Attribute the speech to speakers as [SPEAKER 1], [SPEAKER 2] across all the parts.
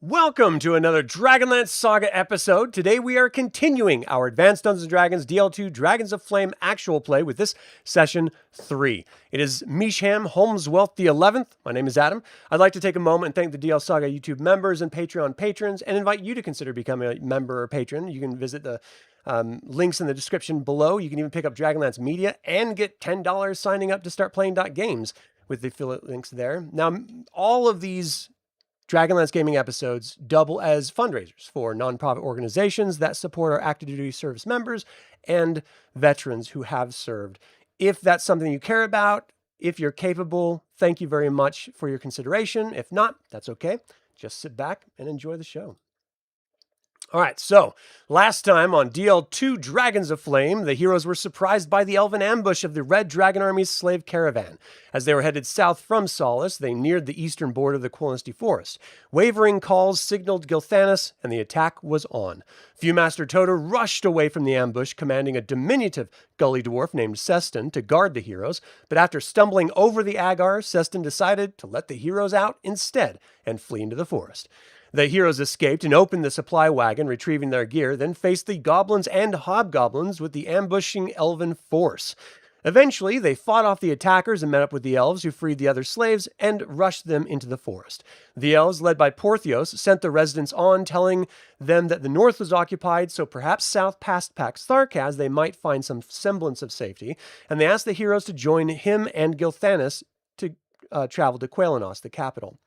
[SPEAKER 1] Welcome to another DragonLance Saga episode. Today we are continuing our Advanced Dungeons & Dragons DL2 Dragons of Flame actual play with this session 3. It is Misham Holmeswealth the 11th. My name is Adam. I'd like to take a moment and thank the DL Saga YouTube members and Patreon patrons and invite you to consider becoming a member or patron. You can visit the links in the description below. You can even pick up Dragonlance Media and get $10 signing up to start playing .games with the affiliate links there. Now, all of these Dragonlance Gaming episodes double as fundraisers for nonprofit organizations that support our active duty service members and veterans who have served. If that's something you care about, if you're capable, thank you very much for your consideration. If not, that's okay. Just sit back and enjoy the show. All right, so last time on DL2 Dragons of Flame, the heroes were surprised by the elven ambush of the Red Dragon Army's slave caravan. As they were headed south from Solace, they neared the eastern border of the Quillency Forest. Wavering calls signaled Gilthanis, and the attack was on. Viewmaster Toto rushed away from the ambush, commanding a diminutive gully dwarf named Seston to guard the heroes, but after stumbling over the agar, Seston decided to let the heroes out instead and flee into the forest. The heroes escaped and opened the supply wagon, retrieving their gear, then faced the goblins and hobgoblins with the ambushing elven force. Eventually, they fought off the attackers and met up with the elves, who freed the other slaves and rushed them into the forest. The elves, led by Porthios, sent the residents on, telling them that the north was occupied, so perhaps south past Pax Tharkaz they might find some semblance of safety, and they asked the heroes to join him and Gilthanis to travel to Quelanos, the capital.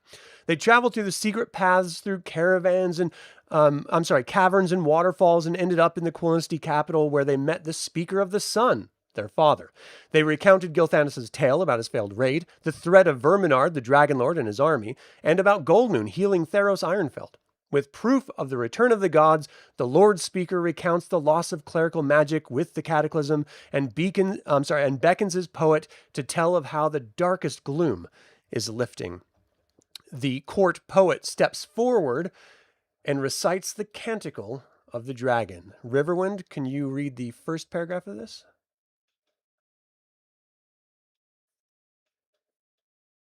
[SPEAKER 1] They traveled through the secret paths through caverns and waterfalls, and ended up in the Quillency capital, where they met the Speaker of the Sun, their father. They recounted Gilthanis' tale about his failed raid, the threat of Verminard, the Dragon Lord, and his army, and about Goldmoon healing Theros Ironfeld. With proof of the return of the gods, the Lord Speaker recounts the loss of clerical magic with the Cataclysm and beckons his poet to tell of how the darkest gloom is lifting. The court poet steps forward and recites the canticle of the dragon. Riverwind, can you read the first paragraph of this?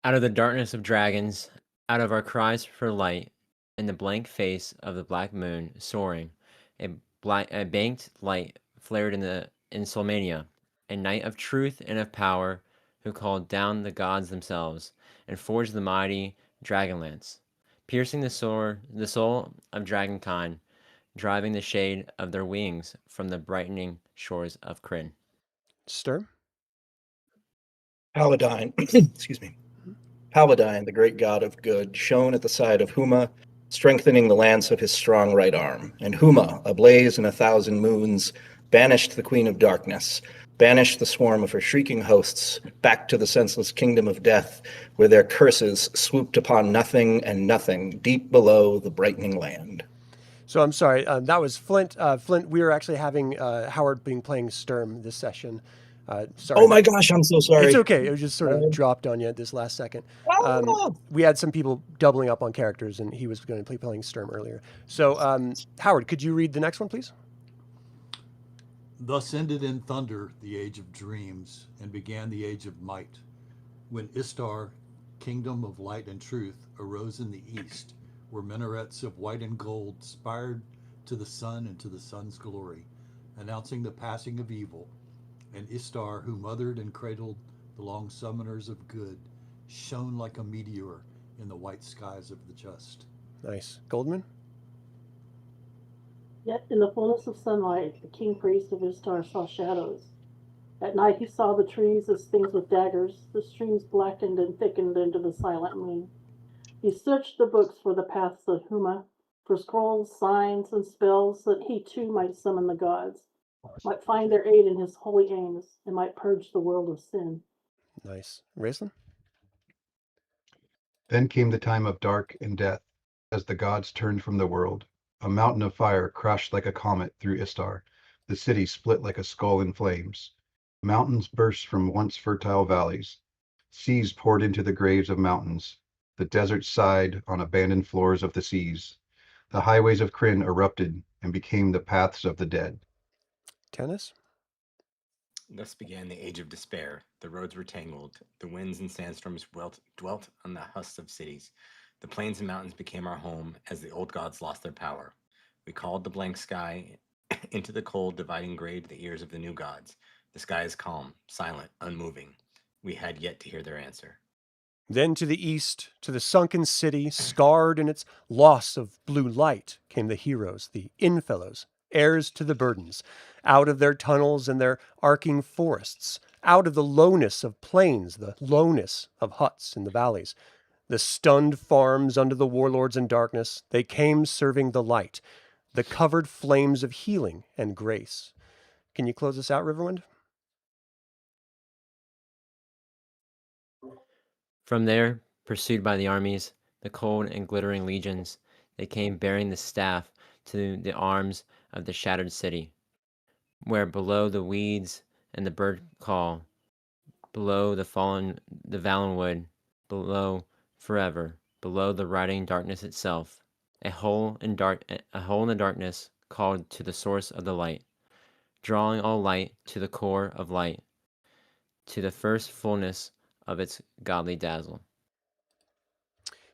[SPEAKER 2] Out of the darkness of dragons, out of our cries for light, in the blank face of the black moon soaring, a banked light flared in Solmania, a knight of truth and of power, who called down the gods themselves and forged the mighty Dragonlance, piercing the soul of dragonkind, driving the shade of their wings from the brightening shores of Kryn.
[SPEAKER 1] Sturm?
[SPEAKER 3] Paladine, excuse me. Paladine, the great god of good, shone at the side of Huma, strengthening the lance of his strong right arm. And Huma, ablaze in 1,000 moons, banished the Queen of Darkness, banished the swarm of her shrieking hosts back to the senseless kingdom of death, where their curses swooped upon nothing and nothing deep below the brightening land.
[SPEAKER 1] So I'm sorry, that was Flint. Flint, we were actually having Howard playing Sturm this session. Sorry.
[SPEAKER 3] Oh my gosh, I'm so sorry.
[SPEAKER 1] It's okay. It was just sort of dropped on you at this last second. We had some people doubling up on characters, and he was going to be playing Sturm earlier. So, Howard, could you read the next one, please?
[SPEAKER 4] Thus ended in thunder the age of dreams, and began the age of might, when Istar, kingdom of light and truth, arose in the east, where minarets of white and gold spired to the sun and to the sun's glory, announcing the passing of evil. And Istar, who mothered and cradled the long summoners of good, shone like a meteor in the white skies of the just.
[SPEAKER 1] Nice. Goldmoon?
[SPEAKER 5] Yet in the fullness of sunlight, the king priest of Istar saw shadows. At night he saw the trees as things with daggers, the streams blackened and thickened into the silent moon. He searched the books for the paths of Huma, for scrolls, signs, and spells, that he too might summon the gods, might find their aid in his holy aims, and might purge the world of sin.
[SPEAKER 1] Nice. Raistlin?
[SPEAKER 6] Then came the time of dark and death, as the gods turned from the world. A mountain of fire crashed like a comet through Istar. The city split like a skull in flames. Mountains burst from once fertile valleys. Seas poured into the graves of mountains. The desert sighed on abandoned floors of the seas. The highways of Kryn erupted and became the paths of the dead.
[SPEAKER 1] Tanis?
[SPEAKER 7] Thus began the age of despair. The roads were tangled. The winds and sandstorms dwelt on the husks of cities. The plains and mountains became our home as the old gods lost their power. We called the blank sky into the cold, dividing gray to the ears of the new gods. The sky is calm, silent, unmoving. We had yet to hear their answer.
[SPEAKER 1] Then to the east, to the sunken city, scarred in its loss of blue light, came the heroes, the innfellows, heirs to the burdens, out of their tunnels and their arcing forests, out of the lowness of plains, the lowness of huts in the valleys, the stunned farms under the warlords and darkness. They came serving the light, the covered flames of healing and grace. Can you close us out, Riverwind?
[SPEAKER 2] From there, pursued by the armies, the cold and glittering legions, they came bearing the staff to the arms of the shattered city, where below the weeds and the bird call, below the vallenwood, below forever, below the riding darkness itself, a hole in the darkness called to the source of the light, drawing all light to the core of light, to the first fullness of its godly dazzle.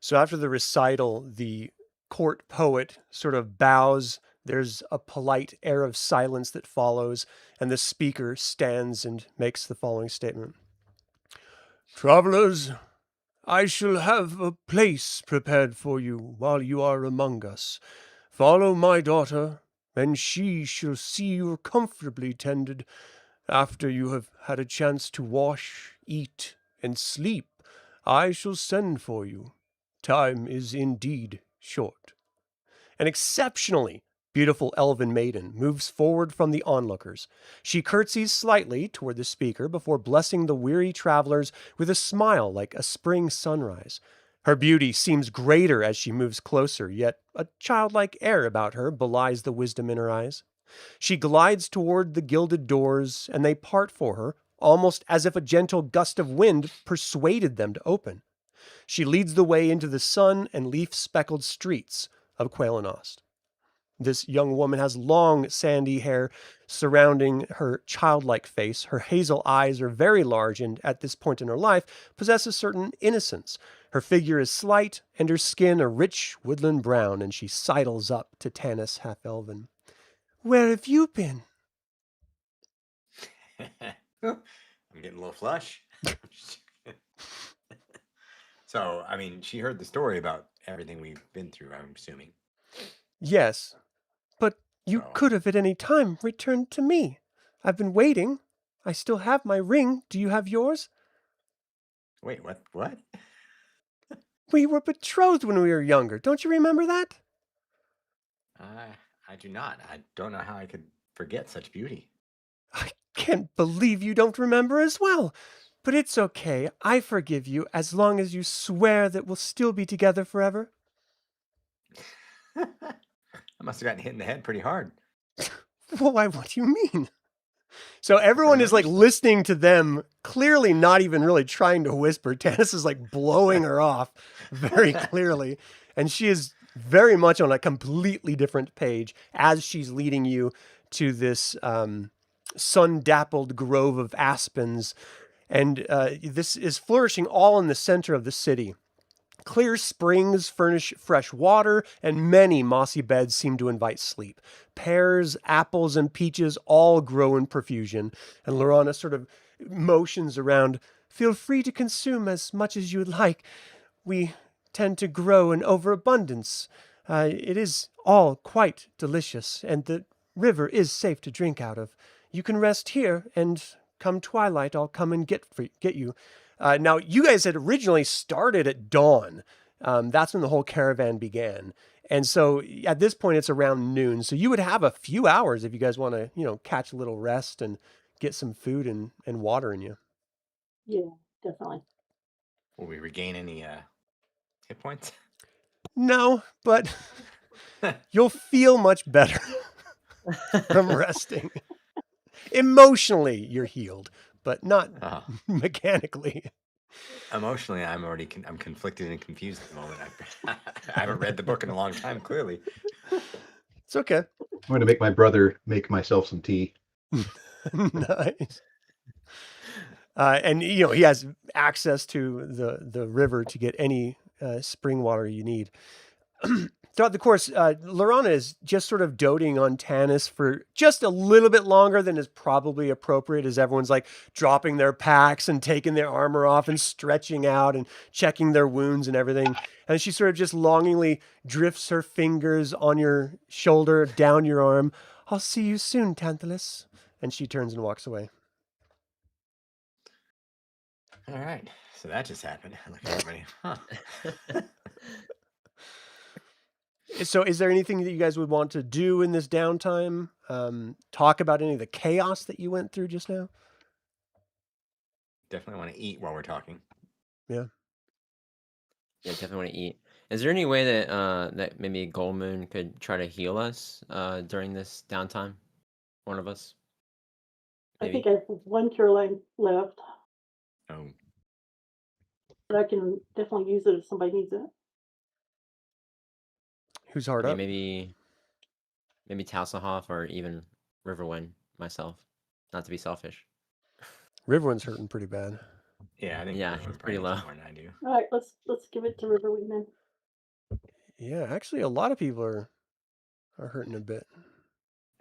[SPEAKER 1] So after the recital, the court poet sort of bows. There's a polite air of silence that follows, and the speaker stands and makes the following statement. Travelers, I shall have a place prepared for you while you are among us. Follow my daughter, and she shall see you comfortably tended. After you have had a chance to wash, eat, and sleep, I shall send for you. Time is indeed short. An exceptionally beautiful elven maiden moves forward from the onlookers. She curtsies slightly toward the speaker before blessing the weary travelers with a smile like a spring sunrise. Her beauty seems greater as she moves closer, yet a childlike air about her belies the wisdom in her eyes. She glides toward the gilded doors, and they part for her, almost as if a gentle gust of wind persuaded them to open. She leads the way into the sun and leaf-speckled streets of Quailinost. This young woman has long, sandy hair surrounding her childlike face. Her hazel eyes are very large and, at this point in her life, possess a certain innocence. Her figure is slight, and her skin a rich woodland brown, and she sidles up to Tanis, half-elven. Where have you been?
[SPEAKER 7] I'm getting a little flush. So, I mean, she heard the story about everything we've been through, I'm assuming.
[SPEAKER 1] Yes, but you could have at any time returned to me. I've been waiting. I still have my ring. Do you have yours?
[SPEAKER 7] Wait, what?
[SPEAKER 1] We were betrothed when we were younger. Don't you remember that?
[SPEAKER 7] I do not. I don't know how I could forget such beauty.
[SPEAKER 1] I can't believe you don't remember as well. But it's okay. I forgive you as long as you swear that we'll still be together forever.
[SPEAKER 7] I must have gotten hit in the head pretty hard.
[SPEAKER 1] Why, what do you mean? So everyone is like listening to them, clearly not even really trying to whisper. Tanis is like blowing her off very clearly. And she is very much on a completely different page as she's leading you to this sun-dappled grove of aspens. And this is flourishing all in the center of the city. Clear springs furnish fresh water, and many mossy beds seem to invite sleep. Pears, apples, and peaches all grow in profusion, and Lorana sort of motions around. Feel free to consume as much as you would like. We tend to grow in overabundance. It is all quite delicious, and the river is safe to drink out of. You can rest here, and come twilight, I'll come and get you. Now, you guys had originally started at dawn. That's when the whole caravan began. And so at this point, it's around noon. So you would have a few hours if you guys want to, catch a little rest and get some food and water in you.
[SPEAKER 5] Yeah, definitely.
[SPEAKER 7] Will we regain any hit points?
[SPEAKER 1] No, but you'll feel much better from resting. Emotionally, you're healed, but not mechanically.
[SPEAKER 7] Emotionally, I'm conflicted and confused at the moment. I haven't read the book in a long time, clearly.
[SPEAKER 1] It's okay.
[SPEAKER 6] I'm going to make my brother make myself some tea.
[SPEAKER 1] Nice. And he has access to the river to get any spring water you need. Throughout the course, Laurana is just sort of doting on Tanis for just a little bit longer than is probably appropriate, as everyone's like dropping their packs and taking their armor off and stretching out and checking their wounds and everything. And she sort of just longingly drifts her fingers on your shoulder, down your arm. I'll see you soon, Tantalus. And she turns and walks away.
[SPEAKER 7] All right. So that just happened. Look at everybody. Huh.
[SPEAKER 1] So is there anything that you guys would want to do in this downtime? Talk about any of the chaos that you went through just now?
[SPEAKER 7] Definitely want to eat while we're talking.
[SPEAKER 1] Yeah.
[SPEAKER 2] Yeah, definitely want to eat. Is there any way that that maybe Goldmoon could try to heal us during this downtime? One of us?
[SPEAKER 5] I think I have one cure line left,
[SPEAKER 7] Oh,
[SPEAKER 5] but I can definitely use it if somebody needs it.
[SPEAKER 1] Who's hard
[SPEAKER 2] Yeah,
[SPEAKER 1] up?
[SPEAKER 2] maybe Tasslehoff or even Riverwind myself. Not to be selfish.
[SPEAKER 1] Riverwind's hurting pretty bad.
[SPEAKER 7] yeah. I think
[SPEAKER 2] Yeah,
[SPEAKER 7] everyone's
[SPEAKER 2] it's pretty
[SPEAKER 7] probably
[SPEAKER 2] low.
[SPEAKER 7] needs more than I do.
[SPEAKER 5] All right, let's give it to Riverwind then.
[SPEAKER 1] Yeah, actually, a lot of people are hurting a bit.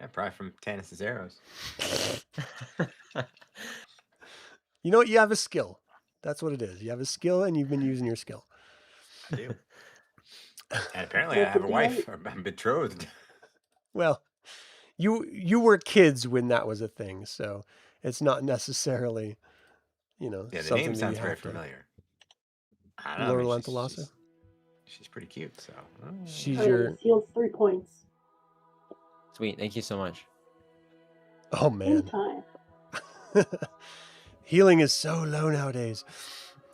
[SPEAKER 7] Yeah, probably from Tanis's arrows.
[SPEAKER 1] You know what? You have a skill. That's what it is. You have a skill, and you've been using your skill.
[SPEAKER 7] I do. And apparently, I have a wife. Or I'm betrothed.
[SPEAKER 1] Well, you were kids when that was a thing, so it's not necessarily,
[SPEAKER 7] Yeah, the
[SPEAKER 1] something
[SPEAKER 7] name
[SPEAKER 1] that
[SPEAKER 7] sounds
[SPEAKER 1] you
[SPEAKER 7] very
[SPEAKER 1] have to.
[SPEAKER 7] familiar. I don't know. I
[SPEAKER 1] Laura
[SPEAKER 7] mean,
[SPEAKER 1] Lantalasa?
[SPEAKER 7] she's pretty cute. So
[SPEAKER 1] She's
[SPEAKER 5] All right,
[SPEAKER 1] your.
[SPEAKER 5] it heals 3 points.
[SPEAKER 2] Sweet, thank you so much.
[SPEAKER 1] Oh man,
[SPEAKER 5] Anytime.
[SPEAKER 1] healing is so low nowadays.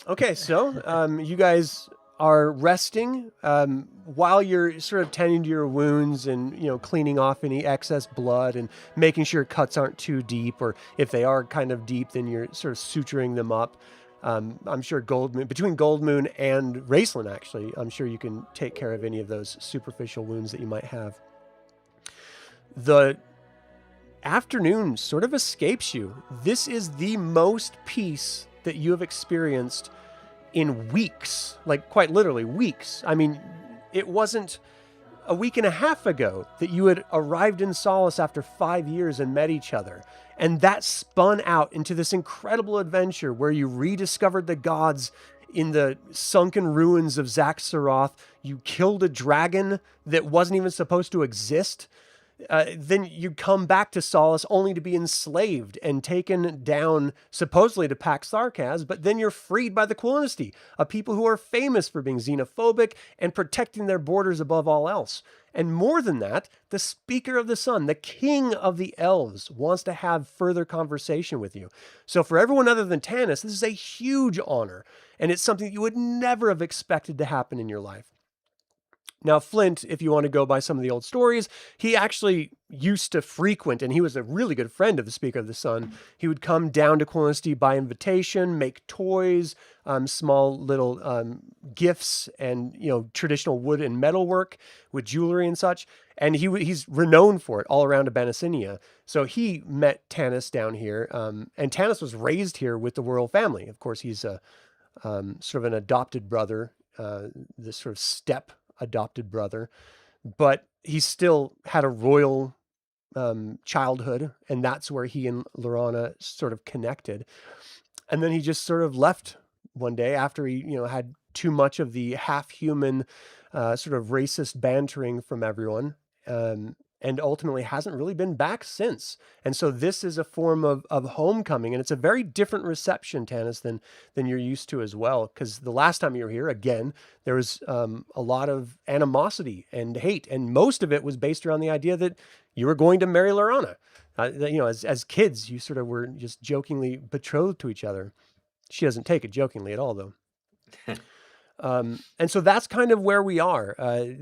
[SPEAKER 1] Okay, so you guys are resting while you're sort of tending to your wounds and cleaning off any excess blood and making sure cuts aren't too deep, or if they are kind of deep, then you're sort of suturing them up. I'm sure between Goldmoon and Raistlin, actually, I'm sure you can take care of any of those superficial wounds that you might have. The afternoon sort of escapes you. This is the most peace that you have experienced in weeks, like quite literally weeks. I mean, it wasn't a week and a half ago that you had arrived in Solace after 5 years and met each other. And that spun out into this incredible adventure where you rediscovered the gods in the sunken ruins of Zaxaroth. You killed a dragon that wasn't even supposed to exist. Then you come back to Solace only to be enslaved and taken down supposedly to Pax Tharkaz, but then you're freed by the Quillinesty, a people who are famous for being xenophobic and protecting their borders above all else. And more than that, the Speaker of the Sun, the King of the Elves, wants to have further conversation with you. So for everyone other than Tanis, this is a huge honor, and it's something you would never have expected to happen in your life. Now, Flint, if you want to go by some of the old stories, he actually used to frequent, and he was a really good friend of the Speaker of the Sun. He would come down to Quillinesty by invitation, make toys, small little gifts, and traditional wood and metal work with jewelry and such. And he's renowned for it all around Abanasinia. So he met Tanis down here, and Tanis was raised here with the royal family. Of course, he's a sort of an adopted brother, this sort of step adopted brother, but he still had a royal childhood, and that's where he and Laurana sort of connected. And then he just sort of left one day after he had too much of the half-human sort of racist bantering from everyone, and ultimately hasn't really been back since. And so this is a form of homecoming, and it's a very different reception, Tanis, than you're used to as well. Because the last time you were here, again, there was a lot of animosity and hate, and most of it was based around the idea that you were going to marry Laurana. As kids, you sort of were just jokingly betrothed to each other. She doesn't take it jokingly at all, though. And so that's kind of where we are.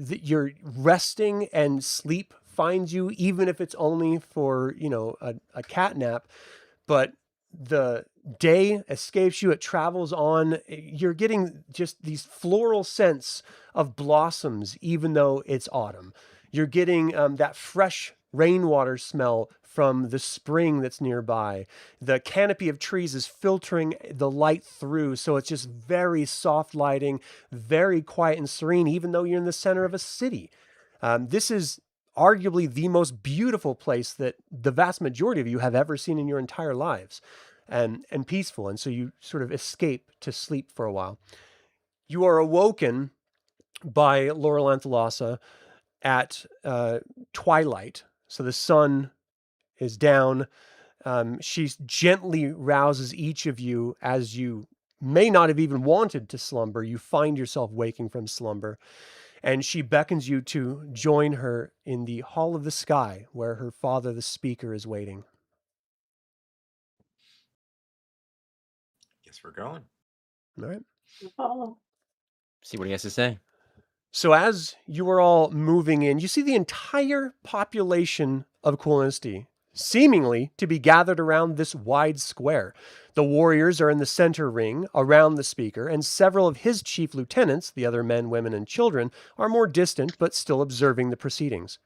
[SPEAKER 1] You're resting, and sleep finds you, even if it's only for, a cat nap. But the day escapes you, it travels on. You're getting just these floral scents of blossoms, even though it's autumn. You're getting that fresh rainwater smell from the spring that's nearby. The canopy of trees is filtering the light through, so it's just very soft lighting, very quiet and serene, even though you're in the center of a city. This is arguably the most beautiful place that the vast majority of you have ever seen in your entire lives, and peaceful. And so you sort of escape to sleep for a while. You are awoken by Lorelanthalassa at twilight. So the sun is down. She gently rouses each of you as you may not have even wanted to slumber. You find yourself waking from slumber. And she beckons you to join her in the Hall of the Sky, where her father, the speaker, is waiting.
[SPEAKER 7] Guess we're going.
[SPEAKER 1] All right.
[SPEAKER 5] Follow.
[SPEAKER 2] See what he has to say.
[SPEAKER 1] So as you are all moving in, you see the entire population of Quillenity seemingly to be gathered around this wide square. The warriors are in the center ring around the speaker, and several of his chief lieutenants, the other men, women, and children, are more distant but still observing the proceedings.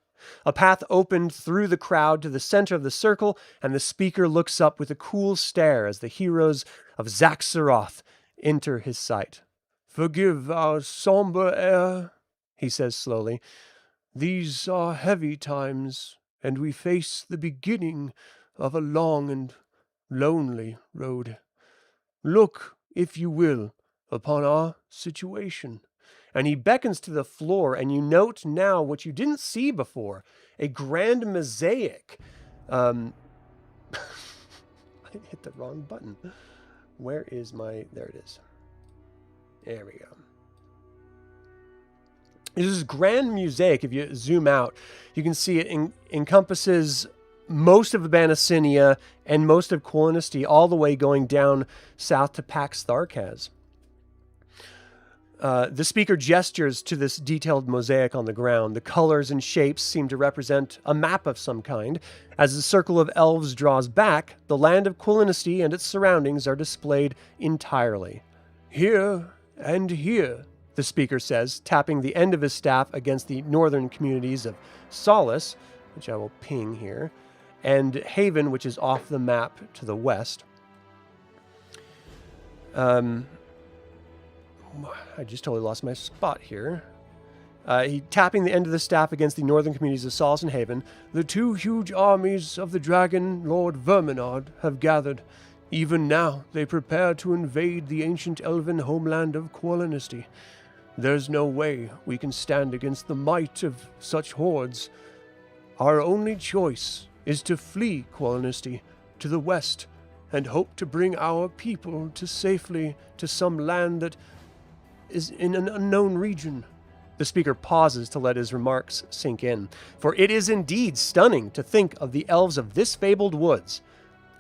[SPEAKER 1] A path opened through the crowd to the center of the circle, and the speaker looks up with a cool stare as the heroes of Zaxaroth enter his sight. "Forgive our somber air," he says slowly. "These are heavy times, and we face the beginning of a long and lonely road. Look, if you will, upon our situation." And he beckons to the floor, and you note now what you didn't see before, a grand mosaic. I hit the wrong button. Where is my... There it is. There we go. This is grand mosaic. If you zoom out, you can see it encompasses most of the Banasinia and most of Quillenity, all the way going down south to Pax Tharkaz. The speaker gestures to this detailed mosaic on the ground. The colors and shapes seem to represent a map of some kind. As the circle of elves draws back, the land of Quillenity and its surroundings are displayed entirely. "Here and here," the speaker says, tapping the end of his staff against the northern communities of Solace, which I will ping here, and Haven, which is off the map to the west. I just totally lost my spot here. He tapping the end of the staff against the northern communities of Solace and Haven. "The two huge armies of the dragon Lord Verminard have gathered. Even now they prepare to invade the ancient elven homeland of Quillenity. There's no way we can stand against the might of such hordes. Our only choice is to flee Quillenity to the west and hope to bring our people to safely to some land that is in an unknown region." The speaker pauses to let his remarks sink in, for it is indeed stunning to think of the elves of this fabled woods,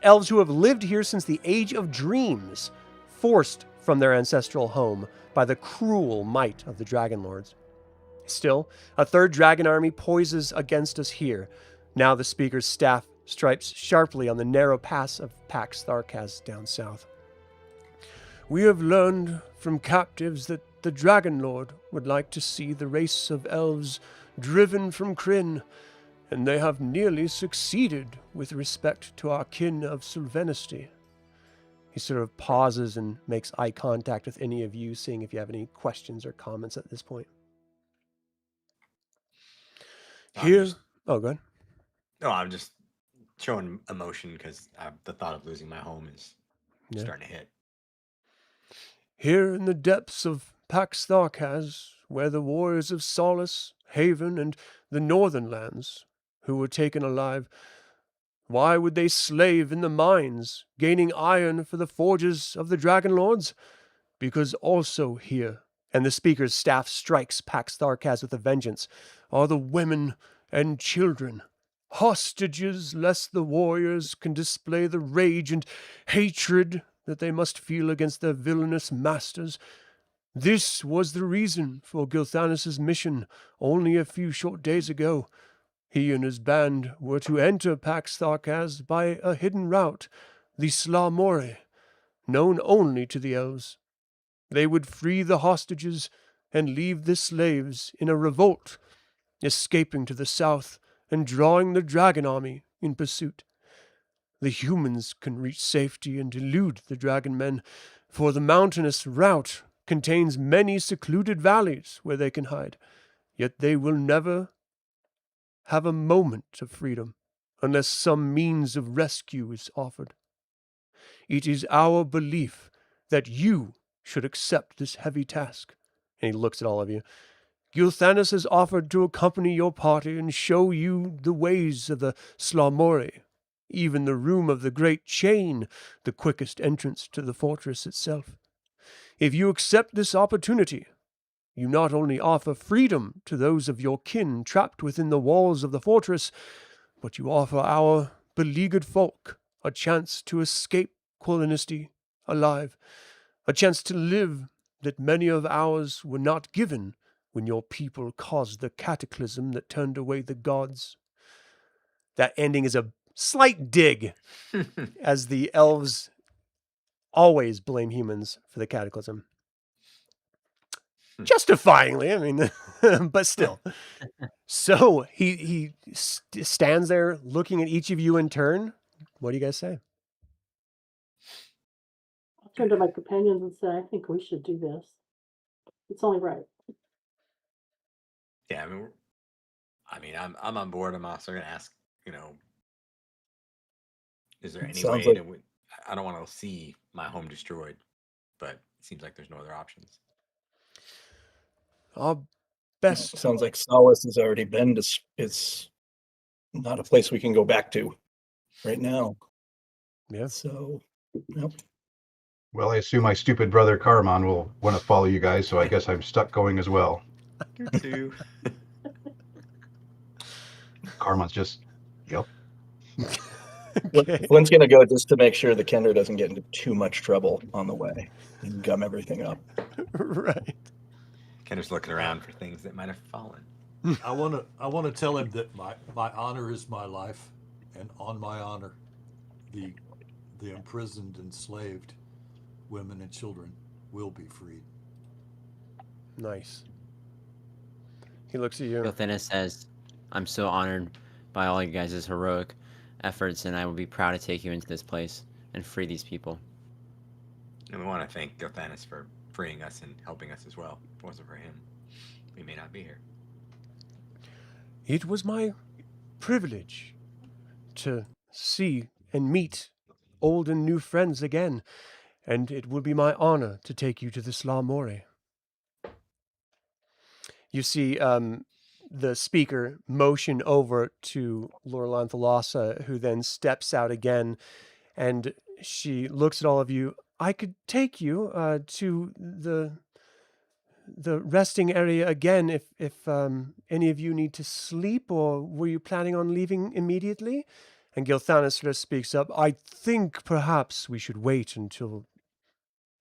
[SPEAKER 1] elves who have lived here since the Age of Dreams, forced from their ancestral home by the cruel might of the Dragon Lords. Still, a third dragon army poises against us here. Now the speaker's staff stripes sharply on the narrow pass of Pax Tharkaz down south. "We have learned from captives that the Dragon Lord would like to see the race of elves driven from Krynn, and they have nearly succeeded with respect to our kin of Sylvanesty." He sort of pauses and makes eye contact with any of you, seeing if you have any questions or comments at this point. Here... Oh, go ahead.
[SPEAKER 7] No, I'm just showing emotion because the thought of losing my home is starting to hit.
[SPEAKER 1] "Here in the depths of Pax Tharkaz, where the warriors of Solace, Haven, and the northern lands, who were taken alive, why would they slave in the mines, gaining iron for the forges of the Dragon Lords? Because also here," and the speaker's staff strikes Pax Tharkaz with a vengeance, "are the women and children, hostages lest the warriors can display the rage and hatred that they must feel against their villainous masters. This was the reason for Gilthanas' mission only a few short days ago. He and his band were to enter Pax Tharkaz by a hidden route, the Sla More, known only to the elves. They would free the hostages and leave the slaves in a revolt, escaping to the south and drawing the dragon army in pursuit. The humans can reach safety and elude the dragonmen, for the mountainous route contains many secluded valleys where they can hide, yet they will never have a moment of freedom unless some means of rescue is offered. It is our belief that you should accept this heavy task. And he looks at all of you. Gilthanas has offered to accompany your party and show you the ways of the Slamori, even the room of the great chain, the quickest entrance to the fortress itself. If you accept this opportunity, you not only offer freedom to those of your kin trapped within the walls of the fortress, but you offer our beleaguered folk a chance to escape Quillinisty alive, a chance to live that many of ours were not given when your people caused the cataclysm that turned away the gods. That ending is a slight dig, as the elves always blame humans for the cataclysm. Justifyingly, I mean, but still. So he stands there looking at each of you in turn. What do you guys say?
[SPEAKER 5] I'll turn to my companions and say, I think we should do this. It's only right.
[SPEAKER 7] Yeah, I'm on board. I'm also going to ask, is there any
[SPEAKER 3] Sounds
[SPEAKER 7] way
[SPEAKER 3] like-
[SPEAKER 7] to? I don't want to see my home destroyed, but it seems like there's no other options.
[SPEAKER 1] Our best.
[SPEAKER 3] Sounds like Solace has already been to. It's not a place we can go back to right now.
[SPEAKER 1] Yeah.
[SPEAKER 3] So, yep.
[SPEAKER 6] Well, I assume my stupid brother Caramon will want to follow you guys, so I guess I'm stuck going as well.
[SPEAKER 7] You too.
[SPEAKER 6] Caramon's just, yep.
[SPEAKER 1] Okay.
[SPEAKER 3] Flint's gonna go just to make sure the Kender doesn't get into too much trouble on the way and gum everything up.
[SPEAKER 1] Right.
[SPEAKER 7] Kender's looking around for things that might have fallen.
[SPEAKER 4] I wanna tell him that my honor is my life, and on my honor, the imprisoned, enslaved women and children will be freed.
[SPEAKER 1] Nice. He looks at you.
[SPEAKER 2] Gilthanas says, I'm so honored by all you guys' heroic efforts, and I will be proud to take you into this place and free these people.
[SPEAKER 7] And we want to thank Gilthanas for freeing us and helping us as well. If it wasn't for him, we may not be here.
[SPEAKER 1] It was my privilege to see and meet old and new friends again, and it will be my honor to take you to the Slamori. You see the speaker motion over to Lorlan Thalassa, who then steps out again, and she looks at all of you. I could take you to the resting area again if any of you need to sleep, or were you planning on leaving immediately? And Gilthanas sort of speaks up. I think perhaps we should wait until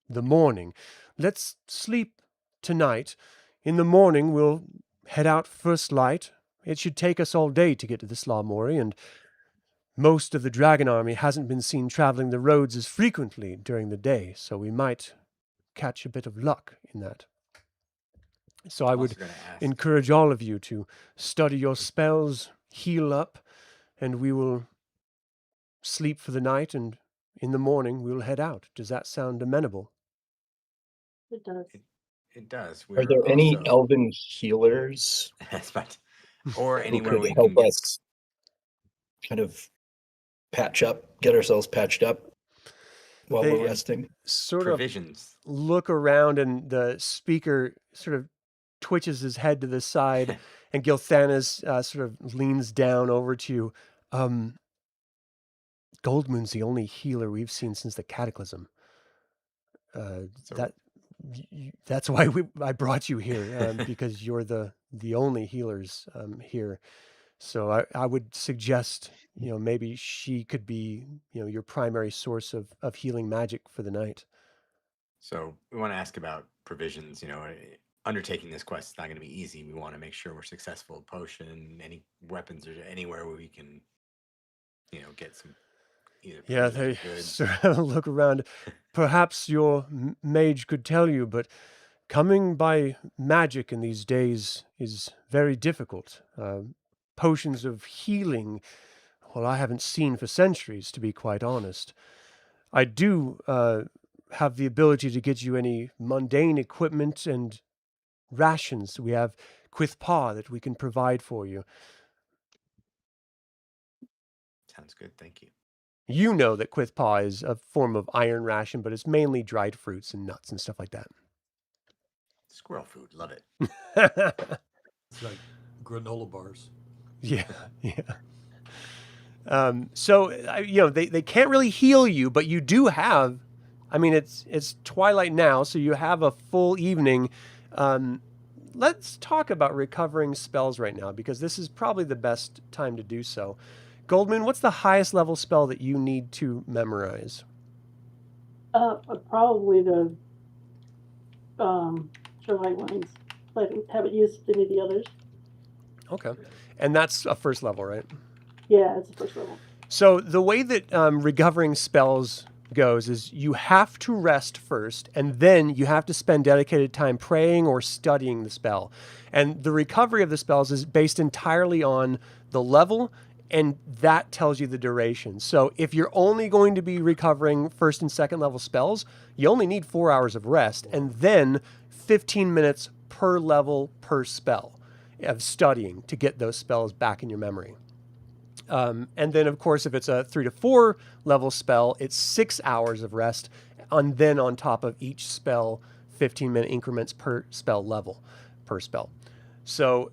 [SPEAKER 1] the morning. Let's sleep tonight. In the morning, we'll head out first light. It should take us all day to get to the Slamori, and most of the dragon army hasn't been seen traveling the roads as frequently during the day, so we might catch a bit of luck in that. So I
[SPEAKER 7] I'm
[SPEAKER 1] would
[SPEAKER 7] also gonna ask-
[SPEAKER 1] encourage all of you to study your spells, heal up, and we will sleep for the night, and in the morning we'll head out. Does that sound amenable?
[SPEAKER 5] It does.
[SPEAKER 7] It does.
[SPEAKER 3] Are there any
[SPEAKER 7] also-
[SPEAKER 3] elven healers
[SPEAKER 7] That's right. Or
[SPEAKER 3] who
[SPEAKER 7] anywhere
[SPEAKER 3] could
[SPEAKER 7] we can
[SPEAKER 3] help
[SPEAKER 7] get.
[SPEAKER 3] us kind of get ourselves patched up while
[SPEAKER 1] They-
[SPEAKER 3] we're resting?
[SPEAKER 1] Sort of
[SPEAKER 7] Provisions.
[SPEAKER 1] look around, and the speaker sort of twitches his head to the side, and Gilthanas sort of leans down over to you. Goldmoon's the only healer we've seen since the Cataclysm.
[SPEAKER 7] So-
[SPEAKER 1] That's why I brought you here, because you're the only healers here. So I would suggest, maybe she could be, your primary source of healing magic for the night.
[SPEAKER 7] So we want to ask about provisions. Undertaking this quest is not going to be easy. We want to make sure we're successful. Potion, any weapons, or anywhere where we can, get some. Either
[SPEAKER 1] Yeah,
[SPEAKER 7] provisions
[SPEAKER 1] they
[SPEAKER 7] or goods.
[SPEAKER 1] sort of look around. Perhaps your mage could tell you, but coming by magic in these days is very difficult. potions of healing, well, I haven't seen for centuries, to be quite honest. I do have the ability to get you any mundane equipment and rations. We have Quithpaw that we can provide for you.
[SPEAKER 7] Sounds good. Thank you.
[SPEAKER 1] You know that Quithpaw is a form of iron ration, but it's mainly dried fruits and nuts and stuff like that.
[SPEAKER 7] Squirrel food. Love it.
[SPEAKER 4] It's like granola bars.
[SPEAKER 1] Yeah. So they can't really heal you, but you do have. I mean, it's twilight now, so you have a full evening. Let's talk about recovering spells right now, because this is probably the best time to do so. Goldmoon, what's the highest level spell that you need to memorize?
[SPEAKER 5] Probably the Light Lines. I haven't used any of the others.
[SPEAKER 1] Okay. And that's a first level, right?
[SPEAKER 5] Yeah, it's the first level.
[SPEAKER 1] So the way that recovering spells goes is you have to rest first, and then you have to spend dedicated time praying or studying the spell. And the recovery of the spells is based entirely on the level, and that tells you the duration. So if you're only going to be recovering first and second level spells, you only need 4 hours of rest, and then 15 minutes per level per spell of studying to get those spells back in your memory. And then, of course, if it's a 3 to 4 level spell, it's 6 hours of rest, and then on top of each spell, 15-minute increments per spell level, per spell. So,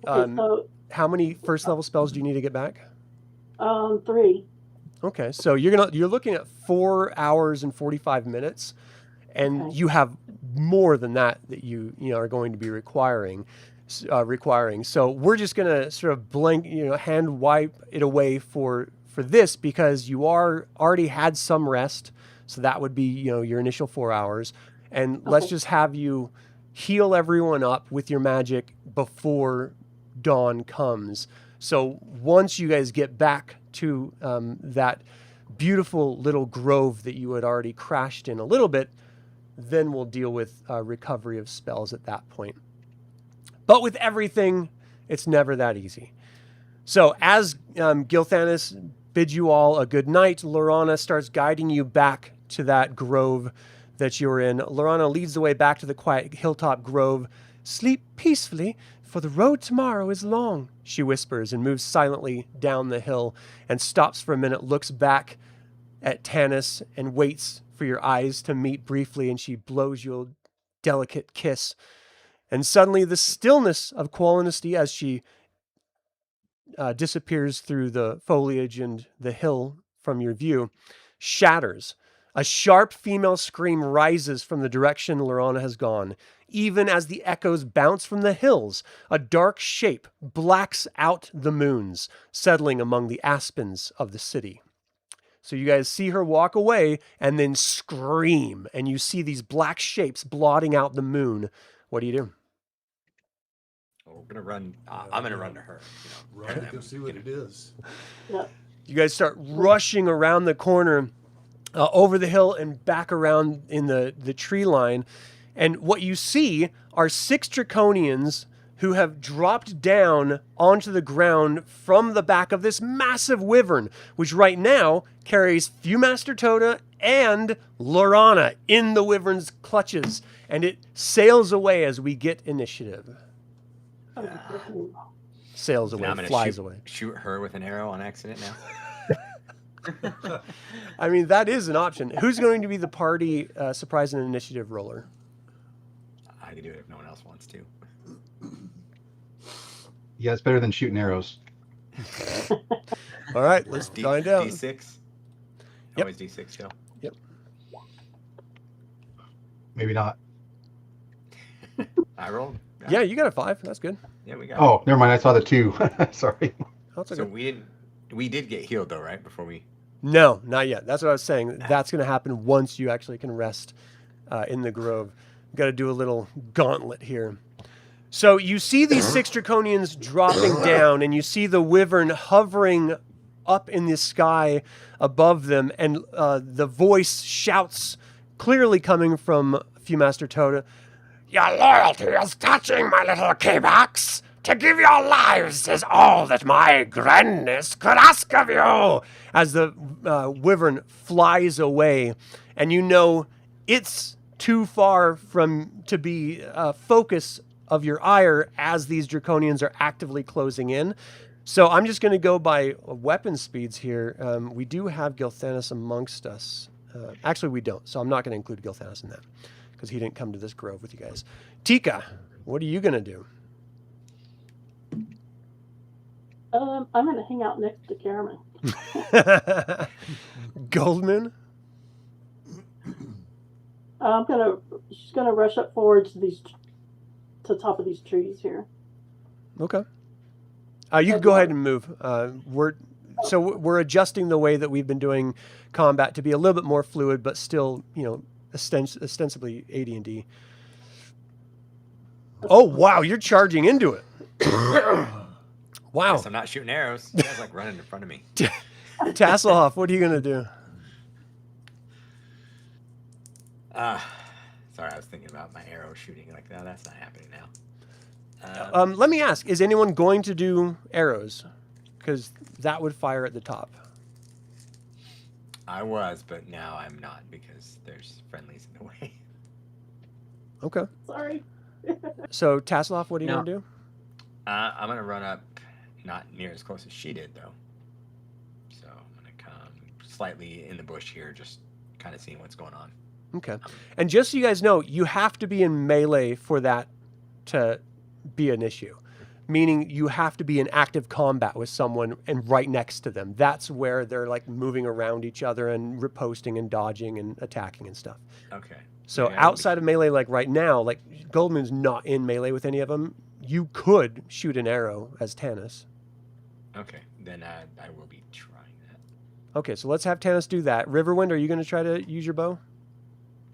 [SPEAKER 1] how many first level spells do you need to get back?
[SPEAKER 5] 3.
[SPEAKER 1] Okay, so you're looking at 4 hours and 45 minutes, and you have more than that you are going to be requiring. So we're just going to sort of hand wipe it away for this, because you already had some rest. So that would be, your initial 4 hours. And let's just have you heal everyone up with your magic before dawn comes. So once you guys get back to that beautiful little grove that you had already crashed in a little bit, then we'll deal with recovery of spells at that point. But with everything, it's never that easy. So as Gilthanis bids you all a good night, Lorana starts guiding you back to that grove that you're in. Lorana leads the way back to the quiet hilltop grove. "Sleep peacefully, for the road tomorrow is long," she whispers, and moves silently down the hill and stops for a minute, looks back at Tanis and waits for your eyes to meet briefly, and she blows you a delicate kiss. And suddenly the stillness of Qualinity as she disappears through the foliage and the hill from your view shatters. A sharp female scream rises from the direction Lorana has gone. Even as the echoes bounce from the hills, a dark shape blacks out the moons, settling among the aspens of the city. So you guys see her walk away and then scream, and you see these black shapes blotting out the moon. What do you do?
[SPEAKER 7] We're gonna run. I'm gonna run to her.
[SPEAKER 4] Right, go see what it is.
[SPEAKER 5] Yeah.
[SPEAKER 1] You guys start rushing around the corner, over the hill and back around in the tree line. And what you see are 6 Draconians who have dropped down onto the ground from the back of this massive wyvern, which right now carries Viewmaster Toda and Lorana in the wyvern's clutches. And it sails away as we get initiative. Sails away,
[SPEAKER 7] Now I'm gonna
[SPEAKER 1] flies away.
[SPEAKER 7] Shoot her with an arrow on accident now.
[SPEAKER 1] I mean, that is an option. Who's going to be the party surprise and initiative roller?
[SPEAKER 7] I can do it if no one else wants to.
[SPEAKER 6] Yeah, it's better than shooting arrows.
[SPEAKER 1] All right, let's find out.
[SPEAKER 7] D6.
[SPEAKER 1] Yep.
[SPEAKER 7] Always D6, Joe.
[SPEAKER 1] Yep.
[SPEAKER 6] Maybe not.
[SPEAKER 7] I rolled.
[SPEAKER 1] Yeah, you got a 5. That's good.
[SPEAKER 7] Yeah, we got.
[SPEAKER 6] Oh, never mind. I saw the 2. Sorry.
[SPEAKER 1] That's
[SPEAKER 7] So we did get healed though, right? Before we.
[SPEAKER 1] No, not yet. That's what I was saying. That's going to happen once you actually can rest in the grove. Got to do a little gauntlet here. So you see these 6 Draconians dropping down, and you see the wyvern hovering up in the sky above them, and the voice shouts, clearly coming from Viewmaster Toda, "Your loyalty is touching, my little Kabox. To give your lives is all that my grandness could ask of you. As the wyvern flies away, and you know it's too far from to be a focus of your ire as these draconians are actively closing in. So I'm just going to go by weapon speeds here. We do have Gilthanas amongst us. Actually, we don't, so I'm not going to include Gilthanas in that because he didn't come to this grove with you guys. Tika, what are you going to do?
[SPEAKER 5] I'm going to hang out next to Caramon.
[SPEAKER 1] Goldmoon?
[SPEAKER 5] She's gonna rush up forward to the top of these trees here.
[SPEAKER 1] Okay. You can go ahead and move. We're adjusting the way that we've been doing combat to be a little bit more fluid, but still, ostensibly AD&D. Oh wow, you're charging into it. Wow.
[SPEAKER 7] Guess I'm not shooting arrows. You guys like running in front of me.
[SPEAKER 1] Tasslehoff, what are you gonna do?
[SPEAKER 7] Sorry, I was thinking about my arrow shooting like that. That's not happening now.
[SPEAKER 1] Let me ask: is anyone going to do arrows? Because that would fire at the top.
[SPEAKER 7] I was, but now I'm not because there's friendlies in the way.
[SPEAKER 1] Okay.
[SPEAKER 5] Sorry.
[SPEAKER 1] So Tasslehoff, what are you
[SPEAKER 2] No.
[SPEAKER 1] gonna do?
[SPEAKER 7] I'm gonna run up, not near as close as she did though. So I'm gonna come slightly in the bush here, just kind of seeing what's going on.
[SPEAKER 1] Okay. And just so you guys know, you have to be in melee for that to be an issue. Meaning you have to be in active combat with someone and right next to them. That's where they're like moving around each other and riposting and dodging and attacking and stuff.
[SPEAKER 7] Okay.
[SPEAKER 1] So
[SPEAKER 7] Yeah,
[SPEAKER 1] outside of melee, like right now, like Goldmoon's not in melee with any of them. You could shoot an arrow as Tanis.
[SPEAKER 7] Okay, then I will be trying that.
[SPEAKER 1] Okay, so let's have Tanis do that. Riverwind, are you going to try to use your bow?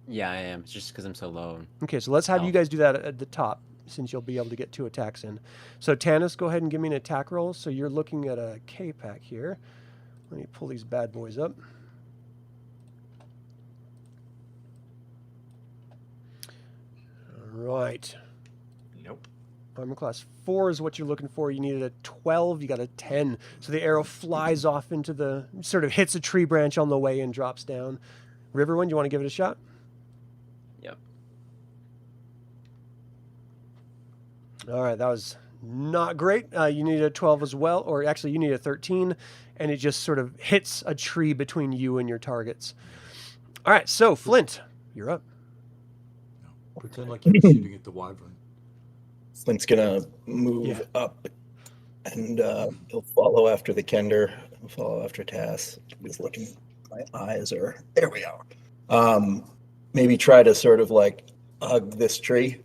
[SPEAKER 2] Yeah, I am. It's just because I'm so low.
[SPEAKER 1] Okay, so let's have
[SPEAKER 2] Oh.
[SPEAKER 1] you guys do that at the top, since you'll be able to get 2 attacks in. So Tanis, go ahead and give me an attack roll. So you're looking at a Kapak here. Let me pull these bad boys up. All right.
[SPEAKER 7] Nope.
[SPEAKER 1] Armor class 4 is what you're looking for. You needed a 12. You got a 10. So the arrow flies off into the, sort of hits a tree branch on the way and drops down. Riverwind, you want to give it a shot?
[SPEAKER 2] Yep.
[SPEAKER 1] All right, that was not great. You need a 12 as well, or actually you need a 13, and it just sort of hits a tree between you and your targets. All right, so Flint, you're up.
[SPEAKER 4] Pretend like you're shooting at the wyvern.
[SPEAKER 3] Flint's gonna move up, and he'll follow after the Kender. He'll follow after Tass. He's looking. My eyes are there. We are. Maybe try to sort of like hug this tree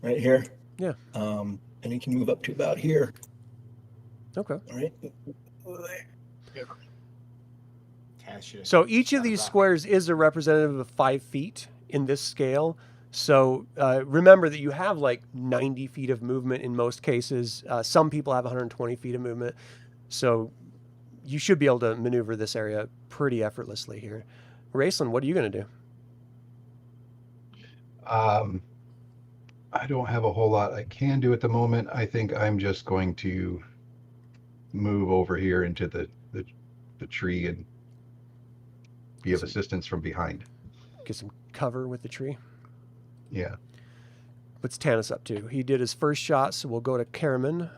[SPEAKER 3] right here.
[SPEAKER 1] Yeah.
[SPEAKER 3] And he can move up to about here.
[SPEAKER 1] Okay.
[SPEAKER 3] All right.
[SPEAKER 1] So each of these squares is a representative of 5 feet in this scale. So remember that you have like 90 feet of movement in most cases. Some people have 120 feet of movement. So you should be able to maneuver this area pretty effortlessly here. Raistlin, what are you going to do?
[SPEAKER 6] I don't have a whole lot I can do at the moment. I think I'm just going to move over here into the tree and be of assistance from behind.
[SPEAKER 1] Get some cover with the tree.
[SPEAKER 6] Yeah.
[SPEAKER 1] What's Tanis up to? He did his first shot, so we'll go to Caramon.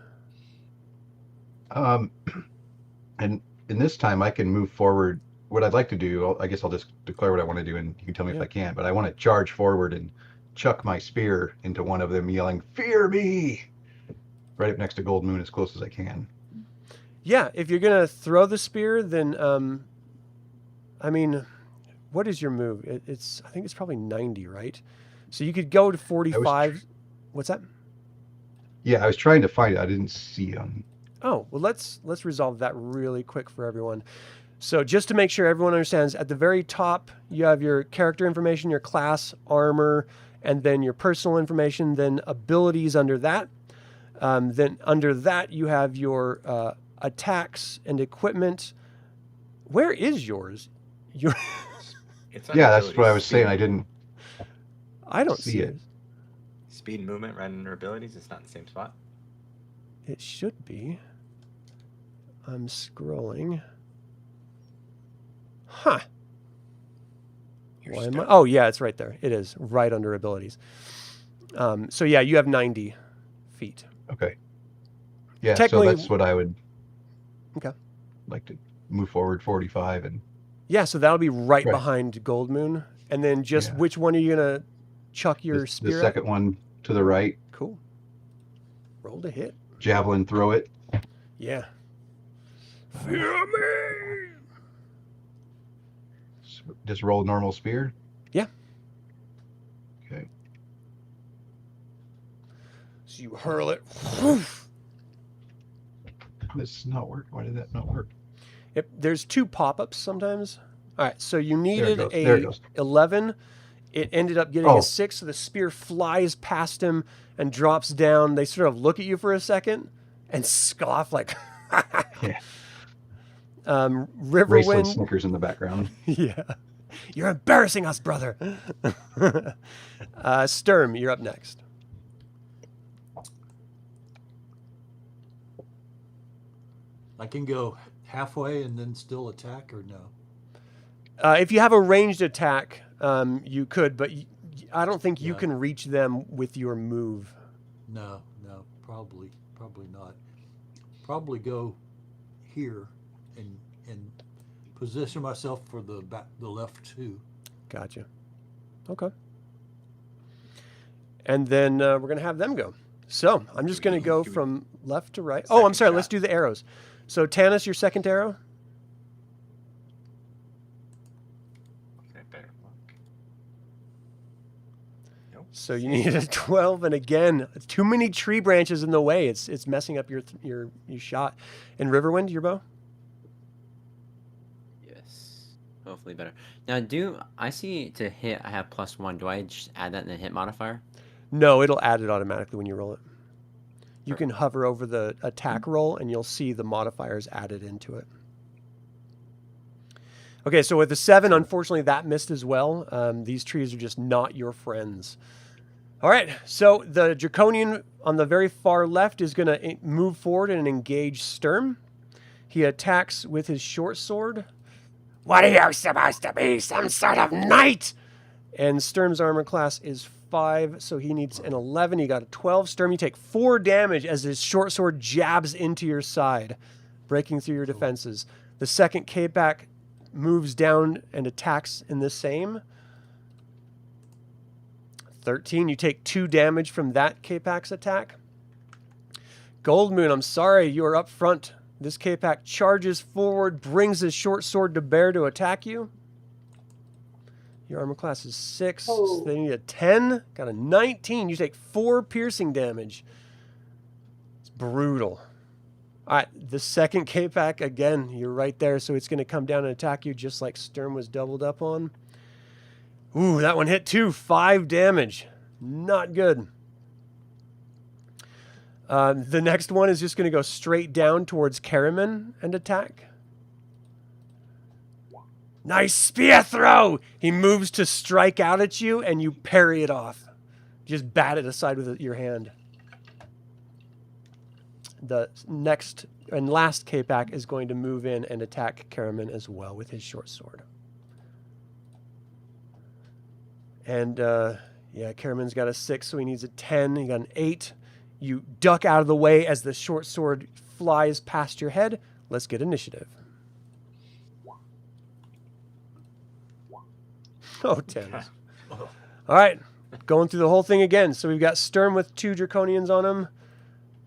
[SPEAKER 6] And in this time I can move forward. What I'd like to do, I guess I'll just declare what I want to do, and you can tell me if I can, but I want to charge forward and chuck my spear into one of them, yelling, "Fear me!" right up next to Goldmoon as close as I can.
[SPEAKER 1] Yeah, if you're going to throw the spear, then, I mean, what is your move? I think it's probably 90, right? So you could go to 45. What's that?
[SPEAKER 6] Yeah, I was trying to find it. I didn't see him.
[SPEAKER 1] Oh, well, let's resolve that really quick for everyone. So just to make sure everyone understands, at the very top, you have your character information, your class, armor, and then your personal information, then abilities under that. Then under that, you have your attacks and equipment. Where is yours? Your
[SPEAKER 7] It's
[SPEAKER 6] Yeah, that's
[SPEAKER 7] abilities,
[SPEAKER 6] what I was saying.
[SPEAKER 7] speed-
[SPEAKER 6] I didn't
[SPEAKER 1] I don't
[SPEAKER 6] see
[SPEAKER 1] see
[SPEAKER 6] it.
[SPEAKER 1] it.
[SPEAKER 7] Speed and movement right under abilities. It's not in the same spot.
[SPEAKER 1] It should be. I'm scrolling. Huh. Why am I? Oh, yeah, it's right there. It is right under abilities. So, yeah, you have 90 feet.
[SPEAKER 6] Okay. Yeah, so
[SPEAKER 1] Technically-
[SPEAKER 6] that's what I would
[SPEAKER 1] Okay.
[SPEAKER 6] like to move forward 45 and
[SPEAKER 1] Yeah, so that'll be right
[SPEAKER 6] Right.
[SPEAKER 1] behind Goldmoon. And then just
[SPEAKER 6] Yeah.
[SPEAKER 1] which one are you going to chuck your
[SPEAKER 6] the
[SPEAKER 1] spear at?
[SPEAKER 6] second one to the right,
[SPEAKER 1] Cool. Roll to hit.
[SPEAKER 6] javelin, throw it.
[SPEAKER 1] Yeah. Fear me!
[SPEAKER 6] Just roll normal spear.
[SPEAKER 1] Yeah.
[SPEAKER 6] Okay.
[SPEAKER 1] So you hurl it. Whoof.
[SPEAKER 6] This is not work. Why did that not work?
[SPEAKER 1] Yep, there's 2 pop-ups sometimes. All right, so you
[SPEAKER 6] There it
[SPEAKER 1] needed
[SPEAKER 6] goes. There it
[SPEAKER 1] a
[SPEAKER 6] goes.
[SPEAKER 1] 11. It ended up getting
[SPEAKER 6] Oh.
[SPEAKER 1] a 6, so the spear flies past him and drops down. They sort of look at you for a second and scoff like,
[SPEAKER 6] Yeah.
[SPEAKER 1] Riverwind.
[SPEAKER 6] Raistlin snickers in the background.
[SPEAKER 1] Yeah. You're embarrassing us, brother. Sturm, you're up next.
[SPEAKER 4] I can go halfway and then still attack, or no?
[SPEAKER 1] If you have a ranged attack, you could, but I don't think you
[SPEAKER 4] Yeah.
[SPEAKER 1] can reach them with your move.
[SPEAKER 4] No, probably not. Probably go here and position myself for the left 2.
[SPEAKER 1] Gotcha. Okay. And then we're going to have them go. So I'm just going to go from left to right. Oh, I'm
[SPEAKER 7] Second
[SPEAKER 1] sorry.
[SPEAKER 7] shot.
[SPEAKER 1] Let's do the arrows. So Tanis, your second arrow.
[SPEAKER 7] Okay, better luck. Nope.
[SPEAKER 1] So you need a 12, and again, too many tree branches in the way. It's messing up your shot. And Riverwind, your bow.
[SPEAKER 2] Yes. Hopefully better. Now, I see to hit, I have +1. Do I just add that in the hit modifier?
[SPEAKER 1] No, it'll add it automatically when you roll it. You can hover over the attack roll, and you'll see the modifiers added into it. Okay, so with the 7, unfortunately, that missed as well. These trees are just not your friends. All right, so the Draconian on the very far left is going to move forward and engage Sturm. He attacks with his short sword. What are you supposed to be, some sort of knight? And Sturm's armor class is 5, so he needs an 11. He got a 12. Sturm, you take 4 damage as his short sword jabs into your side, breaking through your defenses. The second Kapak moves down and attacks in the same. 13. You take 2 damage from that Kapak's attack. Goldmoon, I'm sorry, you are up front. This Kapak charges forward, brings his short sword to bear to attack you. Your armor class is 6.
[SPEAKER 5] Oh.
[SPEAKER 1] So they need a 10. Got a 19. You take 4 piercing damage. It's brutal. All right, the second Kapak, again, you're right there, so it's going to come down and attack you just like Sturm was doubled up on. Ooh, that one hit too. 5 damage. Not good. The next one is just going to go straight down towards Caramon and attack. Nice spear throw! He moves to strike out at you, and you parry it off. Just bat it aside with your hand. The next and last Kapak is going to move in and attack Caramon as well with his short sword. And, yeah, Caramon's got a 6, so he needs a 10. He got an 8. You duck out of the way as the short sword flies past your head. Let's get initiative. Oh, 10. All right, going through the whole thing again. So we've got Sturm with 2 Draconians on him.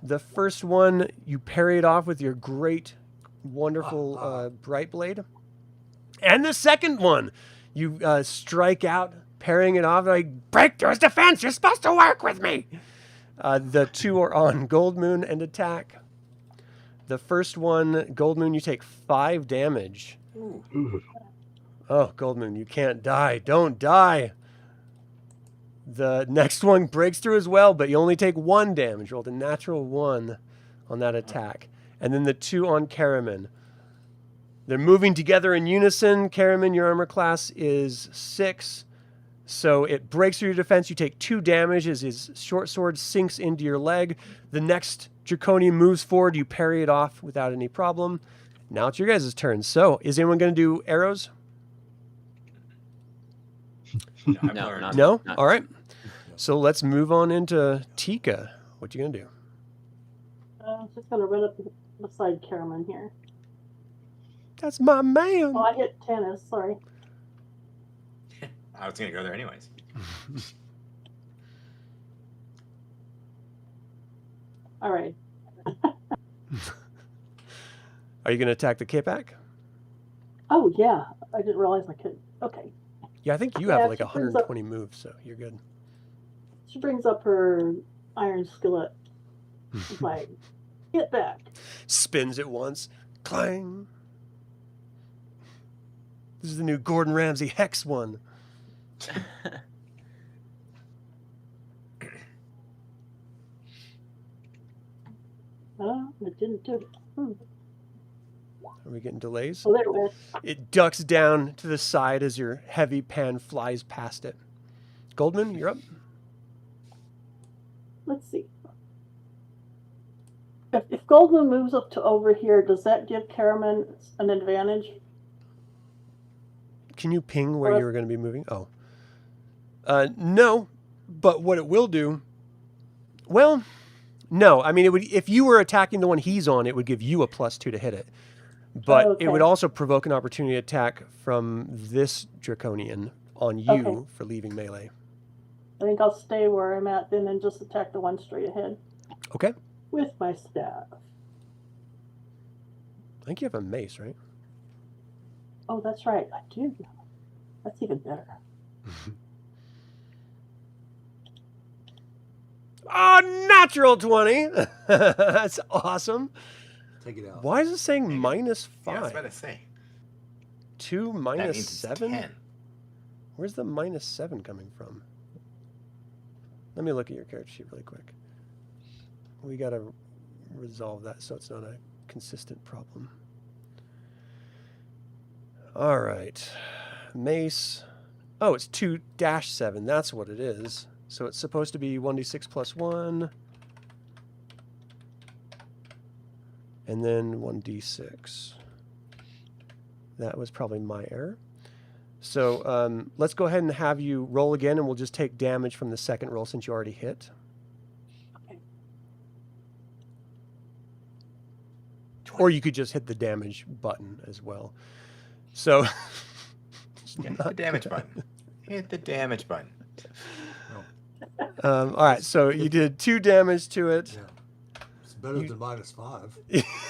[SPEAKER 1] The first one, you parry it off with your great, wonderful Brightblade. And the second one, you strike out, parrying it off. Like, break through his defense. You're supposed to work with me. The 2 are on Goldmoon and attack. The first one, Goldmoon, you take 5 damage.
[SPEAKER 6] Ooh.
[SPEAKER 1] Oh, Goldmoon, you can't die. Don't die. The next one breaks through as well, but you only take 1 damage. Rolled a natural 1 on that attack. And then the 2 on Caramon. They're moving together in unison. Caramon, your armor class is 6. So it breaks through your defense. You take 2 damage as his short sword sinks into your leg. The next Draconian moves forward. You parry it off without any problem. Now it's your guys' turn. So, is anyone going to do arrows?
[SPEAKER 7] No, I've
[SPEAKER 2] No,
[SPEAKER 7] learned.
[SPEAKER 2] not-
[SPEAKER 1] No? All right. So let's move on into Tika. What you going to do?
[SPEAKER 5] I'm just gonna run up beside Caramon here.
[SPEAKER 1] That's my man.
[SPEAKER 5] Oh, I hit Tanis. Sorry.
[SPEAKER 7] I was gonna go there anyways.
[SPEAKER 5] All right.
[SPEAKER 1] Are you going to attack the Kapak?
[SPEAKER 5] Oh yeah, I didn't realize I could. Okay.
[SPEAKER 1] Yeah, I think you
[SPEAKER 5] Yeah,
[SPEAKER 1] have like
[SPEAKER 5] she brings up-
[SPEAKER 1] 120 moves, so you're good.
[SPEAKER 5] She brings up her iron skillet. It's like, get back.
[SPEAKER 1] Spins it once. Clang. This is the new Gordon Ramsay Hex one.
[SPEAKER 5] Oh, it didn't do it.
[SPEAKER 1] Are we getting delays?
[SPEAKER 5] Oh, there it went.
[SPEAKER 1] It ducks down to the side as your heavy pan flies past it. Goldmoon, you're up.
[SPEAKER 5] Let's see. If Goldmoon moves up to over here, does that give Caramon an advantage?
[SPEAKER 1] Can you ping where
[SPEAKER 5] Well,
[SPEAKER 1] you were going to be moving? Oh. No, but what it will do, well, no. I mean, it would if you were attacking the one he's on, it would give you a +2 to hit it. But it would
[SPEAKER 5] Okay.
[SPEAKER 1] also provoke an opportunity attack from this Draconian on you
[SPEAKER 5] Okay.
[SPEAKER 1] for leaving melee.
[SPEAKER 5] I think I'll stay where I'm at then and just attack the one straight ahead
[SPEAKER 1] Okay.
[SPEAKER 5] with my staff.
[SPEAKER 1] I think you have a mace, right?
[SPEAKER 5] Oh, that's right. I do. That's even better.
[SPEAKER 1] Oh, natural 20. That's awesome.
[SPEAKER 4] Take it out.
[SPEAKER 1] Why is it saying
[SPEAKER 7] Take it.
[SPEAKER 1] -5?
[SPEAKER 7] Yeah, I was about to say.
[SPEAKER 1] 2
[SPEAKER 7] That
[SPEAKER 1] minus
[SPEAKER 7] means it's
[SPEAKER 1] 7?
[SPEAKER 7] 10.
[SPEAKER 1] Where's the -7 coming from? Let me look at your character sheet really quick. We got to resolve that so it's not a consistent problem. All right. Mace. Oh, it's 2-7. That's what it is. So it's supposed to be 1d6 plus 1. And then 1d6. That was probably my error. So let's go ahead and have you roll again, and we'll just take damage from the second roll since you already hit.
[SPEAKER 5] Okay.
[SPEAKER 1] Or you could just hit the damage button as well. So
[SPEAKER 7] Yeah, hit the damage button. Hit the damage button.
[SPEAKER 1] all right, so you did 2 damage to it.
[SPEAKER 4] Yeah. It's better than -5.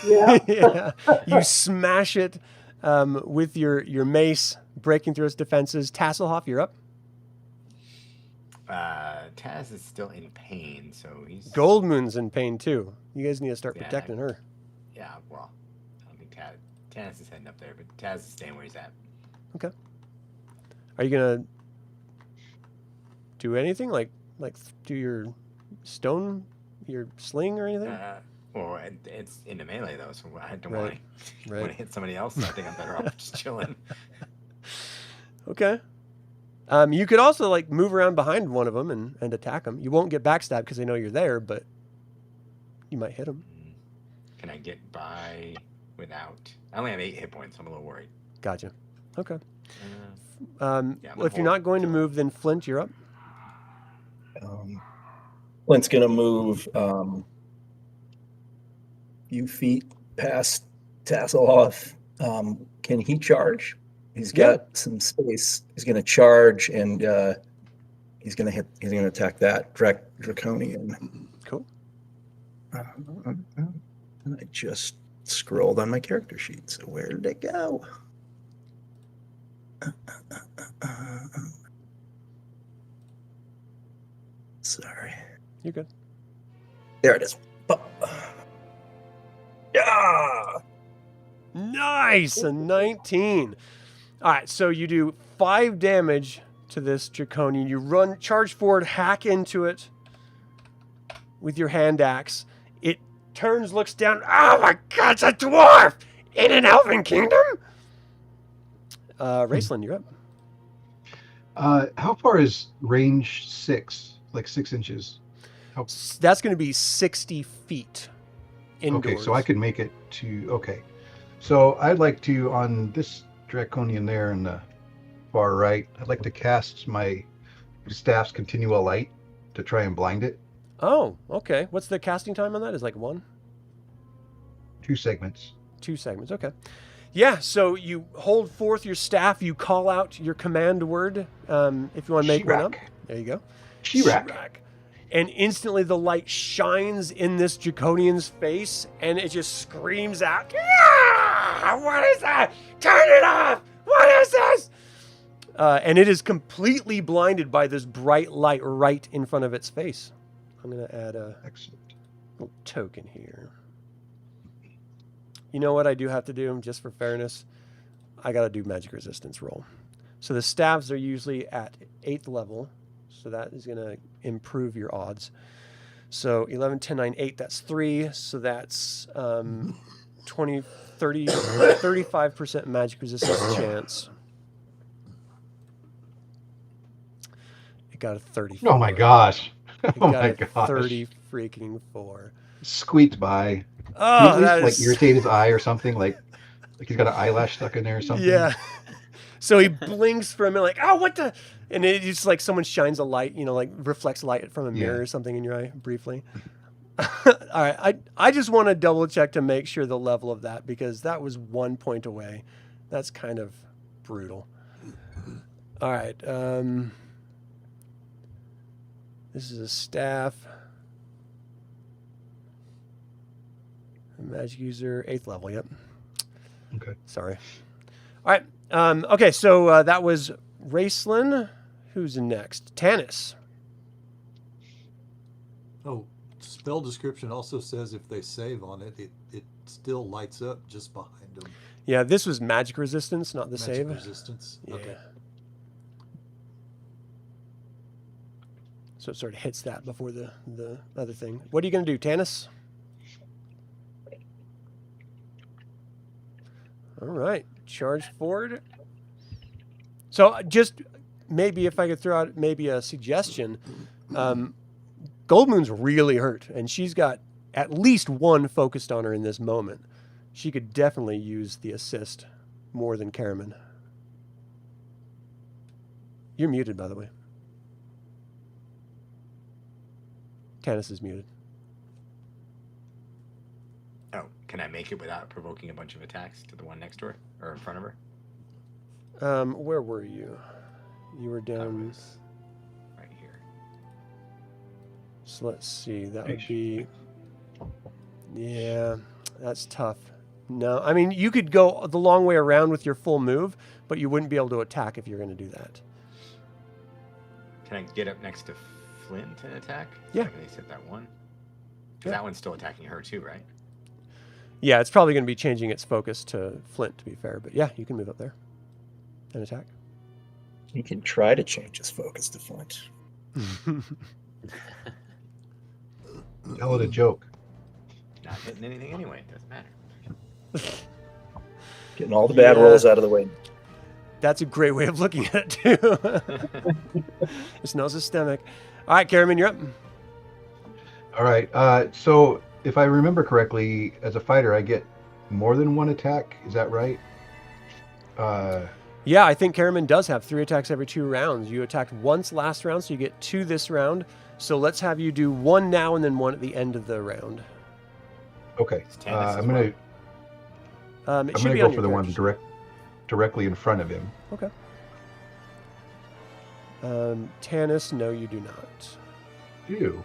[SPEAKER 5] Yeah.
[SPEAKER 1] Yeah. You smash it with your mace, breaking through its defenses. Tasslehoff, you're up.
[SPEAKER 7] Taz is still in pain, so he's...
[SPEAKER 1] Goldmoon's in pain too. You guys need to start
[SPEAKER 7] Yeah,
[SPEAKER 1] protecting her.
[SPEAKER 7] Yeah, well, I don't think Taz is heading up there, but Taz is staying where he's at.
[SPEAKER 1] Okay. Are you gonna do anything like do your stone, your sling or anything?
[SPEAKER 7] Well, it's into melee though, so I don't
[SPEAKER 1] Right,
[SPEAKER 7] want to
[SPEAKER 1] right.
[SPEAKER 7] hit somebody else. So I think I'm better off just chilling.
[SPEAKER 1] Okay. You could also like move around behind one of them and attack them. You won't get backstabbed because they know you're there, but you might hit them.
[SPEAKER 7] Can I get by without? I only have 8 hit points. So I'm a little worried.
[SPEAKER 1] Gotcha. Okay.
[SPEAKER 7] Yeah, I'm
[SPEAKER 1] Well,
[SPEAKER 7] gonna
[SPEAKER 1] if you're not
[SPEAKER 7] hold
[SPEAKER 1] going to
[SPEAKER 7] till-
[SPEAKER 1] move, then Flint, you're up.
[SPEAKER 3] Flint's gonna move few feet past Tasslehoff. Can he charge? He's got some space. He's gonna charge and he's gonna attack that Draconian.
[SPEAKER 1] Cool.
[SPEAKER 3] And I just scrolled on my character sheet. So where did it go? Sorry.
[SPEAKER 1] You're good.
[SPEAKER 3] There it is. Yeah.
[SPEAKER 1] Nice, a 19. All right, so you do 5 damage to this Draconian. You run, charge forward, hack into it with your hand axe. It turns, looks down. Oh my God, it's a dwarf in an elven kingdom. Raistlin, you're up.
[SPEAKER 6] How far is range 6? Like 6 inches?
[SPEAKER 1] That's going to be 60 feet. indoors.
[SPEAKER 6] Okay, so I can make it to... Okay. So I'd like to, on this Draconian there in the far right, I'd like to cast my staff's continual light to try and blind it.
[SPEAKER 1] Oh, okay. What's the casting time on that? Is like 1?
[SPEAKER 6] 2 segments.
[SPEAKER 1] 2 segments, okay. Yeah, so you hold forth your staff, you call out your command word, if you want to make one up. There you go.
[SPEAKER 6] Shirak.
[SPEAKER 1] And instantly the light shines in this Draconian's face, and it just screams out, "Yeah! What is that? Turn it off! What is this?" And it is completely blinded by this bright light right in front of its face. I'm going to add a little token here. You know what I do have to do, just for fairness? I got to do magic resistance roll. So the staves are usually at 8th level, so that is going to improve your odds. So 11, 10, 9, 8, that's 3, so that's 20, 30, 35% magic resistance chance. It got a 34.
[SPEAKER 6] Oh my gosh.
[SPEAKER 1] Oh my gosh. 30 freaking 4.
[SPEAKER 6] Squeaked by.
[SPEAKER 1] Oh,
[SPEAKER 6] that is... irritate his eye or something, like he's got an eyelash stuck in there or something.
[SPEAKER 1] Yeah. So he blinks for a minute, like, "Oh, what the?" And it's like someone shines a light, like reflects light from a mirror or something in your eye briefly. All right, I just want to double check to make sure the level of that, because that was 1 point away. That's kind of brutal. All right. This is a staff. Magic user, 8th level, yep.
[SPEAKER 6] Okay.
[SPEAKER 1] Sorry. All right. Okay, so that was Raistlin. Who's next? Tanis.
[SPEAKER 4] Oh, spell description also says if they save on it, it still lights up just behind them.
[SPEAKER 1] Yeah, this was magic resistance, not the
[SPEAKER 4] magic
[SPEAKER 1] save.
[SPEAKER 4] Resistance.
[SPEAKER 1] Yeah.
[SPEAKER 4] Okay.
[SPEAKER 1] So it sort of hits that before the other thing. What are you going to do, Tanis? All right, charge forward. So just maybe if I could throw out maybe a suggestion, Goldmoon's really hurt, and she's got at least 1 focused on her in this moment. She could definitely use the assist more than Caramon. You're muted, by the way. Tanis is muted.
[SPEAKER 7] Oh, can I make it without provoking a bunch of attacks to the one next to her or in front of her?
[SPEAKER 1] Where were you? You were
[SPEAKER 7] I
[SPEAKER 1] down
[SPEAKER 7] was right here.
[SPEAKER 1] So let's see. That would be... Yeah, that's tough. No, I mean, you could go the long way around with your full move, but you wouldn't be able to attack if you're going to do that.
[SPEAKER 7] Can I get up next to Flint and attack?
[SPEAKER 1] Yeah.
[SPEAKER 7] So I can at least hit that one. Because that one's still attacking her too, right?
[SPEAKER 1] Yeah, it's probably going to be changing its focus to Flint, to be fair. But yeah, you can move up there and attack.
[SPEAKER 3] You can try to change his focus to Flint.
[SPEAKER 6] Tell it a joke.
[SPEAKER 7] Not hitting anything anyway. It doesn't matter.
[SPEAKER 3] Getting all the bad rolls out of the way.
[SPEAKER 1] That's a great way of looking at it, too. It's no systemic. All right, Caramon, you're up.
[SPEAKER 6] All right. So if I remember correctly, as a fighter, I get more than 1 attack. Is that right?
[SPEAKER 1] Yeah, I think Caramon does have 3 attacks every 2 rounds. You attacked once last round, so you get 2 this round. So let's have you do 1 now and then 1 at the end of the round.
[SPEAKER 6] Okay. I'm gonna
[SPEAKER 1] go
[SPEAKER 6] go for the one directly in front of him.
[SPEAKER 1] Okay. Tanis, no, you do not.
[SPEAKER 6] Ew.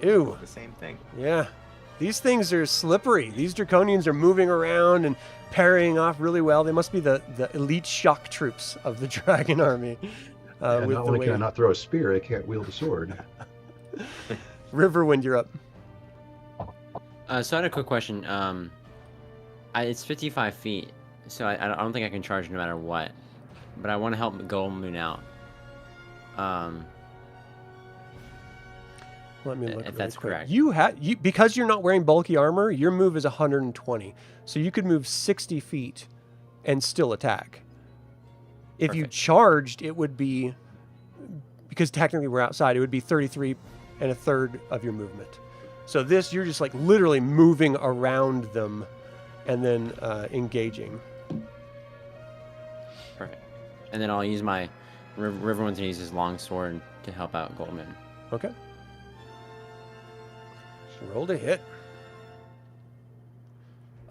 [SPEAKER 1] Ew.
[SPEAKER 7] The same thing.
[SPEAKER 1] Yeah. These things are slippery. These Draconians are moving around and parrying off really well. They must be the elite shock troops of the dragon army.
[SPEAKER 6] Not only can I not throw a spear, I can't wield a sword.
[SPEAKER 1] Riverwind, you're up.
[SPEAKER 2] So I had a quick question. It's 55 feet, so I don't think I can charge no matter what. But I want to help Goldmoon out.
[SPEAKER 1] Let me look.
[SPEAKER 2] If that's correct.
[SPEAKER 1] Because you're not wearing bulky armor, your move is 120. So you could move 60 feet and still attack. If you charged, it would be, because technically we're outside, it would be 33 and a third of your movement. So this, you're just like literally moving around them and then engaging.
[SPEAKER 2] Perfect. And then I'll use my Riverwind's going to use his long sword to help out Goldmoon.
[SPEAKER 1] Okay. Roll to hit.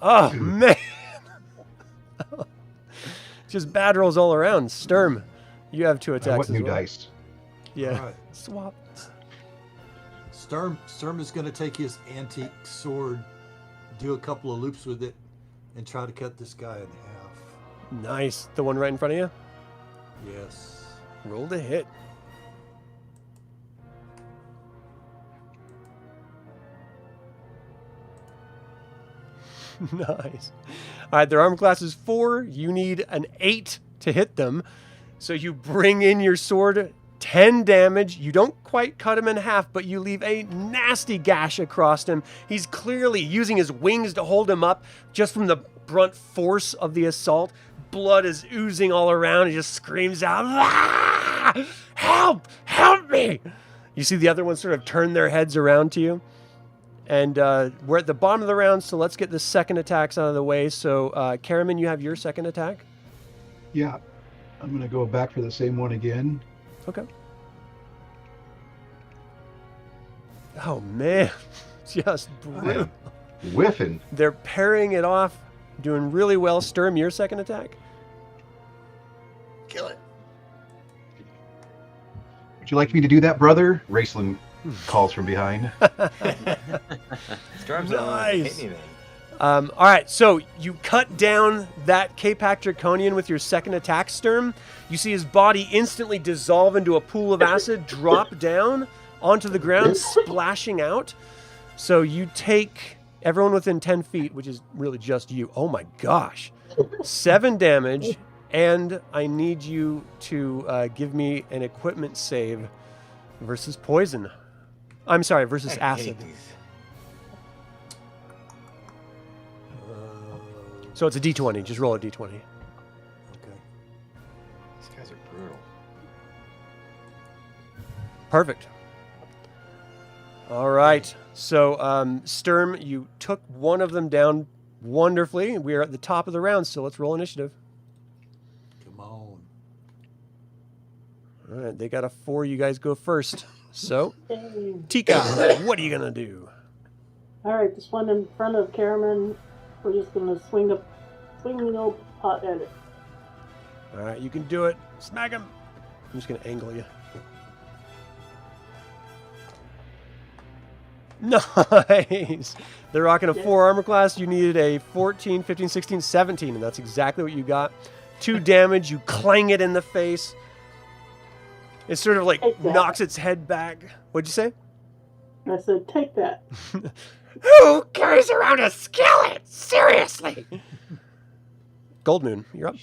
[SPEAKER 1] Oh, man. Just bad rolls all around. Sturm, you have 2 attacks
[SPEAKER 6] What
[SPEAKER 1] as
[SPEAKER 6] new
[SPEAKER 1] well.
[SPEAKER 6] dice?
[SPEAKER 1] Yeah.
[SPEAKER 4] All right.
[SPEAKER 1] Swap.
[SPEAKER 4] Sturm is going to take his antique sword, do a couple of loops with it, and try to cut this guy in half.
[SPEAKER 1] Nice. The one right in front of you?
[SPEAKER 4] Yes.
[SPEAKER 1] Roll to hit. Nice. All right, their armor class is 4. You need an 8 to hit them. So you bring in your sword, 10 damage. You don't quite cut him in half, but you leave a nasty gash across him. He's clearly using his wings to hold him up just from the brunt force of the assault. Blood is oozing all around. He just screams out, "Ah! Help! Help me!" You see the other ones sort of turn their heads around to you. And we're at the bottom of the round, so let's get the second attacks out of the way. So, Caramon, you have your second attack.
[SPEAKER 6] Yeah. I'm going to go back for the same one again.
[SPEAKER 1] Okay. Oh, man. Just brutal.
[SPEAKER 6] Whiffing.
[SPEAKER 1] They're parrying it off, doing really well. Sturm, your second attack.
[SPEAKER 7] Kill it.
[SPEAKER 6] Would you like me to do that, brother? Raistlin calls from behind.
[SPEAKER 7] Sturm's
[SPEAKER 1] Nice.
[SPEAKER 7] hit me, man.
[SPEAKER 1] All right, so you cut down that Kapak Draconian with your second attack, Sturm. You see his body instantly dissolve into a pool of acid, drop down onto the ground, splashing out. So you take everyone within 10 feet, which is really just you. Oh my gosh. 7 damage, and I need you to give me an equipment save versus poison. I'm sorry, versus
[SPEAKER 7] I
[SPEAKER 1] acid.
[SPEAKER 7] hate these.
[SPEAKER 1] So it's a d20. Just roll a d20.
[SPEAKER 4] Okay.
[SPEAKER 7] These guys are brutal.
[SPEAKER 1] Perfect. All right. So, Sturm, you took one of them down wonderfully. We are at the top of the round, so let's roll initiative.
[SPEAKER 4] Come on.
[SPEAKER 1] All right. They got a 4. You guys go first. So,
[SPEAKER 5] Yay.
[SPEAKER 1] Tika, what are you going to do?
[SPEAKER 5] All right, this one in front of Caramon, we're just gonna swing the old pot at it.
[SPEAKER 1] All right. You can do it. Smack him. I'm just going to angle you. Nice. They're rocking a 4 armor class. You needed a 14, 15, 16, 17, and that's exactly what you got. 2 damage. You clang it in the face. It sort of like
[SPEAKER 5] Take that.
[SPEAKER 1] knocks its head back. What'd you say?
[SPEAKER 5] I said, take that.
[SPEAKER 1] Who carries around a skillet? Seriously. Goldmoon, you're up.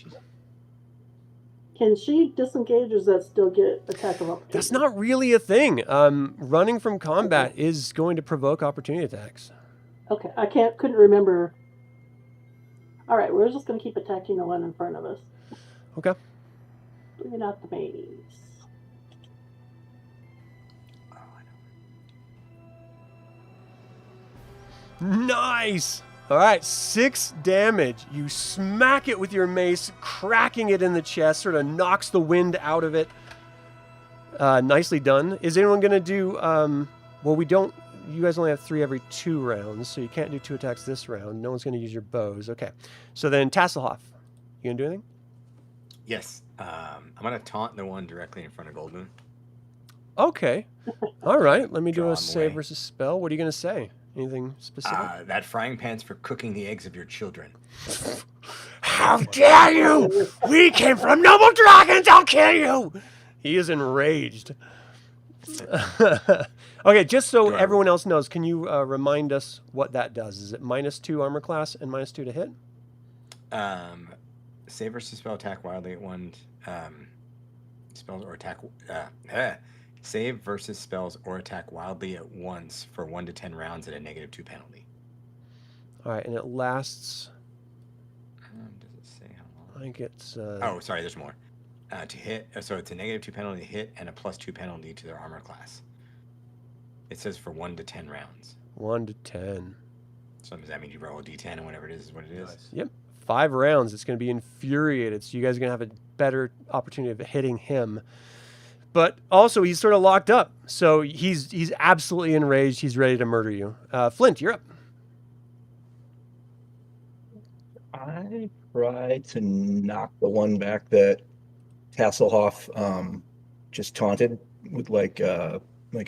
[SPEAKER 5] Can she disengage, or does that still get attack of opportunity?
[SPEAKER 1] That's not really a thing. Running from combat is going to provoke opportunity attacks.
[SPEAKER 5] Okay, I couldn't remember. All right, we're just gonna keep attacking the one in front of us.
[SPEAKER 1] Okay.
[SPEAKER 5] Bringing out the maze.
[SPEAKER 1] Nice. All right, 6 damage. You smack it with your mace, cracking it in the chest, sort of knocks the wind out of it. Nicely done. Is anyone going to do... well, we don't... You guys only have 3 every 2 rounds, so you can't do 2 attacks this round. No one's going to use your bows. Okay. So then, Tasslehoff, you going to do anything?
[SPEAKER 7] Yes. I'm going to taunt the one directly in front of Goldmoon.
[SPEAKER 1] Okay. All right. Let me do
[SPEAKER 7] Draw
[SPEAKER 1] a
[SPEAKER 7] him
[SPEAKER 1] save
[SPEAKER 7] away.
[SPEAKER 1] versus spell. What are you going to say? Anything specific?
[SPEAKER 7] That frying pan's for cooking the eggs of your children.
[SPEAKER 1] How dare you! We came from noble dragons! I'll kill you! He is enraged. Okay, just so
[SPEAKER 7] Go.
[SPEAKER 1] everyone else knows, can you remind us what that does? Is it -2 armor class and -2 to hit?
[SPEAKER 7] Save versus spell attack wildly at one. Spells or attack. Save versus spells or attack wildly at once for 1 to 10 rounds at a -2 penalty.
[SPEAKER 1] All right, and it lasts...
[SPEAKER 7] Does it say how long?
[SPEAKER 1] I think it's...
[SPEAKER 7] Oh, sorry, there's more. To hit, so it's a -2 penalty to hit and a +2 penalty to their armor class. It says for 1 to 10 rounds.
[SPEAKER 1] 1 to 10.
[SPEAKER 7] So does that mean you roll a d10 and whatever it is what it is?
[SPEAKER 4] Nice.
[SPEAKER 1] Yep. 5 rounds. It's going to be infuriated. So you guys are going to have a better opportunity of hitting him. But also, he's sort of locked up. So he's absolutely enraged. He's ready to murder you. Flint, you're up.
[SPEAKER 3] I try to knock the one back that Tasslehoff just taunted with like a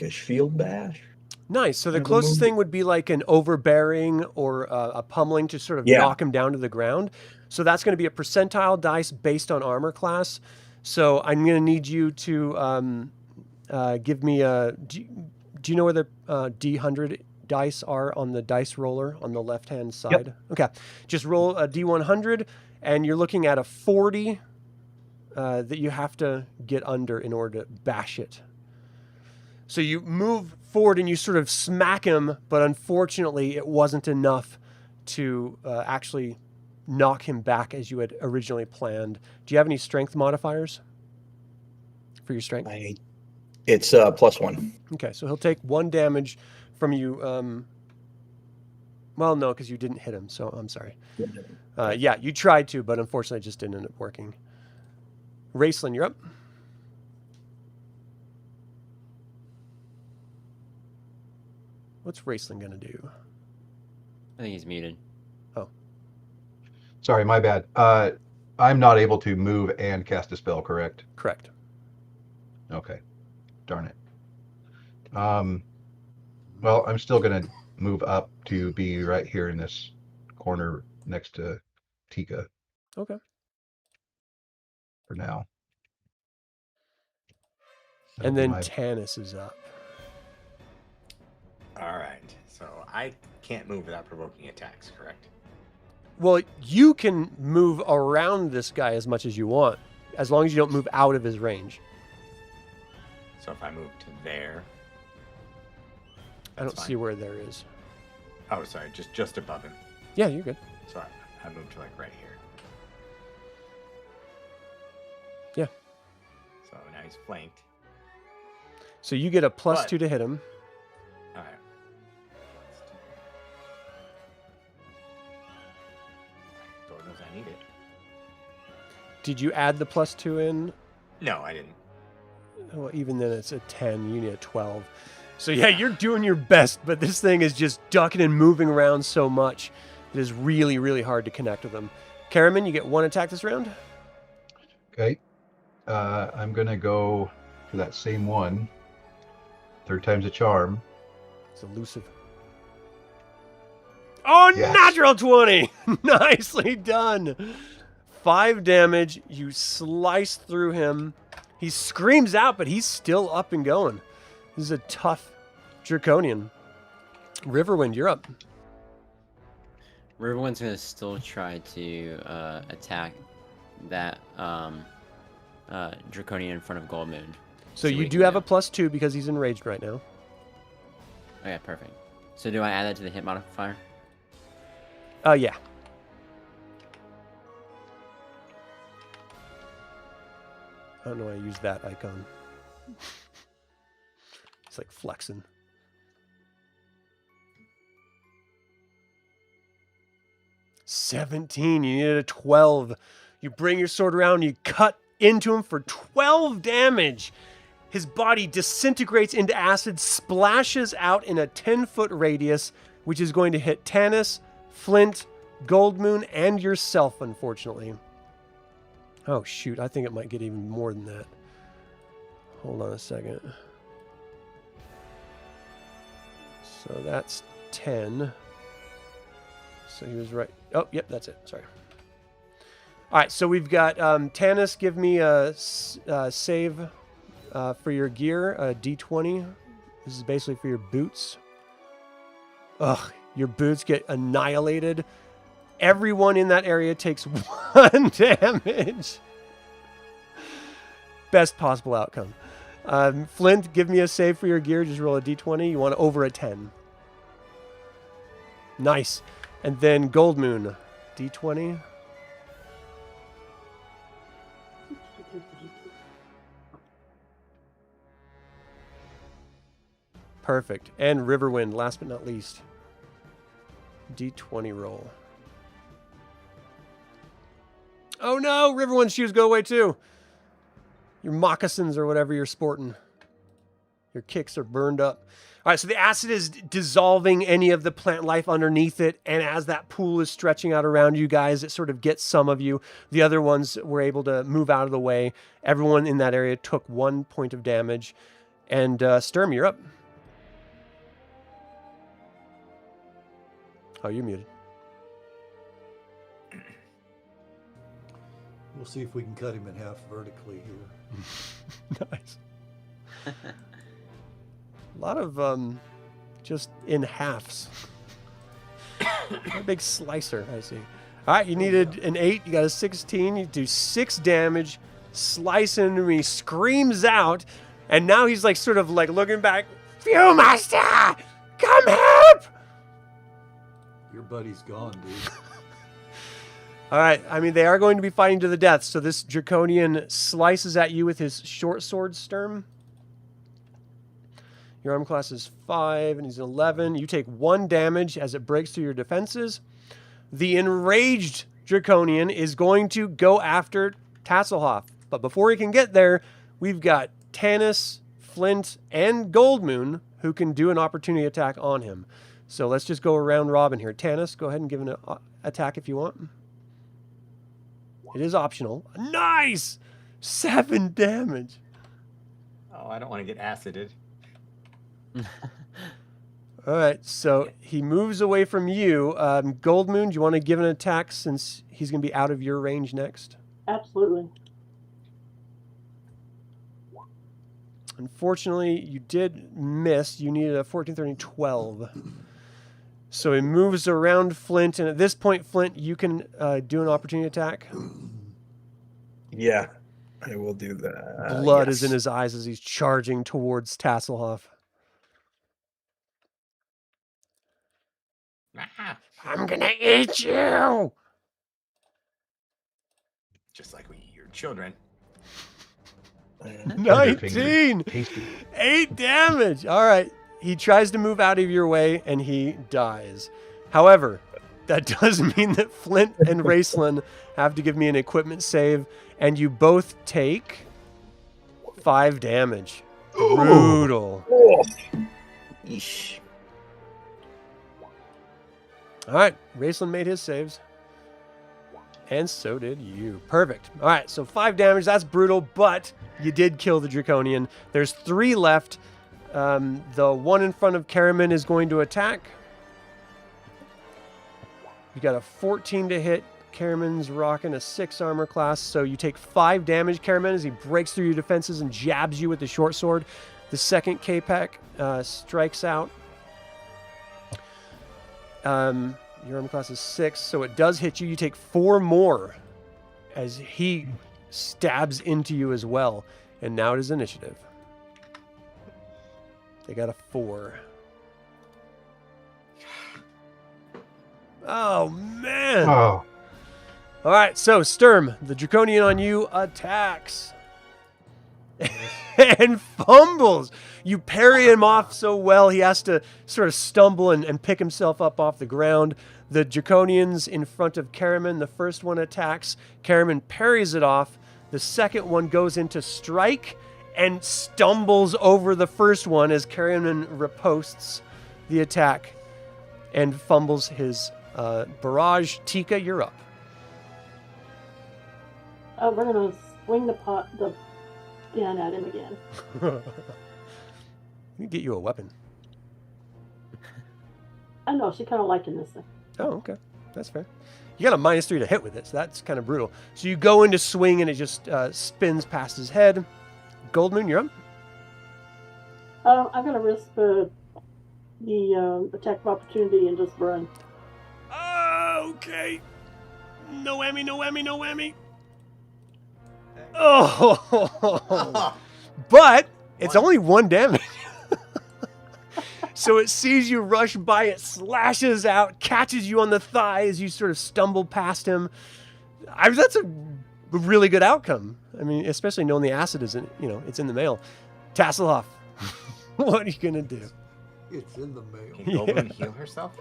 [SPEAKER 3] shield bash.
[SPEAKER 1] Nice. So the
[SPEAKER 3] Kind of a
[SPEAKER 1] closest
[SPEAKER 3] move.
[SPEAKER 1] thing would be like an overbearing or a pummeling to sort of
[SPEAKER 3] Yeah.
[SPEAKER 1] knock him down to the ground. So that's going to be a percentile dice based on armor class. So I'm going to need you to give me a... Do you know where the D100 dice are on the dice roller on the left-hand side? Okay. Just roll a D100, and you're looking at a 40 that you have to get under in order to bash it. So you move forward and you sort of smack him, but unfortunately it wasn't enough to actually knock him back as you had originally planned. Do you have any strength modifiers for your strength?
[SPEAKER 3] It's +1.
[SPEAKER 1] Okay, so he'll take 1 damage from you. Well, no, because you didn't hit him, so I'm sorry. Yeah, you tried to, but unfortunately it just didn't end up working. Raistlin, you're up. What's Raistlin going to do?
[SPEAKER 2] I think he's muted.
[SPEAKER 6] Sorry, my bad. I'm not able to move and cast a spell, correct?
[SPEAKER 1] Correct.
[SPEAKER 6] Okay. Darn it. Well, I'm still going to move up to be right here in this corner next to Tika
[SPEAKER 1] Okay.
[SPEAKER 6] for now.
[SPEAKER 1] And then
[SPEAKER 6] My-
[SPEAKER 1] Tanis is up.
[SPEAKER 7] All right. So I can't move without provoking attacks, correct?
[SPEAKER 1] Well, you can move around this guy as much as you want, as long as you don't move out of his range.
[SPEAKER 7] So if I move to there.
[SPEAKER 1] I don't
[SPEAKER 7] That's
[SPEAKER 1] see
[SPEAKER 7] fine.
[SPEAKER 1] where there is.
[SPEAKER 7] Oh, sorry, just above him.
[SPEAKER 1] Yeah, you're good.
[SPEAKER 7] So I move to like right here.
[SPEAKER 1] Yeah.
[SPEAKER 7] So now he's flanked.
[SPEAKER 1] So you get a +2
[SPEAKER 7] But-
[SPEAKER 1] to hit him.
[SPEAKER 7] All right. Lord knows I need it.
[SPEAKER 1] Did you add the +2 in?
[SPEAKER 7] No, I didn't.
[SPEAKER 1] Well, even then it's a 10. You need a 12. So yeah, you're doing your best, but this thing is just ducking and moving around so much. It is really, really hard to connect with him. Caramon, you get 1 attack this round.
[SPEAKER 6] Okay. I'm going to go for that same one. 3rd time's a charm.
[SPEAKER 1] It's elusive. Oh,
[SPEAKER 6] Yes.
[SPEAKER 1] natural 20! Nicely done. 5 damage. You slice through him. He screams out, but he's still up and going. This is a tough Draconian. Riverwind, you're up.
[SPEAKER 2] Riverwind's gonna still try to attack that Draconian in front of Goldmoon.
[SPEAKER 1] So
[SPEAKER 2] See what
[SPEAKER 1] you
[SPEAKER 2] he
[SPEAKER 1] do
[SPEAKER 2] can
[SPEAKER 1] have a +2 because he's enraged right now.
[SPEAKER 2] Okay, perfect. So do I add that to the hit modifier?
[SPEAKER 1] Yeah. I don't know why I use that icon. It's like flexing. $17. You needed a 12. You bring your sword around, you cut into him for 12 damage. His body disintegrates into acid, splashes out in a 10-foot radius, which is going to hit Tanis, Flint, Goldmoon, and yourself, unfortunately. Oh, shoot. I think it might get even more than that. Hold on a second. So that's 10. So he was right. Oh, yep, that's it. Sorry. All right, so we've got Tanis, give me a save for your gear, a D20. This is basically for your boots. Ugh, your boots get annihilated. Everyone in that area takes 1 damage. Best possible outcome. Flint, give me a save for your gear. Just roll a D20. You want over a 10. Nice. And then Goldmoon, D20. Perfect. And Riverwind, last but not least. D20 roll. Oh no, Riverwind's shoes go away too. Your moccasins or whatever you're sporting. Your kicks are burned up. All right, so the acid is dissolving any of the plant life underneath it, and as that pool is stretching out around you guys, it sort of gets some of you. The other ones were able to move out of the way. Everyone in that area took 1 point of damage. And Sturm, you're up. Oh, you're muted.
[SPEAKER 4] We'll see if we can cut him in half vertically here.
[SPEAKER 1] Nice. A lot of just in halves. A big slicer, I see. All right, you needed an 8. You got a 16. You do 6 damage. Slice into him. He screams out. And now he's like sort of like looking back. Viewmaster! Come help!
[SPEAKER 4] Your buddy's gone, dude.
[SPEAKER 1] All right. I mean, they are going to be fighting to the death. So this Draconian slices at you with his short sword, Sturm. Your arm class is 5, and he's an 11. You take 1 damage as it breaks through your defenses. The enraged Draconian is going to go after Tasslehoff. But before he can get there, we've got Tanis, Flint, and Goldmoon who can do an opportunity attack on him. So let's just go around robin here. Tanis, go ahead and give an attack if you want. It is optional. Nice! 7 damage.
[SPEAKER 7] Oh, I don't want to get acided.
[SPEAKER 1] All right, so he moves away from you. Goldmoon, do you want to give an attack since he's going to be out of your range next?
[SPEAKER 5] Absolutely.
[SPEAKER 1] Unfortunately, you did miss. You needed a 14, 13, 12. So he moves around Flint, and at this point, Flint, you can do an opportunity attack.
[SPEAKER 3] Yeah, I will do that.
[SPEAKER 1] Blood is in his eyes as he's charging towards Tasslehoff.
[SPEAKER 7] Ah,
[SPEAKER 1] I'm gonna eat you!
[SPEAKER 7] just like we eat your children.
[SPEAKER 1] 19!
[SPEAKER 6] Tasty.
[SPEAKER 1] 8 damage! All right. He tries to move out of your way, and he dies. However, that does mean that Flint and Raistlin have to give me an equipment save, and you both take 5 damage. Brutal.
[SPEAKER 3] Yeesh.
[SPEAKER 1] All right. Raistlin made his saves. And so did you. Perfect. All right, so 5 damage. That's brutal, but you did kill the Draconian. There's 3 left. The one in front of Caramon is going to attack. You got a 14 to hit. Caramon's rocking a 6 armor class, so you take 5 damage, Caramon, as he breaks through your defenses and jabs you with the short sword. The second Kapak strikes out. Your armor class is 6, so it does hit you. You take 4 more as he stabs into you as well. And now it is initiative. They got a 4. Oh, man.
[SPEAKER 6] Oh,
[SPEAKER 1] All right, so Sturm, the Draconian on you attacks. And fumbles. You parry him off so well, he has to sort of stumble and pick himself up off the ground. The Draconians in front of Caramon, the first one attacks. Caramon parries it off. The second one goes into strike and stumbles over the first one as Caramon riposts the attack and fumbles his barrage. Tika, you're up.
[SPEAKER 5] We're going to swing the gun at him again.
[SPEAKER 1] Let me get you a weapon.
[SPEAKER 5] I know, she kind of liking this thing.
[SPEAKER 1] Oh, okay. That's fair. You got a -3 to hit with it, so that's kind of brutal. So you go into swing, and it just spins past his head. Goldmoon, you're up.
[SPEAKER 5] I'm going to risk the attack of opportunity and just run.
[SPEAKER 1] Okay. No whammy, no whammy, no whammy. Oh! But it's only 1 damage. So it sees you rush by, it slashes out, catches you on the thigh as you sort of stumble past him. That's a really good outcome. I mean, especially knowing the acid isn't, it's in the mail. Tasslehoff, what are you going to do?
[SPEAKER 4] It's in the mail.
[SPEAKER 7] Can Goldmoon heal herself?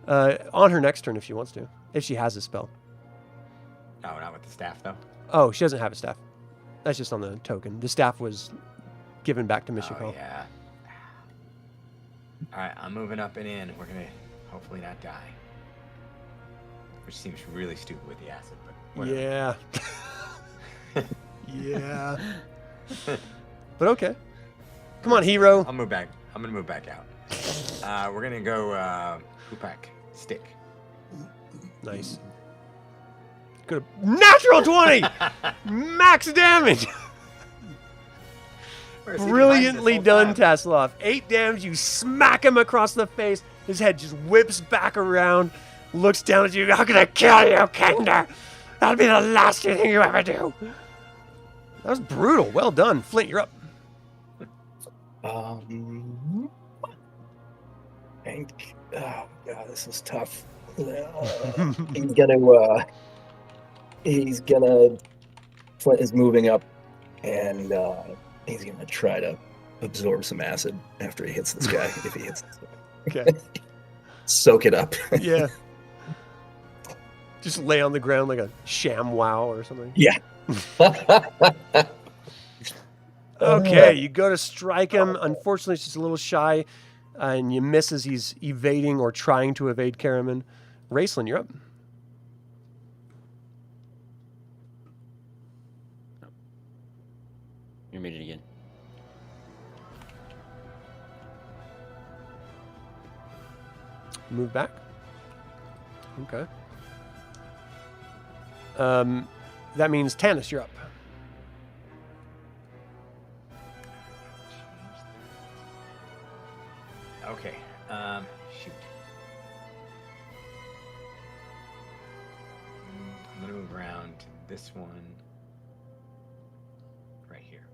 [SPEAKER 1] On her next turn if she wants to, if she has a spell.
[SPEAKER 7] No, not with the staff though.
[SPEAKER 1] Oh, she doesn't have a staff. That's just on the token. The staff was given back to Mishiko.
[SPEAKER 7] Oh, yeah. All right, I'm moving up and in. We're gonna hopefully not die. Which seems really stupid with the acid, but whatever.
[SPEAKER 1] Yeah. Yeah. But okay. Come on, hero.
[SPEAKER 7] I'll move back. I'm gonna move back out. We're gonna go Kapak stick.
[SPEAKER 1] Nice. Good. Natural 20! Max damage!
[SPEAKER 7] Where is he
[SPEAKER 1] Brilliantly
[SPEAKER 7] behind
[SPEAKER 1] done,
[SPEAKER 7] this whole time?
[SPEAKER 1] Tasslehoff. 8 damage. You smack him across the face. His head just whips back around, looks down at you. I'm gonna kill you, Kender. That'll be the last thing you ever do. That was brutal. Well done. Flint, you're up.
[SPEAKER 3] Oh god, this is tough. Flint is moving up, and he's gonna try to absorb some acid after he hits this guy. If he hits this guy.
[SPEAKER 1] Okay.
[SPEAKER 3] Soak it up.
[SPEAKER 1] Yeah. Just lay on the ground like a sham wow or something.
[SPEAKER 3] Yeah.
[SPEAKER 1] Okay, you go to strike him. Unfortunately, it's just a little shy, and you miss as he's evading or trying to evade Caramon. Raistlin, you're up.
[SPEAKER 2] You're muted again.
[SPEAKER 1] Move back. Okay. That means Tanis, you're up.
[SPEAKER 7] Okay. Shoot. I'm gonna move around this one right here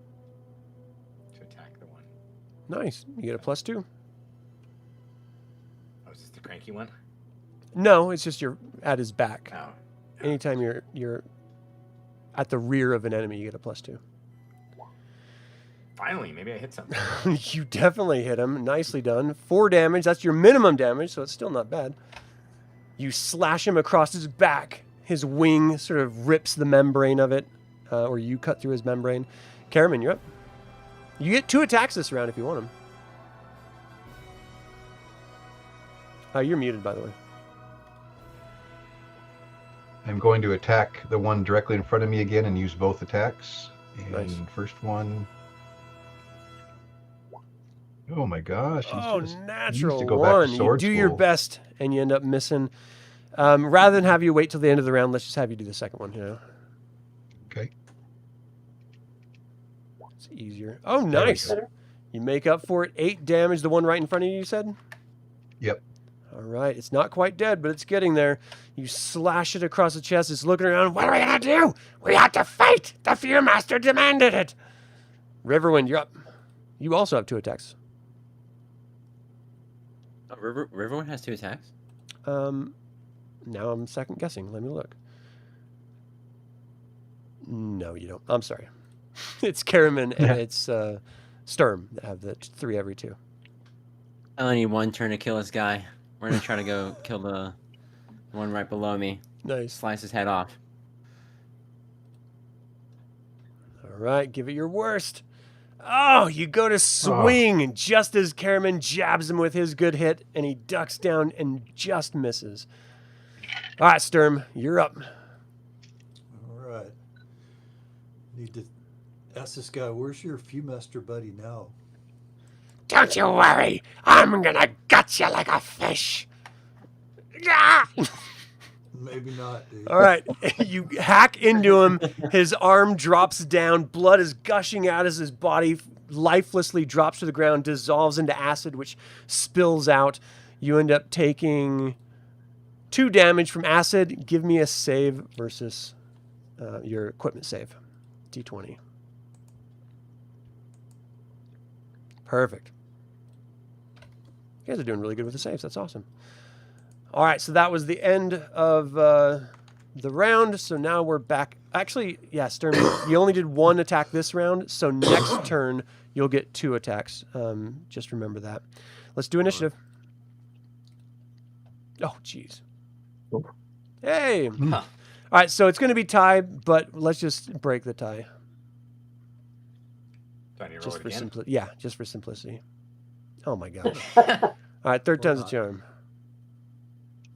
[SPEAKER 7] to attack the one.
[SPEAKER 1] Nice. You get a +2.
[SPEAKER 7] Oh, is this the cranky one?
[SPEAKER 1] No, it's just you're at his back.
[SPEAKER 7] Oh.
[SPEAKER 1] Anytime you're at the rear of an enemy, you get a +2.
[SPEAKER 7] Finally, maybe I hit something.
[SPEAKER 1] You definitely hit him. Nicely done. 4 damage. That's your minimum damage, so it's still not bad. You slash him across his back. His wing sort of rips the membrane of it, or you cut through his membrane. Caramon, you're up. You get 2 attacks this round if you want them. You're muted, by the way.
[SPEAKER 6] I'm going to attack the one directly in front of me again and use both attacks. And
[SPEAKER 1] Nice.
[SPEAKER 6] First one. Oh my gosh. He's
[SPEAKER 1] natural
[SPEAKER 6] to go back to
[SPEAKER 1] 1. You
[SPEAKER 6] sword
[SPEAKER 1] do your
[SPEAKER 6] school.
[SPEAKER 1] best, and you end up missing. Rather than have you wait till the end of the round, let's just have you do the second one. You know,
[SPEAKER 6] Okay.
[SPEAKER 1] it's easier. Oh, nice. You make up for it. 8 damage. The one right in front of you, you said?
[SPEAKER 6] Yep.
[SPEAKER 1] All right. It's not quite dead, but it's getting there. You slash it across the chest. It's looking around. What are we going to do? We have to fight. The Fearmaster demanded it. Riverwind, you're up. You also have 2 attacks.
[SPEAKER 2] Oh, Riverwind has 2 attacks?
[SPEAKER 1] Now I'm second guessing. Let me look. No, you don't. I'm sorry. It's Caramon and it's Sturm that have the 3 every 2.
[SPEAKER 2] I only need 1 turn to kill this guy. We're gonna try to go kill the one right below me.
[SPEAKER 1] Nice.
[SPEAKER 2] Slice his head off.
[SPEAKER 1] All right, give it your worst. Oh, you go to swing just as Caramon jabs him with his good hit, and he ducks down and just misses. All right, Sturm, you're up.
[SPEAKER 4] All right. Need to ask this guy, where's your Viewmaster buddy now?
[SPEAKER 1] Don't you worry. I'm gonna gut you like a fish. Ah!
[SPEAKER 4] Maybe not, dude.
[SPEAKER 1] All right, you hack into him. His arm drops down. Blood is gushing out as his body lifelessly drops to the ground, dissolves into acid, which spills out. You end up taking 2 damage from acid. Give me a save versus your equipment save. D20. Perfect. You guys are doing really good with the saves. That's awesome. All right, so that was the end of the round. So now we're back. Actually, yeah, Sturm, you only did 1 attack this round. So next turn, you'll get 2 attacks. Just remember that. Let's do initiative. Oh, jeez. Hey.
[SPEAKER 7] Huh.
[SPEAKER 1] All right, so it's going to be tie, but let's just break the tie.
[SPEAKER 7] Do I need to roll
[SPEAKER 1] Just
[SPEAKER 7] it
[SPEAKER 1] for
[SPEAKER 7] again?
[SPEAKER 1] yeah, just for simplicity. Oh my gosh. All right, third time's a charm.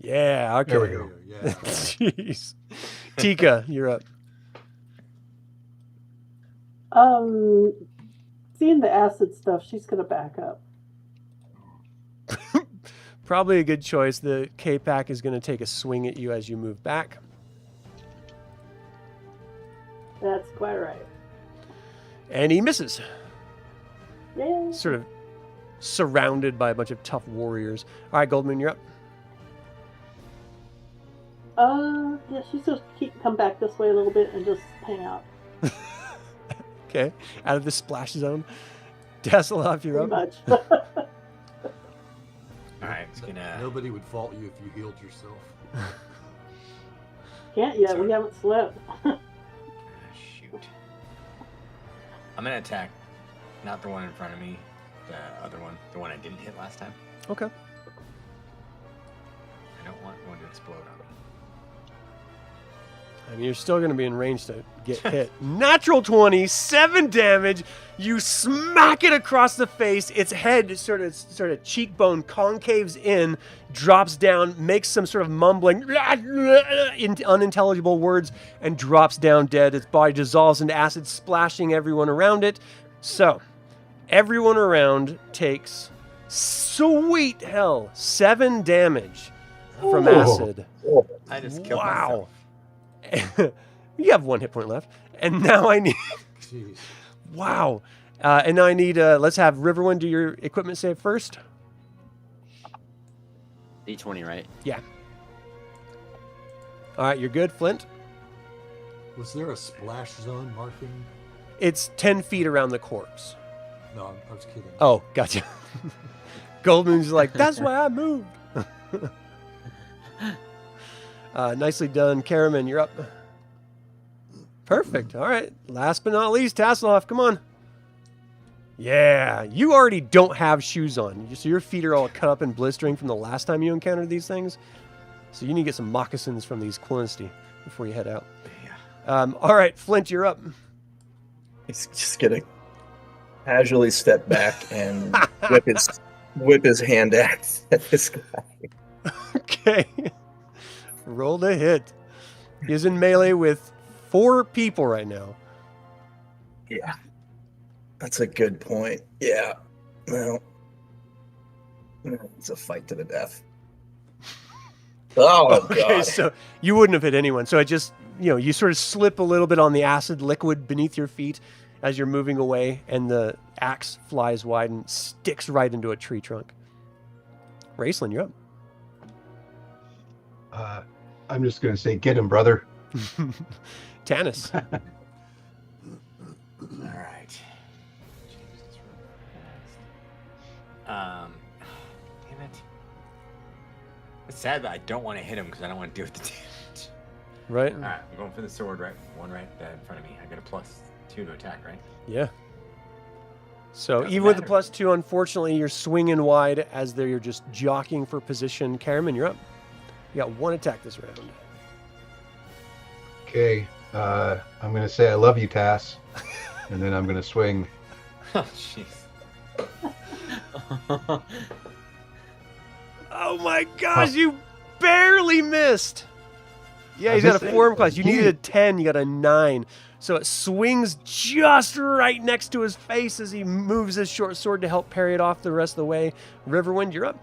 [SPEAKER 1] Yeah, okay.
[SPEAKER 6] There we go.
[SPEAKER 4] Yeah.
[SPEAKER 1] Jeez. Tika, you're up.
[SPEAKER 5] Seeing the acid stuff, she's gonna back up.
[SPEAKER 1] Probably a good choice. The Kapak is going to take a swing at you as you move back.
[SPEAKER 5] That's quite right.
[SPEAKER 1] And he misses.
[SPEAKER 5] Yay.
[SPEAKER 1] Sort of surrounded by a bunch of tough warriors. All right, Goldmoon, you're up.
[SPEAKER 5] Yeah, she's just come back this way a little bit and just hang out.
[SPEAKER 1] Okay, out of the splash zone. Tasslehoff, you're
[SPEAKER 5] Pretty
[SPEAKER 1] up.
[SPEAKER 5] much.
[SPEAKER 7] All right, it's gonna.
[SPEAKER 4] Nobody would fault you if you healed yourself.
[SPEAKER 5] Can't yet.
[SPEAKER 7] Sorry.
[SPEAKER 5] We haven't slept.
[SPEAKER 7] Shoot. I'm gonna attack, not the one in front of me, the other one, the one I didn't hit last time.
[SPEAKER 1] Okay.
[SPEAKER 7] I don't want one to explode on me.
[SPEAKER 1] I mean, you're still going to be in range to get hit. Natural 20, 7 damage. You smack it across the face. Its head sort of cheekbone concaves in, drops down, makes some sort of mumbling, in unintelligible words, and drops down dead. Its body dissolves into acid, splashing everyone around it. So, everyone around takes, sweet hell, 7 damage from acid.
[SPEAKER 7] I just killed
[SPEAKER 1] Wow.
[SPEAKER 7] myself.
[SPEAKER 1] You have 1 hit point left. And now I need...
[SPEAKER 4] Jeez.
[SPEAKER 1] Wow. And now I need... let's have Riverwind do your equipment save first.
[SPEAKER 2] D20, right?
[SPEAKER 1] Yeah. All right, you're good, Flint.
[SPEAKER 4] Was there a splash zone marking?
[SPEAKER 1] It's 10 feet around the corpse.
[SPEAKER 4] No, I was kidding.
[SPEAKER 1] Oh, gotcha. Goldmoon's like, that's why I moved. Nicely done. Caramon, you're up. Perfect. All right. Last but not least, Tasslehoff, come on. Yeah. You already don't have shoes on. So your feet are all cut up and blistering from the last time you encountered these things. So you need to get some moccasins from these Quincy before you head out.
[SPEAKER 7] Yeah.
[SPEAKER 1] All right, Flint, you're up.
[SPEAKER 3] He's just gonna casually step back and whip his hand axe at this guy.
[SPEAKER 1] Okay. Roll to hit. He is in melee with 4 people right now.
[SPEAKER 3] Yeah, that's a good point. Yeah, well, it's a fight to the death. Oh,
[SPEAKER 1] Okay,
[SPEAKER 3] God.
[SPEAKER 1] so you wouldn't have hit anyone. So it just, you sort of slip a little bit on the acid liquid beneath your feet as you're moving away, and the axe flies wide and sticks right into a tree trunk. Raistlin, you're up.
[SPEAKER 6] I'm just going to say, get him, brother.
[SPEAKER 1] Tanis.
[SPEAKER 7] All right. Jesus, damn it. It's sad that I don't want to hit him because I don't want to deal with the damage.
[SPEAKER 1] Right?
[SPEAKER 7] All right, I'm going for the sword, right? One right in front of me. I got a +2 to attack, right?
[SPEAKER 1] Yeah. So
[SPEAKER 7] Doesn't
[SPEAKER 1] even with the
[SPEAKER 7] matter.
[SPEAKER 1] +2, unfortunately, you're swinging wide as you're just jockeying for position. Caramon, you're up. You got 1 attack this round.
[SPEAKER 6] Okay. I'm going to say I love you, Tass. And then I'm going to swing.
[SPEAKER 7] Oh, jeez.
[SPEAKER 1] Oh my gosh, you barely missed. Yeah, he's got a 4 class. You needed a 10, you got a 9. So it swings just right next to his face as he moves his short sword to help parry it off the rest of the way. Riverwind, you're up.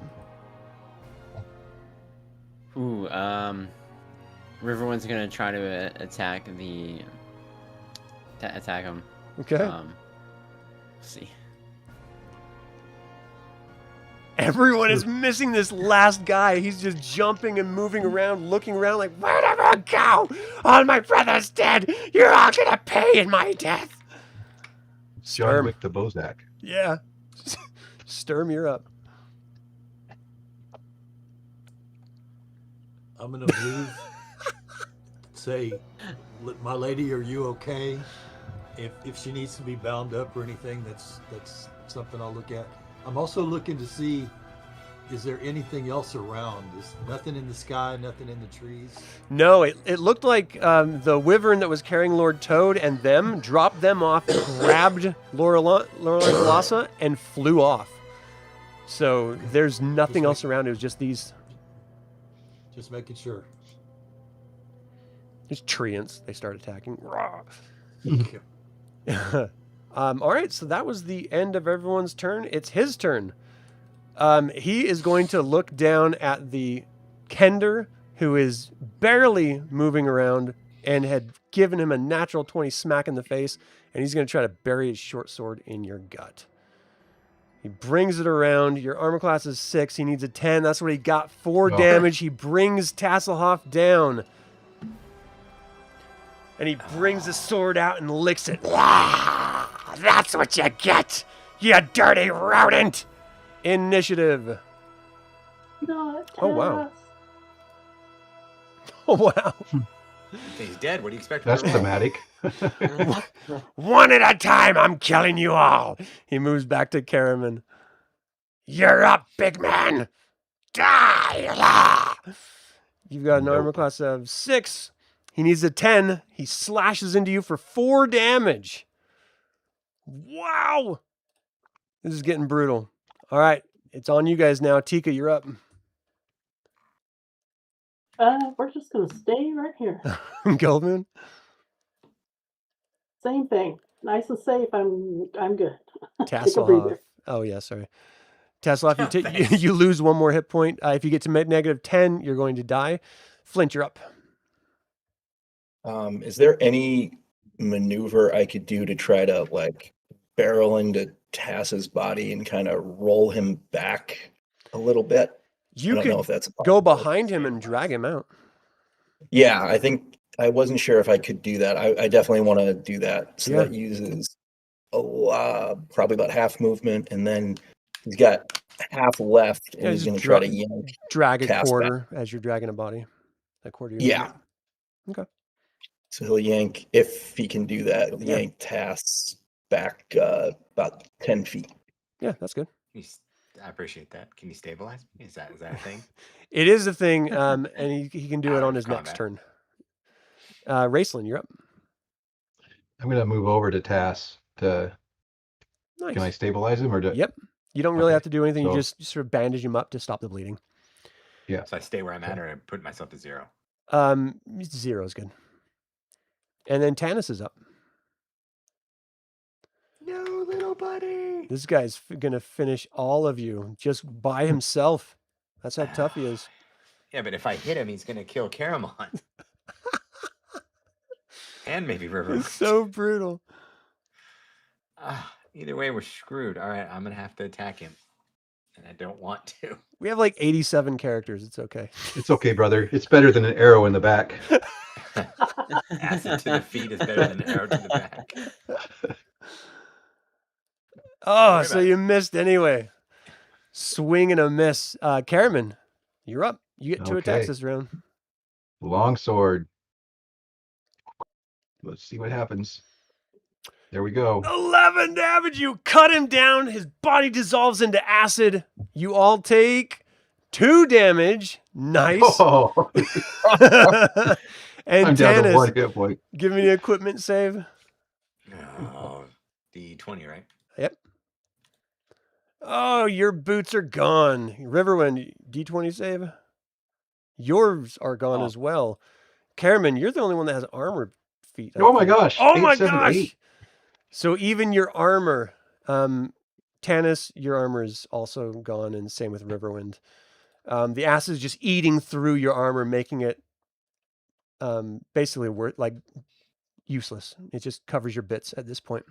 [SPEAKER 2] Ooh, Riverwind's gonna try to attack attack him.
[SPEAKER 1] Okay.
[SPEAKER 2] Let's see.
[SPEAKER 1] Everyone is missing this last guy. He's just jumping and moving around, looking around like, where'd everyone go? All my brother's dead. You're all gonna pay in my death.
[SPEAKER 6] John
[SPEAKER 1] Sturm.
[SPEAKER 6] Wick the Bozak.
[SPEAKER 1] Yeah. Sturm, you're up.
[SPEAKER 4] I'm gonna move say, "My lady, are you okay?" If she needs to be bound up or anything, that's something I'll look at. I'm also looking to see, is there anything else around? Is nothing in the sky, nothing in the trees?
[SPEAKER 1] No, it looked like the wyvern that was carrying Lord Toad and them dropped them off, grabbed Lorelei Colassa, and flew off. So there's nothing else around. It was just these.
[SPEAKER 4] Just making sure.
[SPEAKER 1] There's treants. They start attacking.
[SPEAKER 4] Thank you.
[SPEAKER 1] All right, so that was the end of everyone's turn. It's his turn. He is going to look down at the Kender, who is barely moving around and had given him a natural 20 smack in the face, and he's going to try to bury his short sword in your gut. He brings it around. Your armor class is 6. He needs a 10. That's what he got. 4 damage. He brings Tasslehoff down. And he brings the sword out and licks it. That's what you get, you dirty rodent. Initiative.
[SPEAKER 5] Not
[SPEAKER 1] Oh, wow.
[SPEAKER 5] Tass.
[SPEAKER 1] Oh, wow.
[SPEAKER 7] He's dead. What do you expect?
[SPEAKER 6] That's
[SPEAKER 7] from
[SPEAKER 6] thematic.
[SPEAKER 1] One at a time, I'm killing you all. He moves back to Caramon. You're up, big man. Die. La. You've got an armor class of 6. He needs a 10. He slashes into you for 4 damage. Wow. This is getting brutal. All right. It's on you guys now. Tika, you're up.
[SPEAKER 5] We're just gonna stay right here.
[SPEAKER 1] Goldmoon.
[SPEAKER 5] Same thing. Nice and safe. I'm good. Take a
[SPEAKER 1] Tasslehoff.
[SPEAKER 5] breather.
[SPEAKER 1] Oh, yeah, sorry. Tasslehoff, you,
[SPEAKER 7] Thanks.
[SPEAKER 1] you lose 1 more hit point. If you get to negative 10, you're going to die. Flint, you're up.
[SPEAKER 3] Is there any maneuver I could do to try to like barrel into Tass's body and kind of roll him back a little bit?
[SPEAKER 1] You
[SPEAKER 3] I don't know
[SPEAKER 1] could
[SPEAKER 3] if that's
[SPEAKER 1] go
[SPEAKER 3] possible.
[SPEAKER 1] behind him and drag him out.
[SPEAKER 3] Yeah, I think I wasn't sure if I could do that. I definitely want to do that. So that uses probably about half movement, and then he's got half left, and he's
[SPEAKER 1] just
[SPEAKER 3] going to try to yank.
[SPEAKER 1] drag a
[SPEAKER 3] Tass
[SPEAKER 1] quarter as you're dragging a body. A quarter. Of your
[SPEAKER 3] Yeah.
[SPEAKER 1] movement. Okay.
[SPEAKER 3] So he'll yank, if he can do that, he'll
[SPEAKER 1] Yeah.
[SPEAKER 3] yank Tass back about 10 feet.
[SPEAKER 1] Yeah, that's good.
[SPEAKER 7] I appreciate that. Can you stabilize me? Is that a thing?
[SPEAKER 1] It is a thing, and he can do it
[SPEAKER 7] Out
[SPEAKER 1] on
[SPEAKER 7] of
[SPEAKER 1] his next
[SPEAKER 7] combat.
[SPEAKER 1] turn. Raistlin, you're up.
[SPEAKER 6] I'm going to move over to Tass. Can I
[SPEAKER 1] Nice.
[SPEAKER 6] stabilize him?
[SPEAKER 1] Yep. You don't really
[SPEAKER 6] Okay,
[SPEAKER 1] have to do anything. You
[SPEAKER 6] so-
[SPEAKER 1] just sort of bandage him up to stop the bleeding.
[SPEAKER 6] Yeah.
[SPEAKER 7] So I stay where I'm at, or I put myself to 0.
[SPEAKER 1] 0 is good. And then Tanis is up.
[SPEAKER 7] No, little buddy.
[SPEAKER 1] This guy's going to finish all of you just by himself. That's how tough he is.
[SPEAKER 7] Yeah, but if I hit him, he's gonna kill Caramon. And maybe Riverwind.
[SPEAKER 1] It's so brutal.
[SPEAKER 7] Either way, we're screwed. All right, I'm gonna have to attack him, and I don't want to.
[SPEAKER 1] We have like 87 characters. It's okay.
[SPEAKER 6] It's okay, brother. It's better than an arrow in the back.
[SPEAKER 7] Acid to the feet is better than an arrow to the back.
[SPEAKER 1] Oh,
[SPEAKER 7] worry
[SPEAKER 1] so
[SPEAKER 7] about it.
[SPEAKER 1] you missed anyway. Swing and a miss. Caramon, you're up. You get 2 attacks
[SPEAKER 6] Okay.
[SPEAKER 1] this round.
[SPEAKER 6] Long sword. Let's see what happens. There we go.
[SPEAKER 1] 11 damage. You cut him down. His body dissolves into acid. You all take 2 damage. Nice.
[SPEAKER 6] Oh,
[SPEAKER 1] And
[SPEAKER 6] I'm down to
[SPEAKER 1] Tanis,
[SPEAKER 6] 1 hit point.
[SPEAKER 1] give me an equipment save.
[SPEAKER 7] Oh, D20, right?
[SPEAKER 1] Yep. Oh, your boots are gone. Riverwind, D20 save. Yours are gone
[SPEAKER 7] Oh.
[SPEAKER 1] as well. Caramon, you're the only one that has armor feet. I
[SPEAKER 6] Oh my
[SPEAKER 1] think.
[SPEAKER 6] gosh.
[SPEAKER 1] Oh
[SPEAKER 6] 8,
[SPEAKER 1] my
[SPEAKER 6] 7,
[SPEAKER 1] gosh.
[SPEAKER 6] 8.
[SPEAKER 1] So even your armor, Tanis, your armor is also gone, and same with Riverwind. The acid is just eating through your armor, making it basically useless. It just covers your bits at this point.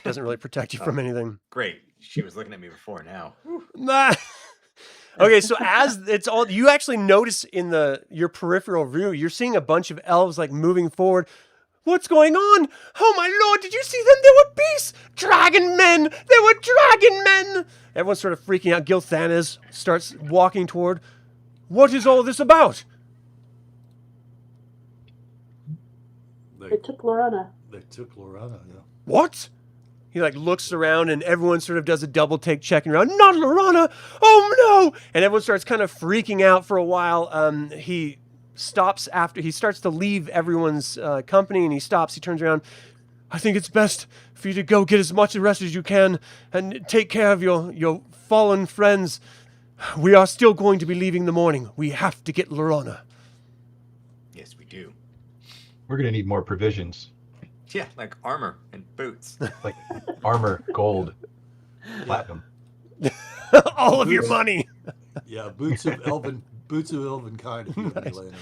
[SPEAKER 1] Doesn't really protect you from anything.
[SPEAKER 7] Great. She was looking at me before now.
[SPEAKER 1] Nah. Okay, so as it's all, you actually notice in your peripheral view, you're seeing a bunch of elves like moving forward. What's going on? Oh my lord, did you see them? They were beasts! Dragon men! They were dragon men! Everyone's sort of freaking out. Gilthanas starts walking toward. What is all this about?
[SPEAKER 5] They took Lorana.
[SPEAKER 4] They took Lorana, yeah.
[SPEAKER 1] What? He like looks around and everyone sort of does a double take checking around. Not Lorana! Oh no! And everyone starts kind of freaking out for a while. He stops after he starts to leave everyone's company, and he stops. He turns around. I think it's best for you to go get as much rest as you can and take care of your fallen friends. We are still going to be leaving in the morning. We have to get Lorana.
[SPEAKER 7] Yes, we do.
[SPEAKER 6] We're going to need more provisions.
[SPEAKER 7] Yeah, like armor and boots.
[SPEAKER 6] Like armor, gold, platinum.
[SPEAKER 1] All of your money.
[SPEAKER 4] Yeah, boots of elven kind if you have any laying around.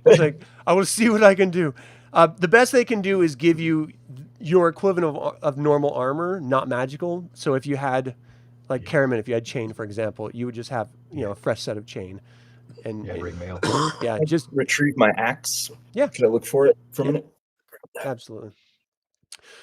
[SPEAKER 1] It's like, I will see what I can do. The best they can do is give you your equivalent of normal armor, not magical. So if you had, like Caramon, if you had chain, for example, you would just have, a fresh set of chain. And
[SPEAKER 6] Ring mail.
[SPEAKER 1] yeah,
[SPEAKER 3] I
[SPEAKER 1] just
[SPEAKER 3] retrieve my axe.
[SPEAKER 1] Yeah.
[SPEAKER 3] Should I look for it for a minute?
[SPEAKER 1] absolutely.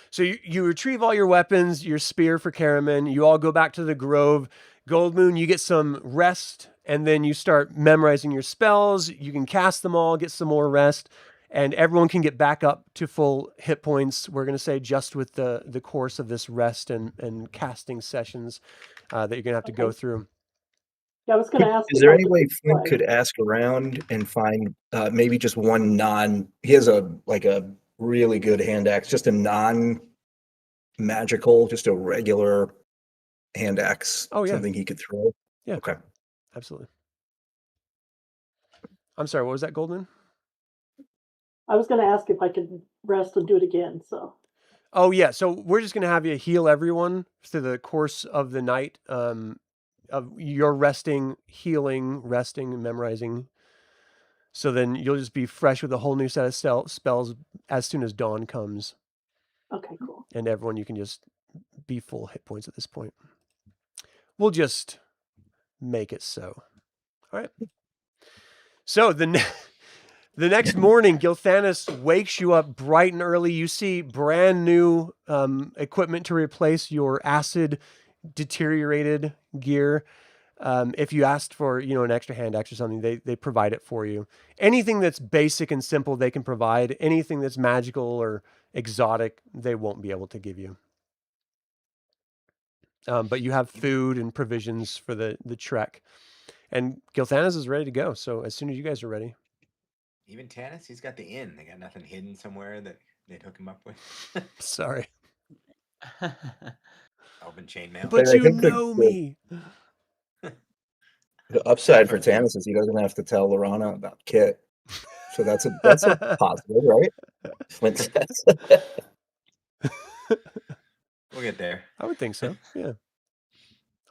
[SPEAKER 1] So you retrieve all your weapons, your spear for Caramon. You all go back to the grove. Goldmoon, you get some rest, and then you start memorizing your spells. You can cast them all, get some more rest, and everyone can get back up to full hit points. We're going to say just with the course of this rest and casting sessions that you're going to have to go through.
[SPEAKER 5] Yeah, I was going to ask.
[SPEAKER 3] Is there any way Flint could ask around and find maybe just one he has a really good hand axe, just a non-magical, just a regular hand axe, something he could throw?
[SPEAKER 1] Yeah.
[SPEAKER 3] Okay.
[SPEAKER 1] Absolutely. I'm sorry, what was that, Goldmoon?
[SPEAKER 5] I was going to ask if I could rest and do it again, so.
[SPEAKER 1] Oh, yeah. So we're just going to have you heal everyone through the course of the night. Of your resting, healing, resting, and memorizing. So then you'll just be fresh with a whole new set of spells as soon as dawn comes.
[SPEAKER 5] Okay, cool.
[SPEAKER 1] And everyone, you can just be full hit points at this point. We'll just make it so. All right. So the next morning, Gilthanis wakes you up bright and early. You see brand new equipment to replace your acid deteriorated gear. If you asked for, an extra hand axe or something, they provide it for you. Anything that's basic and simple, they can provide. Anything that's magical or exotic, they won't be able to give you. But you have food and provisions for the trek. And Gilthanis is ready to go. So as soon as you guys are ready.
[SPEAKER 7] Even Tanis, he's got the inn. They got nothing hidden somewhere that they'd hook him up with.
[SPEAKER 1] Sorry.
[SPEAKER 7] Elven chainmail.
[SPEAKER 1] But
[SPEAKER 3] I
[SPEAKER 1] you
[SPEAKER 3] think
[SPEAKER 1] know me.
[SPEAKER 3] The upside for Tanis is he doesn't have to tell Lorana about Kit. So that's a positive, right? Flint says.
[SPEAKER 7] We'll get there.
[SPEAKER 1] I would think so. Yeah.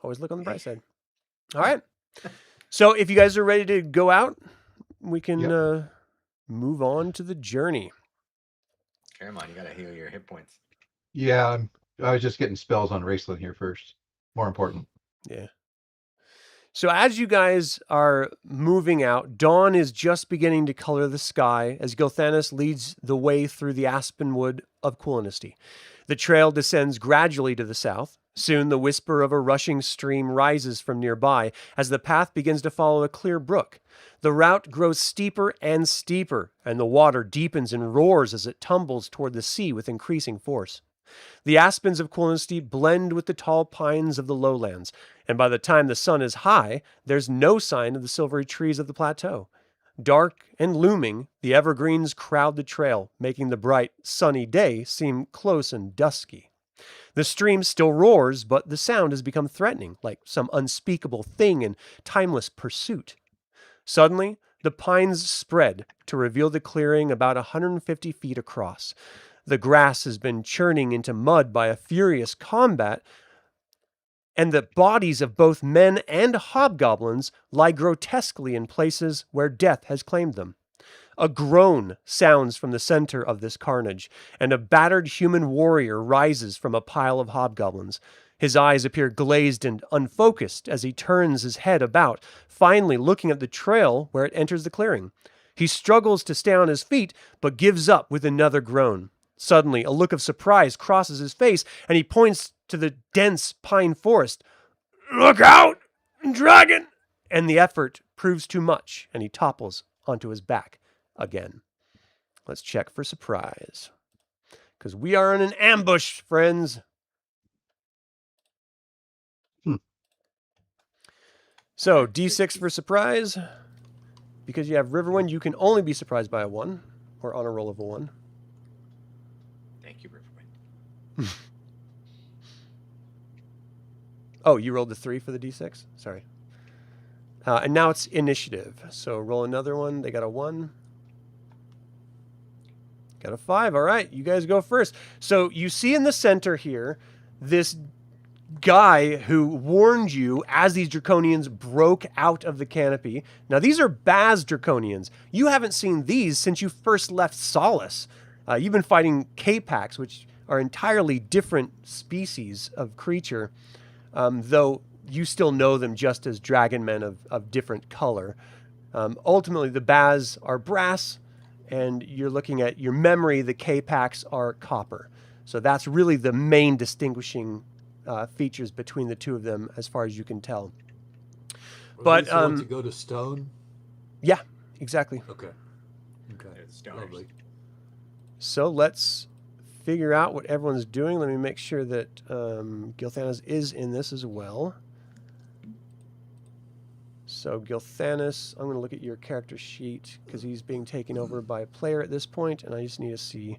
[SPEAKER 1] Always look on the bright side. All right. So if you guys are ready to go out, we can move on to the journey.
[SPEAKER 7] Caramon, you gotta heal your hit points.
[SPEAKER 6] Yeah, I was just getting spells on Raistlin here first. More important.
[SPEAKER 1] Yeah. So as you guys are moving out, dawn is just beginning to color the sky as Gilthanis leads the way through the aspen wood of Coolnesty. The trail descends gradually to the south. Soon the whisper of a rushing stream rises from nearby as the path begins to follow a clear brook. The route grows steeper and steeper, and the water deepens and roars as it tumbles toward the sea with increasing force. The aspens of Coolnesty blend with the tall pines of the lowlands, and by the time the sun is high, there's no sign of the silvery trees of the plateau. Dark and looming, the evergreens crowd the trail, making the bright, sunny day seem close and dusky. The stream still roars, but the sound has become threatening, like some unspeakable thing in timeless pursuit. Suddenly, the pines spread to reveal the clearing about 150 feet across. The grass has been churning into mud by a furious combat, and the bodies of both men and hobgoblins lie grotesquely in places where death has claimed them. A groan sounds from the center of this carnage, and a battered human warrior rises from a pile of hobgoblins. His eyes appear glazed and unfocused as he turns his head about, finally looking at the trail where it enters the clearing. He struggles to stay on his feet, but gives up with another groan. Suddenly, a look of surprise crosses his face, and he points to the dense pine forest. "Look out, dragon!" And the effort proves too much, and he topples onto his back again. Let's check for surprise. Because we are in an ambush, friends. So, D6 for surprise. Because you have Riverwind, you can only be surprised by a 1. Or on a roll of a 1.
[SPEAKER 7] Thank you, Riverwind.
[SPEAKER 1] Oh, you rolled a 3 for the D6? Sorry. And now it's initiative. So roll another one. They got a 1. Got a 5. All right, you guys go first. So you see in the center here this guy who warned you as these Draconians broke out of the canopy. Now, these are Baz Draconians. You haven't seen these since you first left Solace. You've been fighting Kapaks, which are entirely different species of creature, though you still know them just as dragonmen of different color. Ultimately, the Baz are brass, and you're looking at your memory, the Kapaks are copper. So that's really the main distinguishing features between the two of them, as far as you can tell.
[SPEAKER 4] But to go to stone.
[SPEAKER 1] Yeah, exactly.
[SPEAKER 4] Okay. Lovely.
[SPEAKER 1] So let's figure out what everyone's doing. Let me make sure that Gilthanas is in this as well. So Gilthanas, I'm going to look at your character sheet because he's being taken over by a player at this point, and I just need to see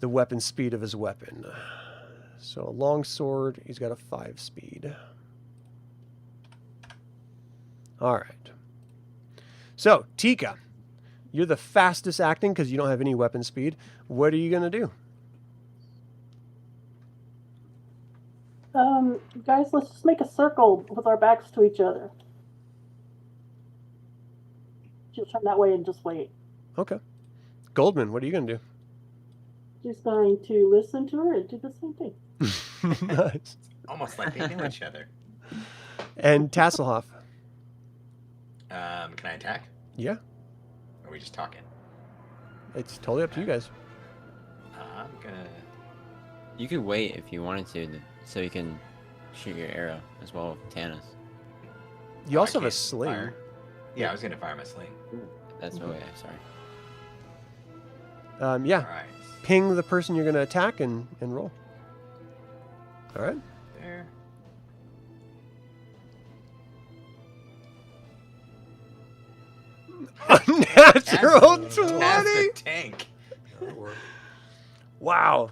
[SPEAKER 1] the weapon speed of his weapon. So a long sword, he's got a 5 speed. All right. So, Tika, you're the fastest acting because you don't have any weapon speed. What are you going to do?
[SPEAKER 5] Guys, let's just make a circle with our backs to each other. She'll turn that way and just wait.
[SPEAKER 1] Okay. Goldmoon, what are you going to do?
[SPEAKER 5] She's going to listen to her and do the same thing.
[SPEAKER 1] Nice.
[SPEAKER 7] Almost like they know each other.
[SPEAKER 1] And Tasslehoff.
[SPEAKER 7] Can I attack?
[SPEAKER 1] Yeah.
[SPEAKER 7] Or are we just talking?
[SPEAKER 1] It's totally up to you guys.
[SPEAKER 7] I'm gonna.
[SPEAKER 2] You could wait if you wanted to, so you can shoot your arrow as well with Tanis.
[SPEAKER 1] You
[SPEAKER 7] I
[SPEAKER 1] also have a
[SPEAKER 7] can't
[SPEAKER 1] sling.
[SPEAKER 7] fire. Yeah, I was gonna fire my sling.
[SPEAKER 2] That's okay. Sorry.
[SPEAKER 1] Yeah.
[SPEAKER 7] All right.
[SPEAKER 1] Ping the person you're going to attack and roll. All right.
[SPEAKER 7] There.
[SPEAKER 1] Unnatural
[SPEAKER 7] That's
[SPEAKER 1] 20.
[SPEAKER 7] the tank.
[SPEAKER 1] Wow.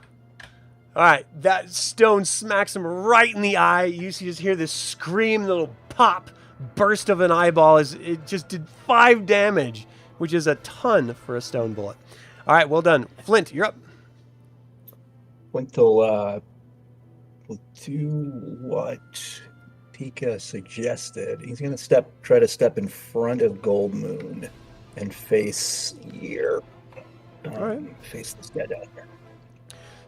[SPEAKER 1] All right. That stone smacks him right in the eye. You just hear this scream, little pop, burst of an eyeball. It just did 5 damage, which is a ton for a stone bullet. All right. Well done. Flint, you're up.
[SPEAKER 3] Flint will do what Tika suggested. He's going to try to step in front of Goldmoon and face here.
[SPEAKER 1] All right.
[SPEAKER 3] Face this guy down here.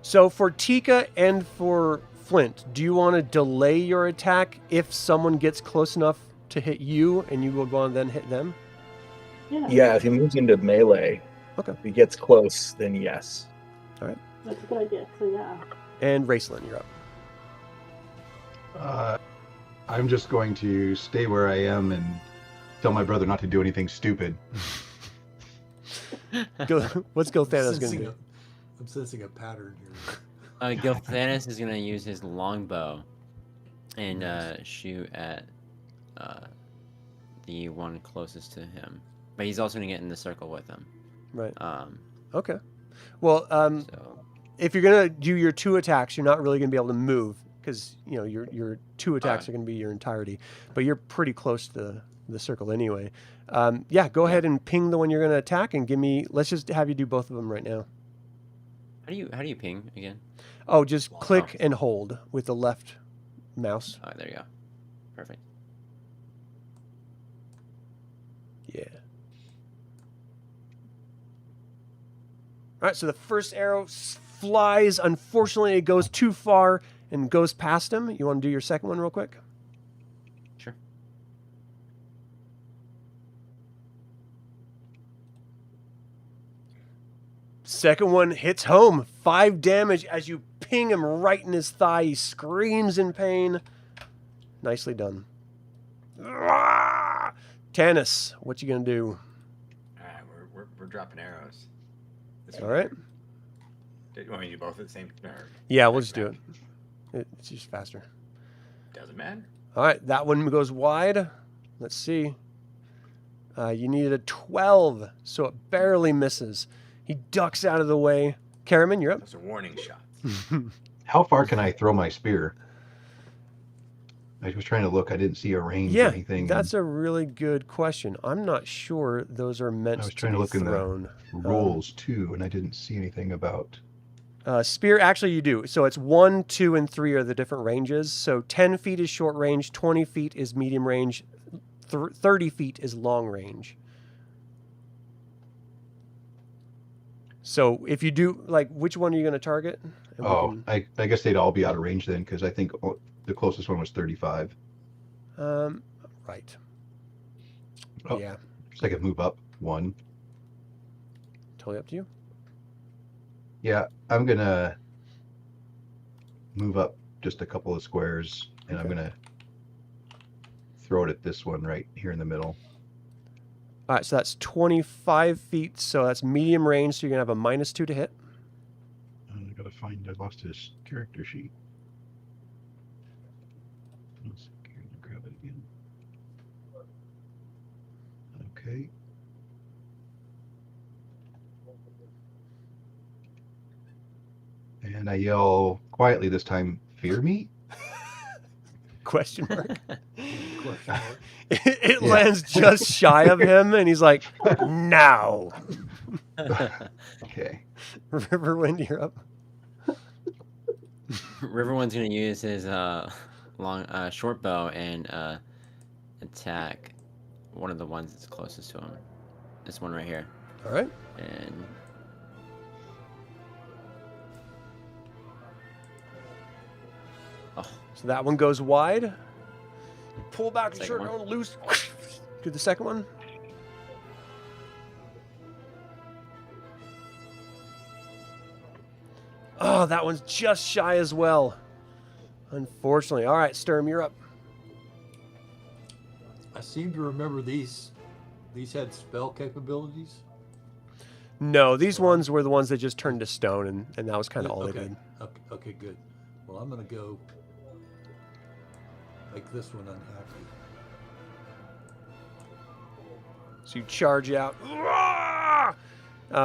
[SPEAKER 1] So for Tika and for Flint, do you want to delay your attack if someone gets close enough to hit you and you will go on then hit them?
[SPEAKER 3] Yeah, if he moves into melee,
[SPEAKER 1] Okay.
[SPEAKER 3] if he gets close, then yes.
[SPEAKER 1] All right.
[SPEAKER 5] That's a good idea. So yeah.
[SPEAKER 1] And Raistlin, you're up.
[SPEAKER 6] I'm just going to stay where I am and tell my brother not to do anything stupid.
[SPEAKER 1] What's Gilthanas going to do?
[SPEAKER 4] I'm sensing a pattern here.
[SPEAKER 2] Gilthanas is going to use his longbow and shoot at the one closest to him. But he's also going to get in the circle with him.
[SPEAKER 1] Right. Okay. Well,
[SPEAKER 2] So
[SPEAKER 1] if you're going to do your 2 attacks, you're not really going to be able to move because, you know, your 2 attacks are going to be your entirety. But you're pretty close to the circle anyway. Yeah, go ahead and ping the one you're going to attack and give me... Let's just have you do both of them right now.
[SPEAKER 2] how do you ping again?
[SPEAKER 1] Oh, just click and hold with the left mouse.
[SPEAKER 2] Oh, there you go. Perfect.
[SPEAKER 1] Yeah. All right, so the first arrow flies. Unfortunately, it goes too far and goes past him. You want to do your second one real quick?
[SPEAKER 2] Sure.
[SPEAKER 1] Second one hits home. 5 damage as you ping him right in his thigh. He screams in pain. Nicely done. Tanis, what you gonna do?
[SPEAKER 7] All right, we're dropping arrows. This
[SPEAKER 1] All
[SPEAKER 7] one
[SPEAKER 1] right.
[SPEAKER 7] here. Did you want me to do both at the same time?
[SPEAKER 1] Yeah, we'll just do it. It's just faster.
[SPEAKER 7] Doesn't matter.
[SPEAKER 1] All right, that one goes wide. Let's see. You needed a 12, so it barely misses. He ducks out of the way. Caramon, you're up.
[SPEAKER 7] Those are warning shots.
[SPEAKER 6] How far can I throw my spear? I was trying to look. I didn't see a range or anything.
[SPEAKER 1] That's a really good question. I'm not sure those are meant
[SPEAKER 6] I was
[SPEAKER 1] to
[SPEAKER 6] trying
[SPEAKER 1] be
[SPEAKER 6] to look
[SPEAKER 1] thrown.
[SPEAKER 6] in the rules too, and I didn't see anything about.
[SPEAKER 1] Spear, actually, you do. So it's 1, 2, and 3 are the different ranges. So 10 feet is short range, 20 feet is medium range, 30 feet is long range. So if you do, like, which one are you going to target? And we
[SPEAKER 6] I guess they'd all be out of range then, because I think the closest one was 35.
[SPEAKER 1] Right.
[SPEAKER 6] Oh.
[SPEAKER 1] Yeah.
[SPEAKER 6] So I could move up one.
[SPEAKER 1] Totally up to you.
[SPEAKER 6] Yeah, I'm gonna move up just a couple of squares, and I'm gonna throw it at this one right here in the middle.
[SPEAKER 1] All right, so that's 25 feet, so that's medium range, so you're going to have a -2 to hit.
[SPEAKER 6] I gotta find. I lost his character sheet. Let's see, can I grab it again? Okay. And I yell quietly this time, "Fear me?"
[SPEAKER 1] Question mark.
[SPEAKER 4] Question mark.
[SPEAKER 1] It lands just shy of him, and he's like, "Now."
[SPEAKER 6] Okay.
[SPEAKER 1] Riverwind, you're up.
[SPEAKER 2] Riverwind's gonna use his short bow and attack one of the ones that's closest to him. This one right here.
[SPEAKER 1] All right.
[SPEAKER 2] And
[SPEAKER 1] So that one goes wide. You pull back the
[SPEAKER 2] Second
[SPEAKER 1] shirt
[SPEAKER 2] one.
[SPEAKER 1] on loose. Do the second one. Oh, that one's just shy as well. Unfortunately. All right, Sturm, you're up.
[SPEAKER 4] I seem to remember these had spell capabilities.
[SPEAKER 1] No, these ones were the ones that just turned to stone, and that was kind of all they did.
[SPEAKER 4] Okay, good. Well, I'm gonna go make this one unhappy.
[SPEAKER 1] So you charge out.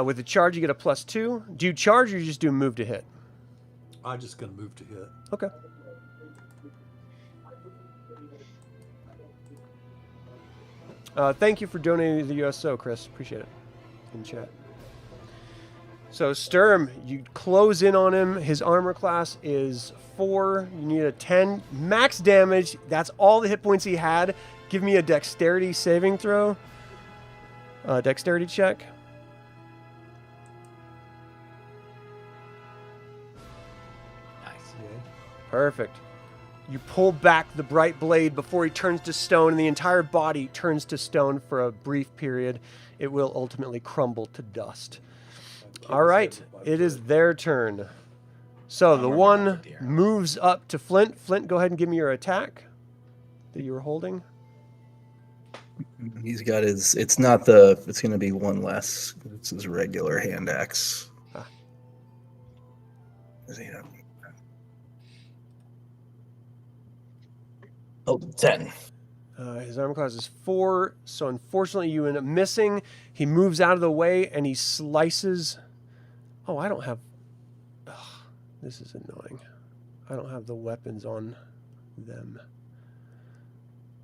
[SPEAKER 1] With the charge, you get a +2. Do you charge or you just do move to hit?
[SPEAKER 4] I'm just gonna move to hit.
[SPEAKER 1] Okay. Thank you for donating to the USO, Chris. Appreciate it in chat. So Sturm, you close in on him. His armor class is 4. You need a 10. Max damage. That's all the hit points he had. Give me a dexterity saving throw. Dexterity check.
[SPEAKER 7] Nice.
[SPEAKER 4] Okay.
[SPEAKER 1] Perfect. You pull back the Brightblade before he turns to stone, and the entire body turns to stone for a brief period. It will ultimately crumble to dust. All right, it is their turn. So the one moves up to Flint. Flint, go ahead and give me your attack that you were holding.
[SPEAKER 3] He's got his. It's not the. It's going to be one less. It's his regular hand axe.
[SPEAKER 1] Ah.
[SPEAKER 3] Is he, oh, 10.
[SPEAKER 1] His armor class is 4, so unfortunately you end up missing. He moves out of the way and he slices. Oh, I don't have. Ugh, this is annoying. I don't have the weapons on them.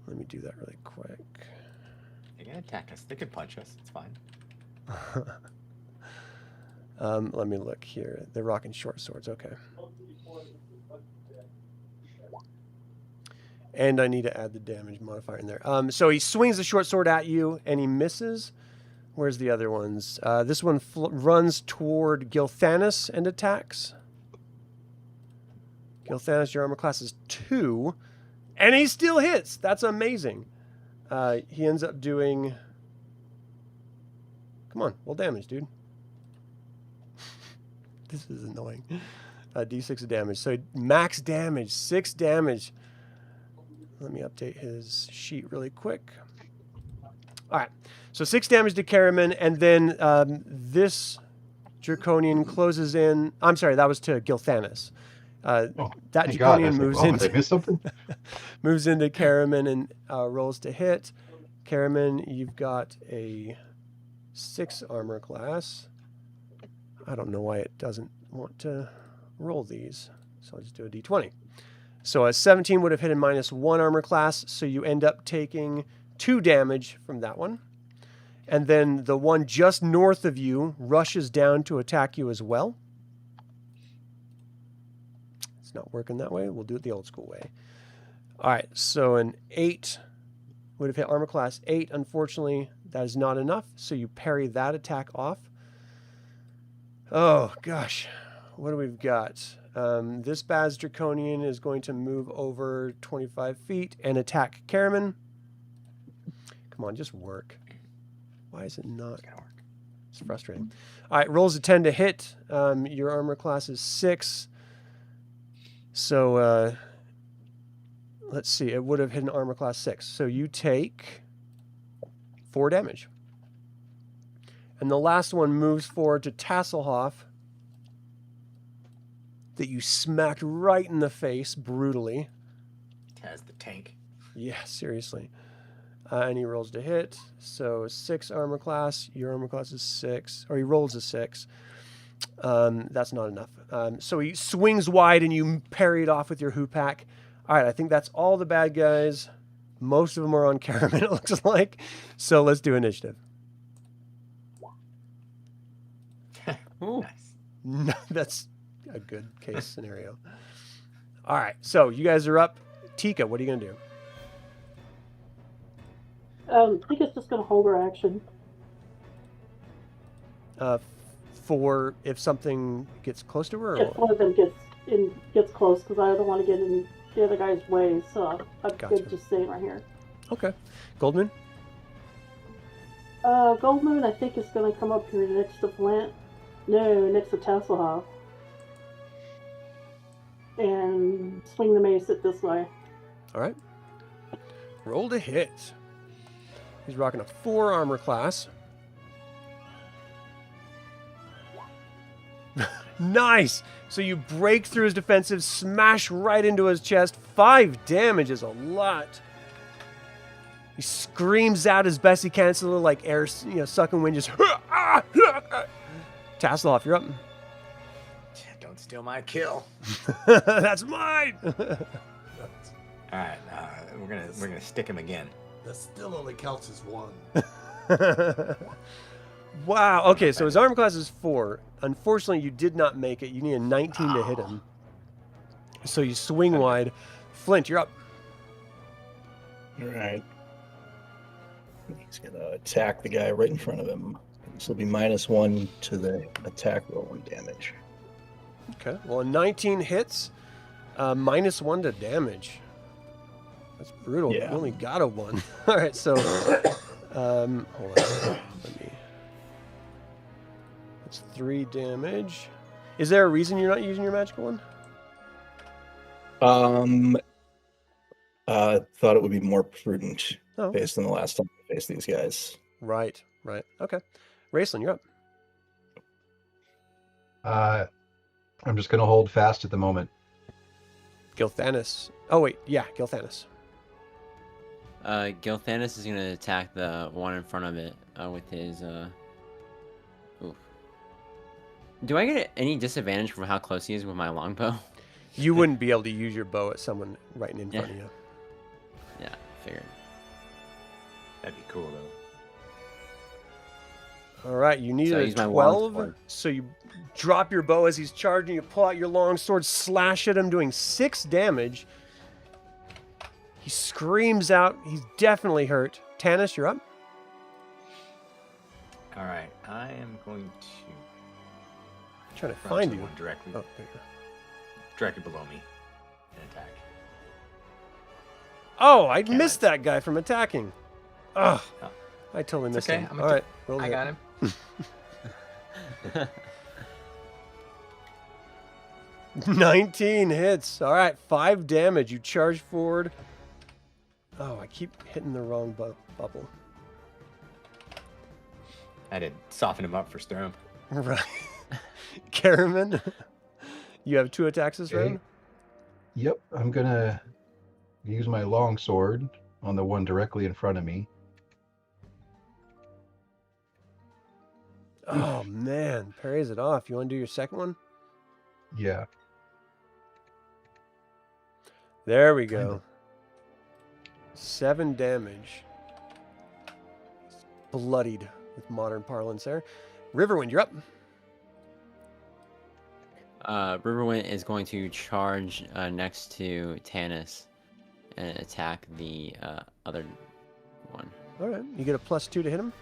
[SPEAKER 1] Let me do that really quick.
[SPEAKER 7] They can attack us. They can punch us. It's fine.
[SPEAKER 1] Let me look here. They're rocking short swords. Okay. And I need to add the damage modifier in there. So he swings the short sword at you, and he misses. Where's the other ones? This one runs toward Gilthanis and attacks. Gilthanis, your armor class is 2. And he still hits. That's amazing. He ends up doing... Come on, roll damage, dude. This is annoying. D6 of damage. So max damage, 6 damage. Let me update his sheet really quick. All right. So 6 damage to Caramon, and then this Draconian closes in. I'm sorry, that was to Gilthanis. That
[SPEAKER 6] Thank God.
[SPEAKER 1] Draconian moves
[SPEAKER 6] Did I
[SPEAKER 1] into
[SPEAKER 6] miss something?
[SPEAKER 1] moves into Caramon and rolls to hit. Caramon, you've got a 6 armor class. I don't know why it doesn't want to roll these, so I'll just do a d20. So a 17 would have hit a -1 armor class, so you end up taking 2 damage from that one. And then the one just north of you rushes down to attack you as well. It's not working that way. We'll do it the old school way. All right, so an 8 would have hit armor class 8. Unfortunately, that is not enough, so you parry that attack off. Oh, gosh. What do we've got? This Baz Draconian is going to move over 25 feet and attack Caramon. Come on, just work. Why is it not going to work? It's frustrating. All right, rolls a 10 to hit. Your armor class is 6. So, let's see. It would have hit an armor class 6. So you take 4 damage. And the last one moves forward to Tasslehoff, that you smacked right in the face brutally.
[SPEAKER 7] Has the tank.
[SPEAKER 1] Yeah, seriously. And he rolls to hit. So 6 armor class. Your armor class is 6. Or he rolls a 6. That's not enough. So he swings wide and you parry it off with your hoopak. All right, I think that's all the bad guys. Most of them are on Caramon, it looks like. So let's do initiative.
[SPEAKER 7] Nice.
[SPEAKER 1] No, that's a good case scenario. All right, so you guys are up. Tika, what are you going to do?
[SPEAKER 5] I think it's just going to hold her action.
[SPEAKER 1] For if something gets close to her?
[SPEAKER 5] If one of them gets close, because I don't want to get in the other guy's way, so I'm
[SPEAKER 1] Gotcha.
[SPEAKER 5] good just staying right here.
[SPEAKER 1] Okay. Goldmoon?
[SPEAKER 5] Goldmoon, I think, is going to come up here next to Flint. No, next to Tasslehoff. And swing the mace it this way.
[SPEAKER 1] All right. Roll to hit. He's rocking a 4 armor class. Nice! So you break through his defensive, smash right into his chest. 5 damage is a lot. He screams out as best he can. It's a little like air, sucking wind. Just Tasslehoff, you're up.
[SPEAKER 7] Don't steal my kill.
[SPEAKER 1] That's mine.
[SPEAKER 7] All right, we're gonna stick him again.
[SPEAKER 4] That still only counts as 1.
[SPEAKER 1] Wow. Okay, so his armor class is 4. Unfortunately, you did not make it. You need a 19 to hit him. So you swing wide. Flint, you're up.
[SPEAKER 3] All right. He's going to attack the guy right in front of him. This will be -1 to the attack roll and damage.
[SPEAKER 1] Okay. Well, a 19 hits, -1 to damage. That's brutal.
[SPEAKER 3] Yeah.
[SPEAKER 1] You only got a 1. All right, so hold on. Let me. That's 3 damage. Is there a reason you're not using your magical one?
[SPEAKER 3] Thought it would be more prudent
[SPEAKER 1] Oh,
[SPEAKER 3] based on the last time I faced these guys.
[SPEAKER 1] right. Okay. Raistlin, you're up.
[SPEAKER 6] I'm just going to hold fast at the moment.
[SPEAKER 1] Gilthanis. Oh, wait. Yeah, Gilthanis.
[SPEAKER 2] Gilthanis is going to attack the one in front of it with his... Oof. Do I get any disadvantage from how close he is with my longbow?
[SPEAKER 1] You wouldn't be able to use your bow at someone right in front of you.
[SPEAKER 2] Yeah, figured.
[SPEAKER 7] That'd be cool though.
[SPEAKER 1] All right, you need
[SPEAKER 2] So I
[SPEAKER 1] a
[SPEAKER 2] use my
[SPEAKER 1] 12,
[SPEAKER 2] longsword.
[SPEAKER 1] so you drop your bow as he's charging, you pull out your long sword, slash at him, doing 6 damage. He screams out. He's definitely hurt. Tanis, you're up.
[SPEAKER 7] All right, I am going to
[SPEAKER 1] I'm trying to
[SPEAKER 7] run
[SPEAKER 1] find you.
[SPEAKER 7] someone directly,
[SPEAKER 1] Oh, there you go.
[SPEAKER 7] directly below me and attack.
[SPEAKER 1] Oh, I
[SPEAKER 7] Can't
[SPEAKER 1] missed
[SPEAKER 7] miss.
[SPEAKER 1] that guy from attacking. Ugh.
[SPEAKER 7] Oh.
[SPEAKER 1] I totally
[SPEAKER 7] It's
[SPEAKER 1] missed
[SPEAKER 7] okay,
[SPEAKER 1] him.
[SPEAKER 7] I'm
[SPEAKER 1] All right, roll
[SPEAKER 7] I
[SPEAKER 1] it.
[SPEAKER 7] got him.
[SPEAKER 1] 19 hits. All right, 5 damage. You charge forward. Oh, I keep hitting the wrong bubble.
[SPEAKER 7] I did soften him up for Sturm.
[SPEAKER 1] Right. Caramon, you have 2 attacks this
[SPEAKER 6] Okay.
[SPEAKER 1] round.
[SPEAKER 6] Yep, I'm gonna use my long sword on the one directly in front of me.
[SPEAKER 1] Oh, man. Parries it off. You want to do your second one?
[SPEAKER 6] Yeah.
[SPEAKER 1] There we go.
[SPEAKER 6] Kinda.
[SPEAKER 1] 7 damage. Bloodied with modern parlance there. Riverwind, you're up.
[SPEAKER 2] Riverwind is going to charge next to Tanis and attack the other one.
[SPEAKER 1] All right. You get a +2 to hit him.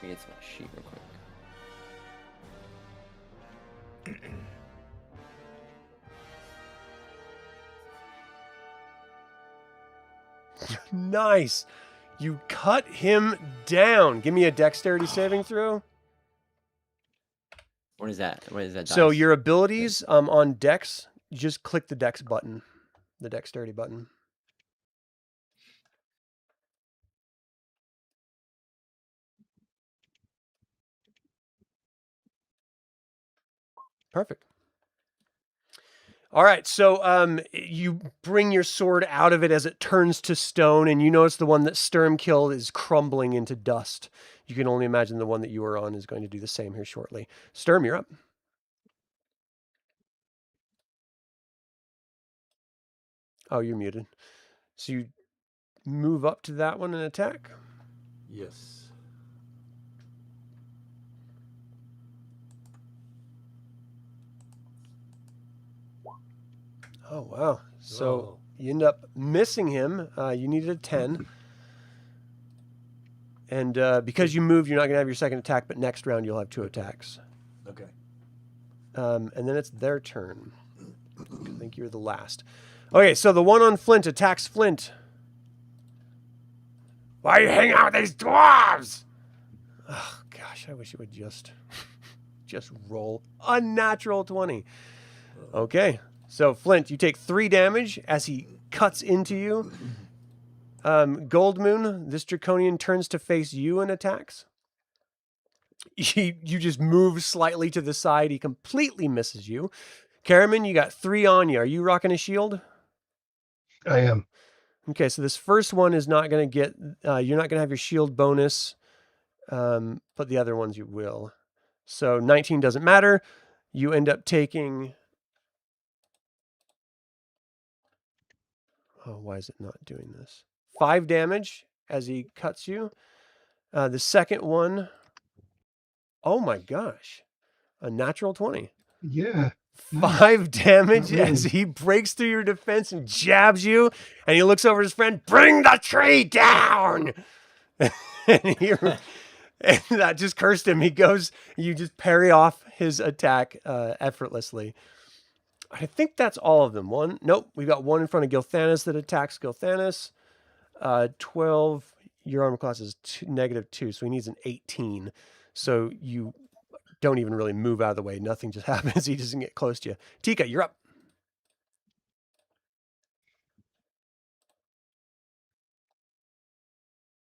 [SPEAKER 2] Let me get to my sheet real quick.
[SPEAKER 1] Nice. You cut him down. Give me a dexterity saving throw.
[SPEAKER 2] What is that? What is that?
[SPEAKER 1] So
[SPEAKER 2] dice?
[SPEAKER 1] your abilities on dex, you just click the dex button, the dexterity button. Perfect. All right, so you bring your sword out of it as it turns to stone, and you notice the one that Sturm killed is crumbling into dust. You can only imagine the one that you were on is going to do the same here shortly. Sturm, you're up. Oh, you're muted. So you move up to that one and attack.
[SPEAKER 4] Yes.
[SPEAKER 1] Oh, wow. So
[SPEAKER 4] Oh.
[SPEAKER 1] you end up missing him. You needed a 10. And because you moved, you're not going to have your second attack, but next round you'll have 2 attacks.
[SPEAKER 4] Okay.
[SPEAKER 1] And then it's their turn. I think you're the last. Okay, so the one on Flint attacks Flint. Why are you hanging out with these dwarves? Oh, gosh, I wish you would just roll a natural 20. Okay, so Flint, you take 3 damage as he cuts into you. Goldmoon, this draconian turns to face you and attacks. You just move slightly to the side. He completely misses you. Caramon, you got 3 on you. Are you rocking a shield?
[SPEAKER 6] I am.
[SPEAKER 1] Okay, so this first one is not going to get, you're not going to have your shield bonus, but the other ones you will. So 19 doesn't matter. You end up taking, oh, why is it not doing this? 5 damage as he cuts you. The second one, oh my gosh, a natural 20.
[SPEAKER 6] Yeah.
[SPEAKER 1] 5 damage
[SPEAKER 6] Not really.
[SPEAKER 1] as he breaks through your defense and jabs you, and he looks over at his friend, bring the tree down! and that just cursed him. He goes, you just parry off his attack effortlessly. I think that's all of them. One, nope, we've got one in front of Gilthanis that attacks Gilthanis. 12, your armor class is -2, so he needs an 18. So you don't even really move out of the way. Nothing just happens. He doesn't get close to you. Tika, you're up.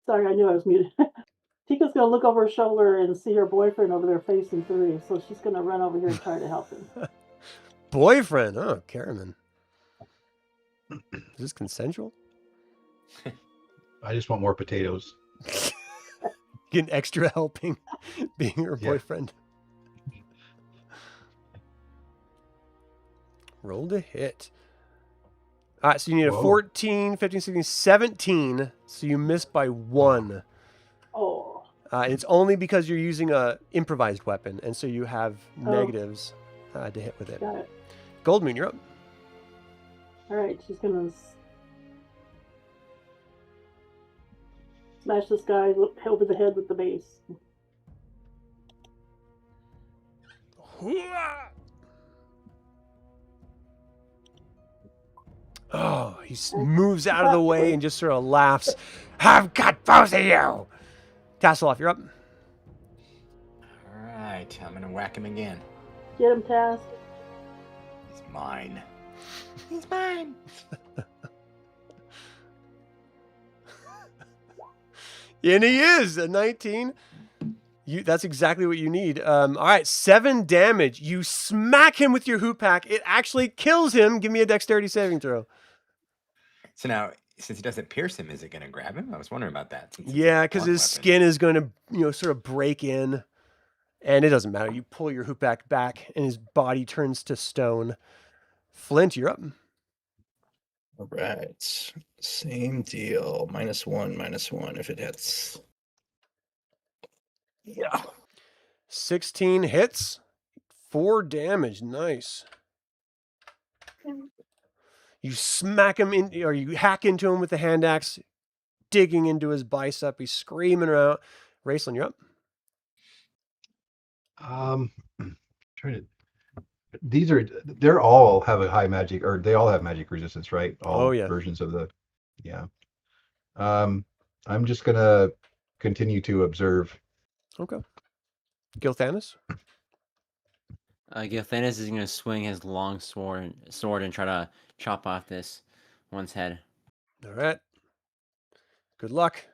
[SPEAKER 5] Sorry, I knew I was muted. Tika's gonna look over her shoulder and see her boyfriend over there facing through, so she's gonna run over here and try to help him.
[SPEAKER 1] Boyfriend. Oh, Caramon. Is this consensual?
[SPEAKER 6] I just want more potatoes.
[SPEAKER 1] Get an extra helping being her
[SPEAKER 6] Yeah.
[SPEAKER 1] boyfriend. Roll to hit. All right, so you need a
[SPEAKER 6] Whoa.
[SPEAKER 1] 14, 15, 16, 17. So you miss by 1.
[SPEAKER 5] Oh,
[SPEAKER 1] And it's only because you're using a improvised weapon, and so you have
[SPEAKER 5] Oh.
[SPEAKER 1] negatives to hit with it.
[SPEAKER 5] got it.
[SPEAKER 1] Goldmoon, you're up.
[SPEAKER 5] All right, she's gonna smash this guy over the head with the mace.
[SPEAKER 1] Oh, he moves out of the way and just sort of laughs. I've got both of you. Tasslehoff, you're up.
[SPEAKER 7] All right, I'm gonna whack him again.
[SPEAKER 5] Get him, Tass.
[SPEAKER 7] He's mine. He's mine.
[SPEAKER 1] And he is a 19. That's exactly what you need. All right, 7 damage. You smack him with your hoop pack. It actually kills him. Give me a dexterity saving throw.
[SPEAKER 7] So now, since he doesn't pierce him, is it going to grab him? I was wondering about that. Since it's a
[SPEAKER 1] Yeah, because
[SPEAKER 7] blunt
[SPEAKER 1] his
[SPEAKER 7] weapon.
[SPEAKER 1] skin is going to, sort of break in. And it doesn't matter. You pull your hoop back, and his body turns to stone. Flint, you're up.
[SPEAKER 3] All right. Same deal. -1 if it hits. Yeah.
[SPEAKER 1] 16 hits. 4 damage. Nice. You smack him in, or you hack into him with the hand axe, digging into his bicep. He's screaming around. Raistlin, you're up.
[SPEAKER 6] Trying to. They're all have a high magic, or they all have magic resistance, right? All
[SPEAKER 1] yeah.
[SPEAKER 6] versions of the, yeah. I'm just gonna continue to observe.
[SPEAKER 1] Okay. Gilthanis?
[SPEAKER 2] Gilthanis is going to swing his long sword and try to chop off this one's head.
[SPEAKER 1] All right. Good luck.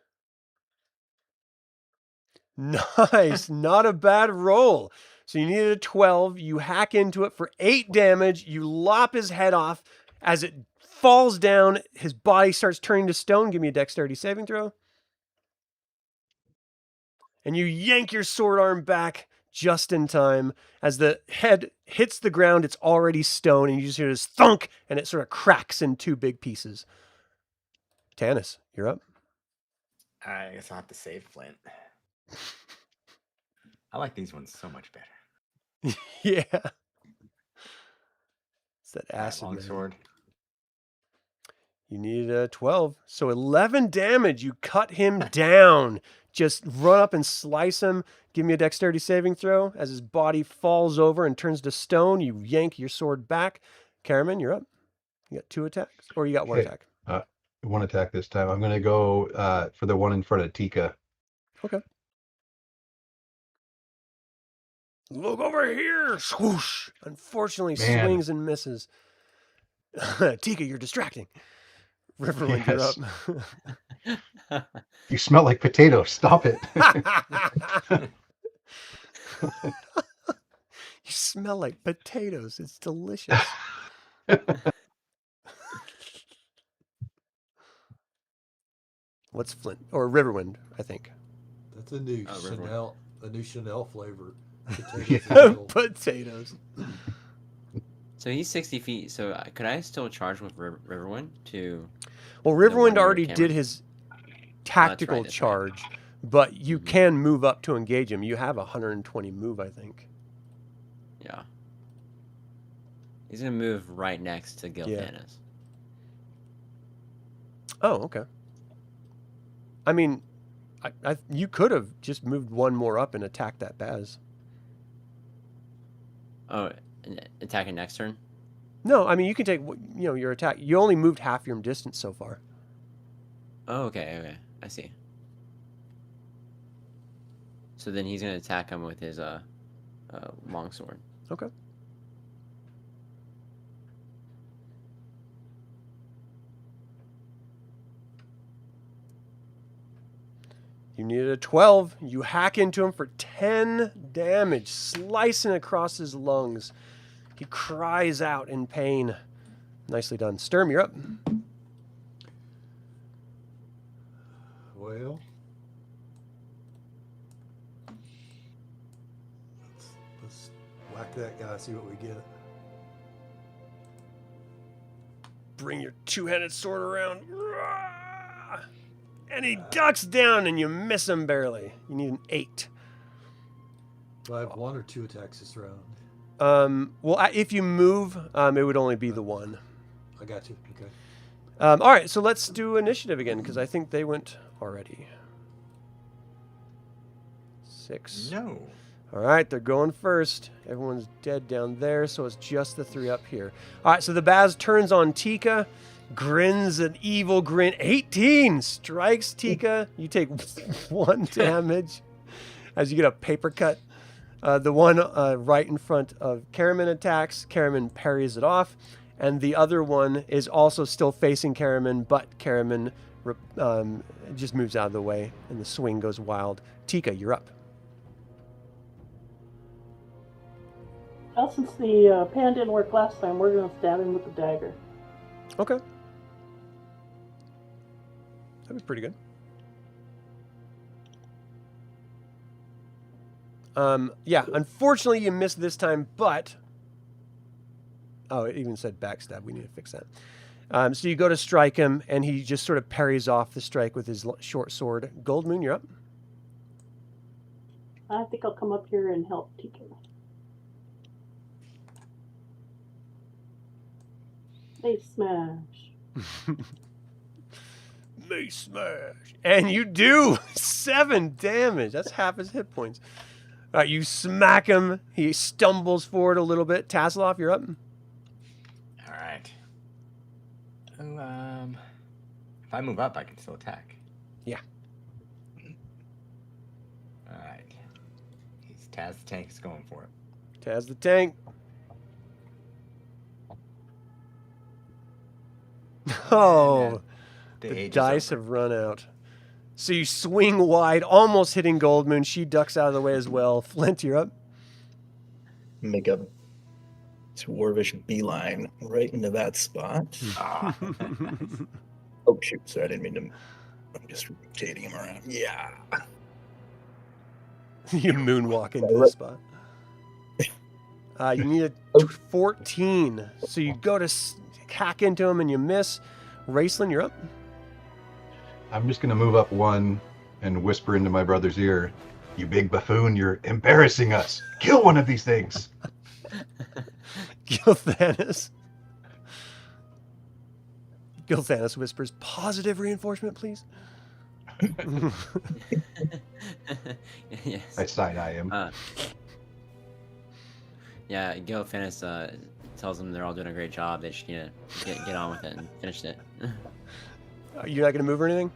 [SPEAKER 1] Nice. Not a bad roll. So you needed a 12. You hack into it for 8 damage. You lop his head off. As it falls down, his body starts turning to stone. Give me a dexterity saving throw. And you yank your sword arm back just in time. As the head hits the ground, it's already stone, and you just hear this thunk, and it sort of cracks in 2 big pieces. Tanis, you're up.
[SPEAKER 7] I guess I'll have to save Flint. I like these ones so much better.
[SPEAKER 1] Yeah. It's that
[SPEAKER 7] That
[SPEAKER 1] acid,
[SPEAKER 7] long
[SPEAKER 1] man.
[SPEAKER 7] sword.
[SPEAKER 1] You needed a 12. So 11 damage. You cut him down. Just run up and slice him. Give me a dexterity saving throw. As his body falls over and turns to stone, you yank your sword back. Caramon, you're up. You got 2 attacks? Or you got 1
[SPEAKER 6] Okay.
[SPEAKER 1] attack?
[SPEAKER 6] 1 attack this time. I'm gonna go for the one in front of Tika.
[SPEAKER 1] Okay. Look over here. Swoosh. Unfortunately,
[SPEAKER 6] Man.
[SPEAKER 1] swings and misses. Tika, you're distracting. Riverwind,
[SPEAKER 6] Yes.
[SPEAKER 1] you're up.
[SPEAKER 6] You smell like potatoes. Stop it.
[SPEAKER 1] You smell like potatoes. It's delicious. What's Flint? Or Riverwind, I think.
[SPEAKER 4] That's a new
[SPEAKER 2] Riverwind.
[SPEAKER 4] Chanel flavor.
[SPEAKER 6] Yeah.
[SPEAKER 1] Potatoes.
[SPEAKER 2] So he's 60 feet. So could I still charge with Riverwind to?
[SPEAKER 1] Well,
[SPEAKER 2] one
[SPEAKER 1] Riverwind
[SPEAKER 2] near
[SPEAKER 1] already
[SPEAKER 2] Cameron.
[SPEAKER 1] did his tactical
[SPEAKER 2] that's right.
[SPEAKER 1] charge, but you can move up to engage him. You have 120 move, I think.
[SPEAKER 2] Yeah. He's gonna move right next to Gilthanis.
[SPEAKER 1] Oh, okay. I mean, you could have just moved 1 more up and attacked that Baz.
[SPEAKER 2] Oh, attacking next turn.
[SPEAKER 1] No, I mean, you can take your attack. You only moved half your distance so far.
[SPEAKER 2] Oh, okay, I see. So then he's gonna attack him with his longsword.
[SPEAKER 1] Okay. You needed a 12. You hack into him for 10 damage, slicing across his lungs. He cries out in pain. Nicely done. Sturm, you're up.
[SPEAKER 4] Well, let's whack that guy, see what we get.
[SPEAKER 1] Bring your 2-handed sword around. And he ducks down and you miss him barely. You need an 8.
[SPEAKER 4] Do I have 1 or 2 attacks this round?
[SPEAKER 1] Well, if you move, it would only be the 1.
[SPEAKER 4] I got you. Okay.
[SPEAKER 1] All right, so let's do initiative again, because I think they went already. 6.
[SPEAKER 7] No.
[SPEAKER 1] All right, they're going first. Everyone's dead down there, so it's just the 3 up here. All right, so the Baz turns on Tika, grins an evil grin. 18 strikes Tika. You take 1 damage as you get a paper cut. The one right in front of Caramon attacks. Caramon parries it off. And the other one is also still facing Caramon, but Caramon just moves out of the way, and the swing goes wild. Tika, you're up.
[SPEAKER 5] Well, since the pan didn't work last time, we're going to stab him with the dagger.
[SPEAKER 1] Okay. That'd be pretty good. Yeah, unfortunately you missed this time, but... Oh, it even said backstab. We need to fix that. So you go to strike him, and he just sort of parries off the strike with his short sword. Goldmoon, you're up.
[SPEAKER 5] I think I'll come up here and help Tika. Face smash.
[SPEAKER 1] Mace smash. And you do 7 damage. That's half his hit points. All right, you smack him. He stumbles forward a little bit. Tasslehoff, you're up.
[SPEAKER 7] All right. If I move up, I can still attack.
[SPEAKER 1] Yeah.
[SPEAKER 7] All right. He's Taz the tank is going for it.
[SPEAKER 1] Taz the tank. Oh, the dice have run out. So you swing wide, almost hitting Goldmoon. She ducks out of the way as well. Flint, you're up.
[SPEAKER 3] Make a dwarvish beeline right into that spot. Oh, shoot. Sorry, I didn't mean to. I'm just rotating him around. Yeah.
[SPEAKER 1] You moonwalk into the spot. You need a 14. So you go to hack into him and you miss. Raistlin, you're up.
[SPEAKER 6] I'm just going to move up 1 and whisper into my brother's ear, "You big buffoon, you're embarrassing us. Kill one of these things."
[SPEAKER 1] Gilthanis. Gilthanis whispers, "Positive reinforcement, please."
[SPEAKER 2] Yes.
[SPEAKER 6] I side-eye him.
[SPEAKER 2] Yeah, Gilthanis tells them they're all doing a great job. They just need to get on with it and finish it.
[SPEAKER 1] You're not going to move or anything?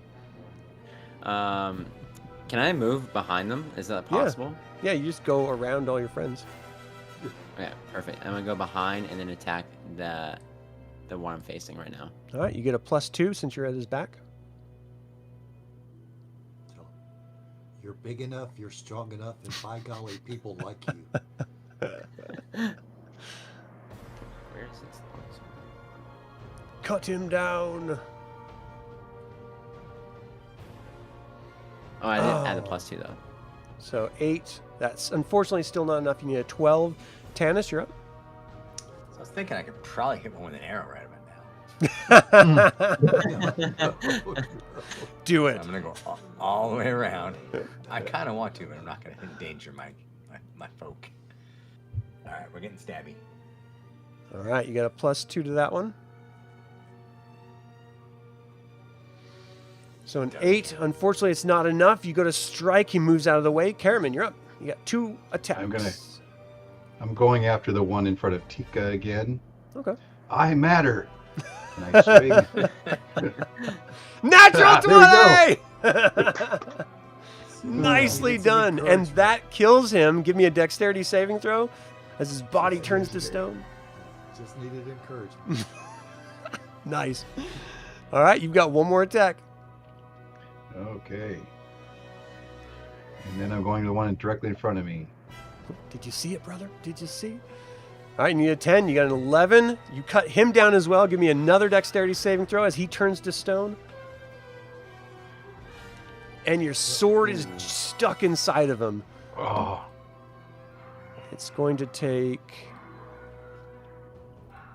[SPEAKER 2] Can I move behind them? Is that possible?
[SPEAKER 1] Yeah, you just go around all your friends.
[SPEAKER 2] Okay, perfect. I'm gonna go behind and then attack the one I'm facing right now.
[SPEAKER 1] All right, you get a +2 since you're at his back.
[SPEAKER 4] Tell him, you're big enough, you're strong enough, and by golly, people like you.
[SPEAKER 2] Where is this?
[SPEAKER 1] Cut him down.
[SPEAKER 2] Oh, I didn't add the +2 though.
[SPEAKER 1] So 8. That's unfortunately still not enough. You need a 12. Tanis, you're up.
[SPEAKER 7] So I was thinking I could probably hit one with an arrow right about now.
[SPEAKER 1] Do
[SPEAKER 7] So
[SPEAKER 1] it.
[SPEAKER 7] I'm gonna go all the way around. I kind of want to, but I'm not gonna endanger my folk. All right, we're getting stabby.
[SPEAKER 1] All right, you got a +2 to that one. So an 8. Unfortunately, it's not enough. You go to strike. He moves out of the way. Caramon, you're up. You got 2 attacks.
[SPEAKER 6] I'm going after the one in front of Tika again.
[SPEAKER 1] Okay.
[SPEAKER 6] I matter. And I swing.
[SPEAKER 1] Natural 20! Nicely done. And that kills him. Give me a dexterity saving throw as his body turns to stone.
[SPEAKER 4] Just needed encouragement.
[SPEAKER 1] Nice. All right, you've got one more attack.
[SPEAKER 6] Okay. And then I'm going to the one directly in front of me.
[SPEAKER 1] Did you see it, brother? Did you see? All right, you need a 10. You got an 11. You cut him down as well. Give me another dexterity saving throw as he turns to stone. And your sword is stuck inside of him.
[SPEAKER 6] Oh.
[SPEAKER 1] It's going to take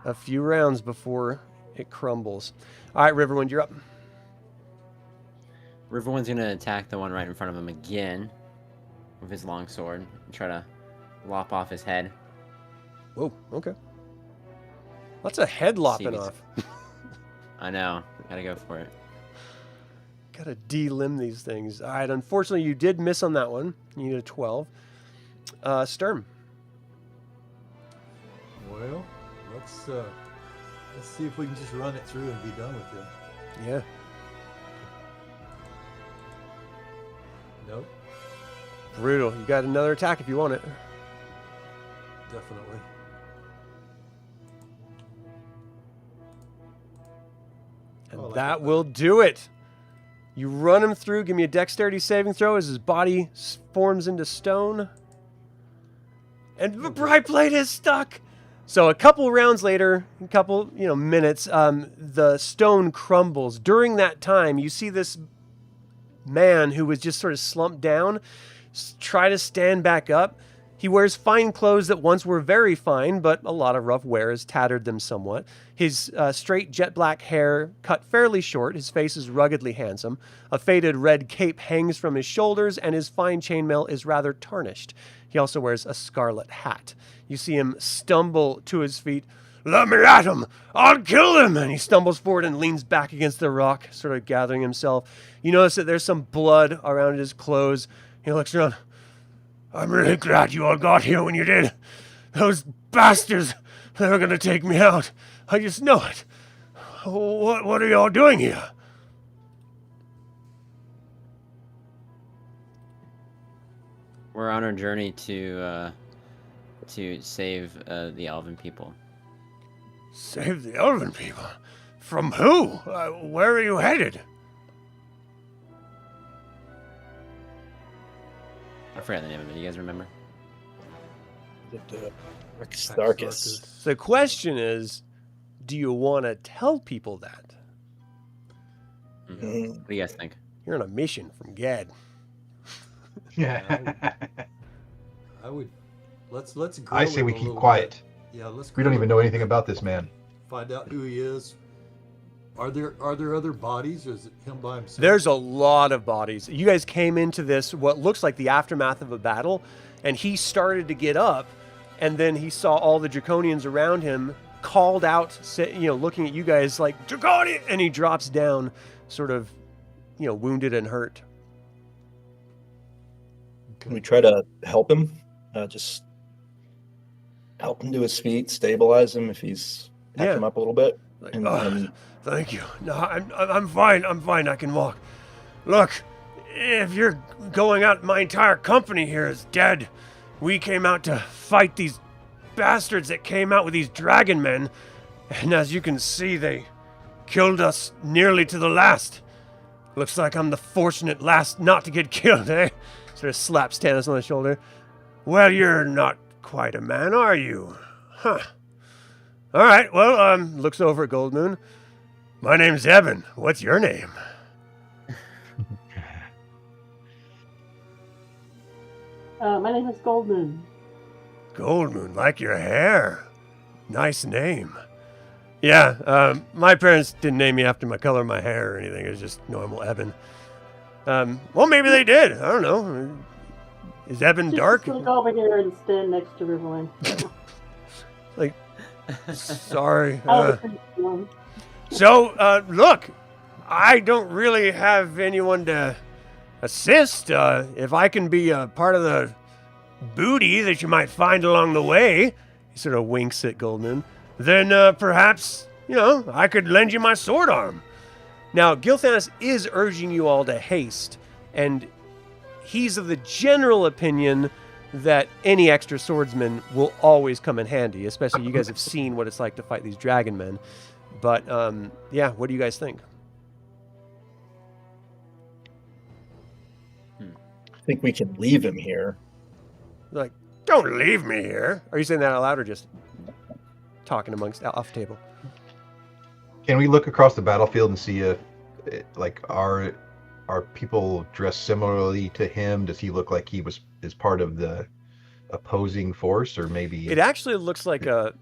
[SPEAKER 1] a few rounds before it crumbles. All right, Riverwind, you're up.
[SPEAKER 2] Riverwind's gonna attack the one right in front of him again with his long sword and try to lop off his head.
[SPEAKER 1] Whoa, okay. Lots of head lopping off.
[SPEAKER 2] I know. Gotta go for it.
[SPEAKER 1] Gotta de-limb these things. All right, unfortunately, you did miss on that one. You need a 12. Sturm.
[SPEAKER 4] Well, let's see if we can just run it through and be done with it.
[SPEAKER 1] Yeah.
[SPEAKER 4] Nope.
[SPEAKER 1] Brutal. You got another attack if you want it.
[SPEAKER 4] Definitely.
[SPEAKER 1] And that will do it. You run him through. Give me a dexterity saving throw as his body forms into stone. And the Brightblade is stuck. So a couple rounds later, a couple, minutes, the stone crumbles. During that time, you see this man who was just sort of slumped down try to stand back up. He wears fine clothes that once were very fine, but a lot of rough wear has tattered them somewhat. His straight jet black hair cut fairly short. His face is ruggedly handsome. A faded red cape hangs from his shoulders, and his fine chainmail is rather tarnished. He also wears a scarlet hat. You see him stumble to his feet. "Let me at him! I'll kill him!" And he stumbles forward and leans back against the rock, sort of gathering himself. You notice that there's some blood around his clothes. He looks around. "I'm really glad you all got here when you did. Those bastards, they're going to take me out. I just know it. What are y'all doing here?"
[SPEAKER 2] We're on our journey to save the elven people.
[SPEAKER 1] Save the elven people? From who? Where are you headed?
[SPEAKER 2] I forgot the name of it. You guys remember?
[SPEAKER 3] Starkus.
[SPEAKER 1] The question is, do you want to tell people that?
[SPEAKER 2] Mm-hmm. What do you guys think?
[SPEAKER 1] You're on a mission from Gad.
[SPEAKER 6] Yeah.
[SPEAKER 4] I would. Let's grill
[SPEAKER 6] I say
[SPEAKER 4] him
[SPEAKER 6] we
[SPEAKER 4] a
[SPEAKER 6] keep
[SPEAKER 4] little
[SPEAKER 6] quiet.
[SPEAKER 4] bit. Yeah, let's.
[SPEAKER 6] We don't even know anything about this man.
[SPEAKER 4] Find out who he is. Are there other bodies, or is it him by himself?
[SPEAKER 1] There's a lot of bodies. You guys came into this, what looks like the aftermath of a battle, and he started to get up, and then he saw all the Draconians around him, called out, looking at you guys like, "Draconian!" And he drops down, sort of, wounded and hurt.
[SPEAKER 3] Can we try to help him? Just help him to his feet, stabilize him if he's pack him up a little bit.
[SPEAKER 1] Like,
[SPEAKER 3] And
[SPEAKER 1] thank you. No, I'm fine. I'm fine. I can walk. Look, if you're going out, my entire company here is dead. We came out to fight these bastards that came out with these dragonmen, and as you can see, they killed us nearly to the last. Looks like I'm the fortunate last not to get killed, eh? Sort of slaps Tanis on the shoulder. Well, you're not quite a man, are you? Huh. All right, well, looks over at Goldmoon. My name's Evan. What's your name?
[SPEAKER 5] My name is Goldmoon.
[SPEAKER 1] Goldmoon, like your hair. Nice name. Yeah, my parents didn't name me after my color of my hair or anything. It was just normal Evan. Well, maybe they did. I don't know. Is Evan dark?
[SPEAKER 5] Just look over here and stand next to Riverwind.
[SPEAKER 1] Like, sorry.
[SPEAKER 5] Look,
[SPEAKER 1] Look, I don't really have anyone to assist. If I can be a part of the booty that you might find along the way, he sort of winks at Goldmoon, then perhaps, I could lend you my sword arm. Now, Gilthanas is urging you all to haste, and he's of the general opinion that any extra swordsman will always come in handy, especially you guys have seen what it's like to fight these dragonmen. But, yeah, what do you guys think?
[SPEAKER 3] I think we can leave him here.
[SPEAKER 1] Like, don't leave me here. Are you saying that out loud or just talking off the table?
[SPEAKER 6] Can we look across the battlefield and see if, are people dressed similarly to him? Does he look like is part of the opposing force, or maybe
[SPEAKER 1] it actually looks like a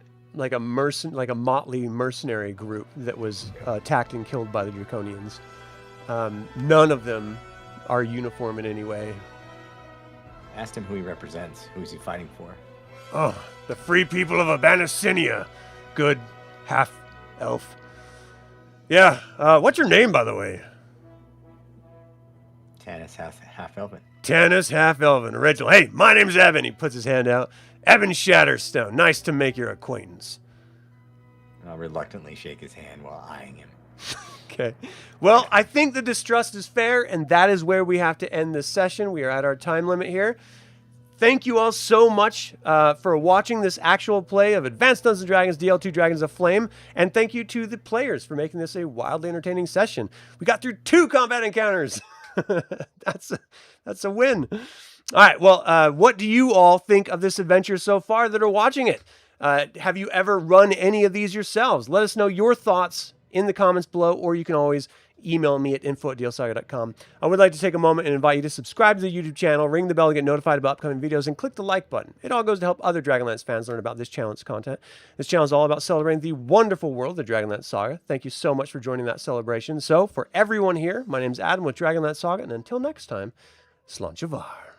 [SPEAKER 1] motley mercenary group that was attacked and killed by the Draconians. None of them are uniform in any way.
[SPEAKER 7] Asked him who he represents. Who's he fighting for?
[SPEAKER 1] Oh, the free people of Abanasinia. Good half-elf. Yeah, what's your name, by the way?
[SPEAKER 7] Tanis, half elven.
[SPEAKER 1] Tanis, half-elven. Original. Hey, my name's Evan. He puts his hand out. Evan Shatterstone. Nice to make your acquaintance.
[SPEAKER 7] I'll reluctantly shake his hand while eyeing him.
[SPEAKER 1] Okay. Well, I think the distrust is fair, and that is where we have to end this session. We are at our time limit here. Thank you all so much for watching this actual play of Advanced Dungeons & Dragons DL2 Dragons of Flame, and thank you to the players for making this a wildly entertaining session. We got through 2 combat encounters. That's a win. All right. Well, what do you all think of this adventure so far that are watching it? Have you ever run any of these yourselves? Let us know your thoughts in the comments below, or you can always email me at info@dlsaga.com. I would like to take a moment and invite you to subscribe to the YouTube channel, ring the bell to get notified about upcoming videos, and click the like button. It all goes to help other Dragonlance fans learn about this channel's content. This channel is all about celebrating the wonderful world of Dragonlance Saga. Thank you so much for joining that celebration. So, for everyone here, my name is Adam with Dragonlance Saga, and until next time, Slanchavar.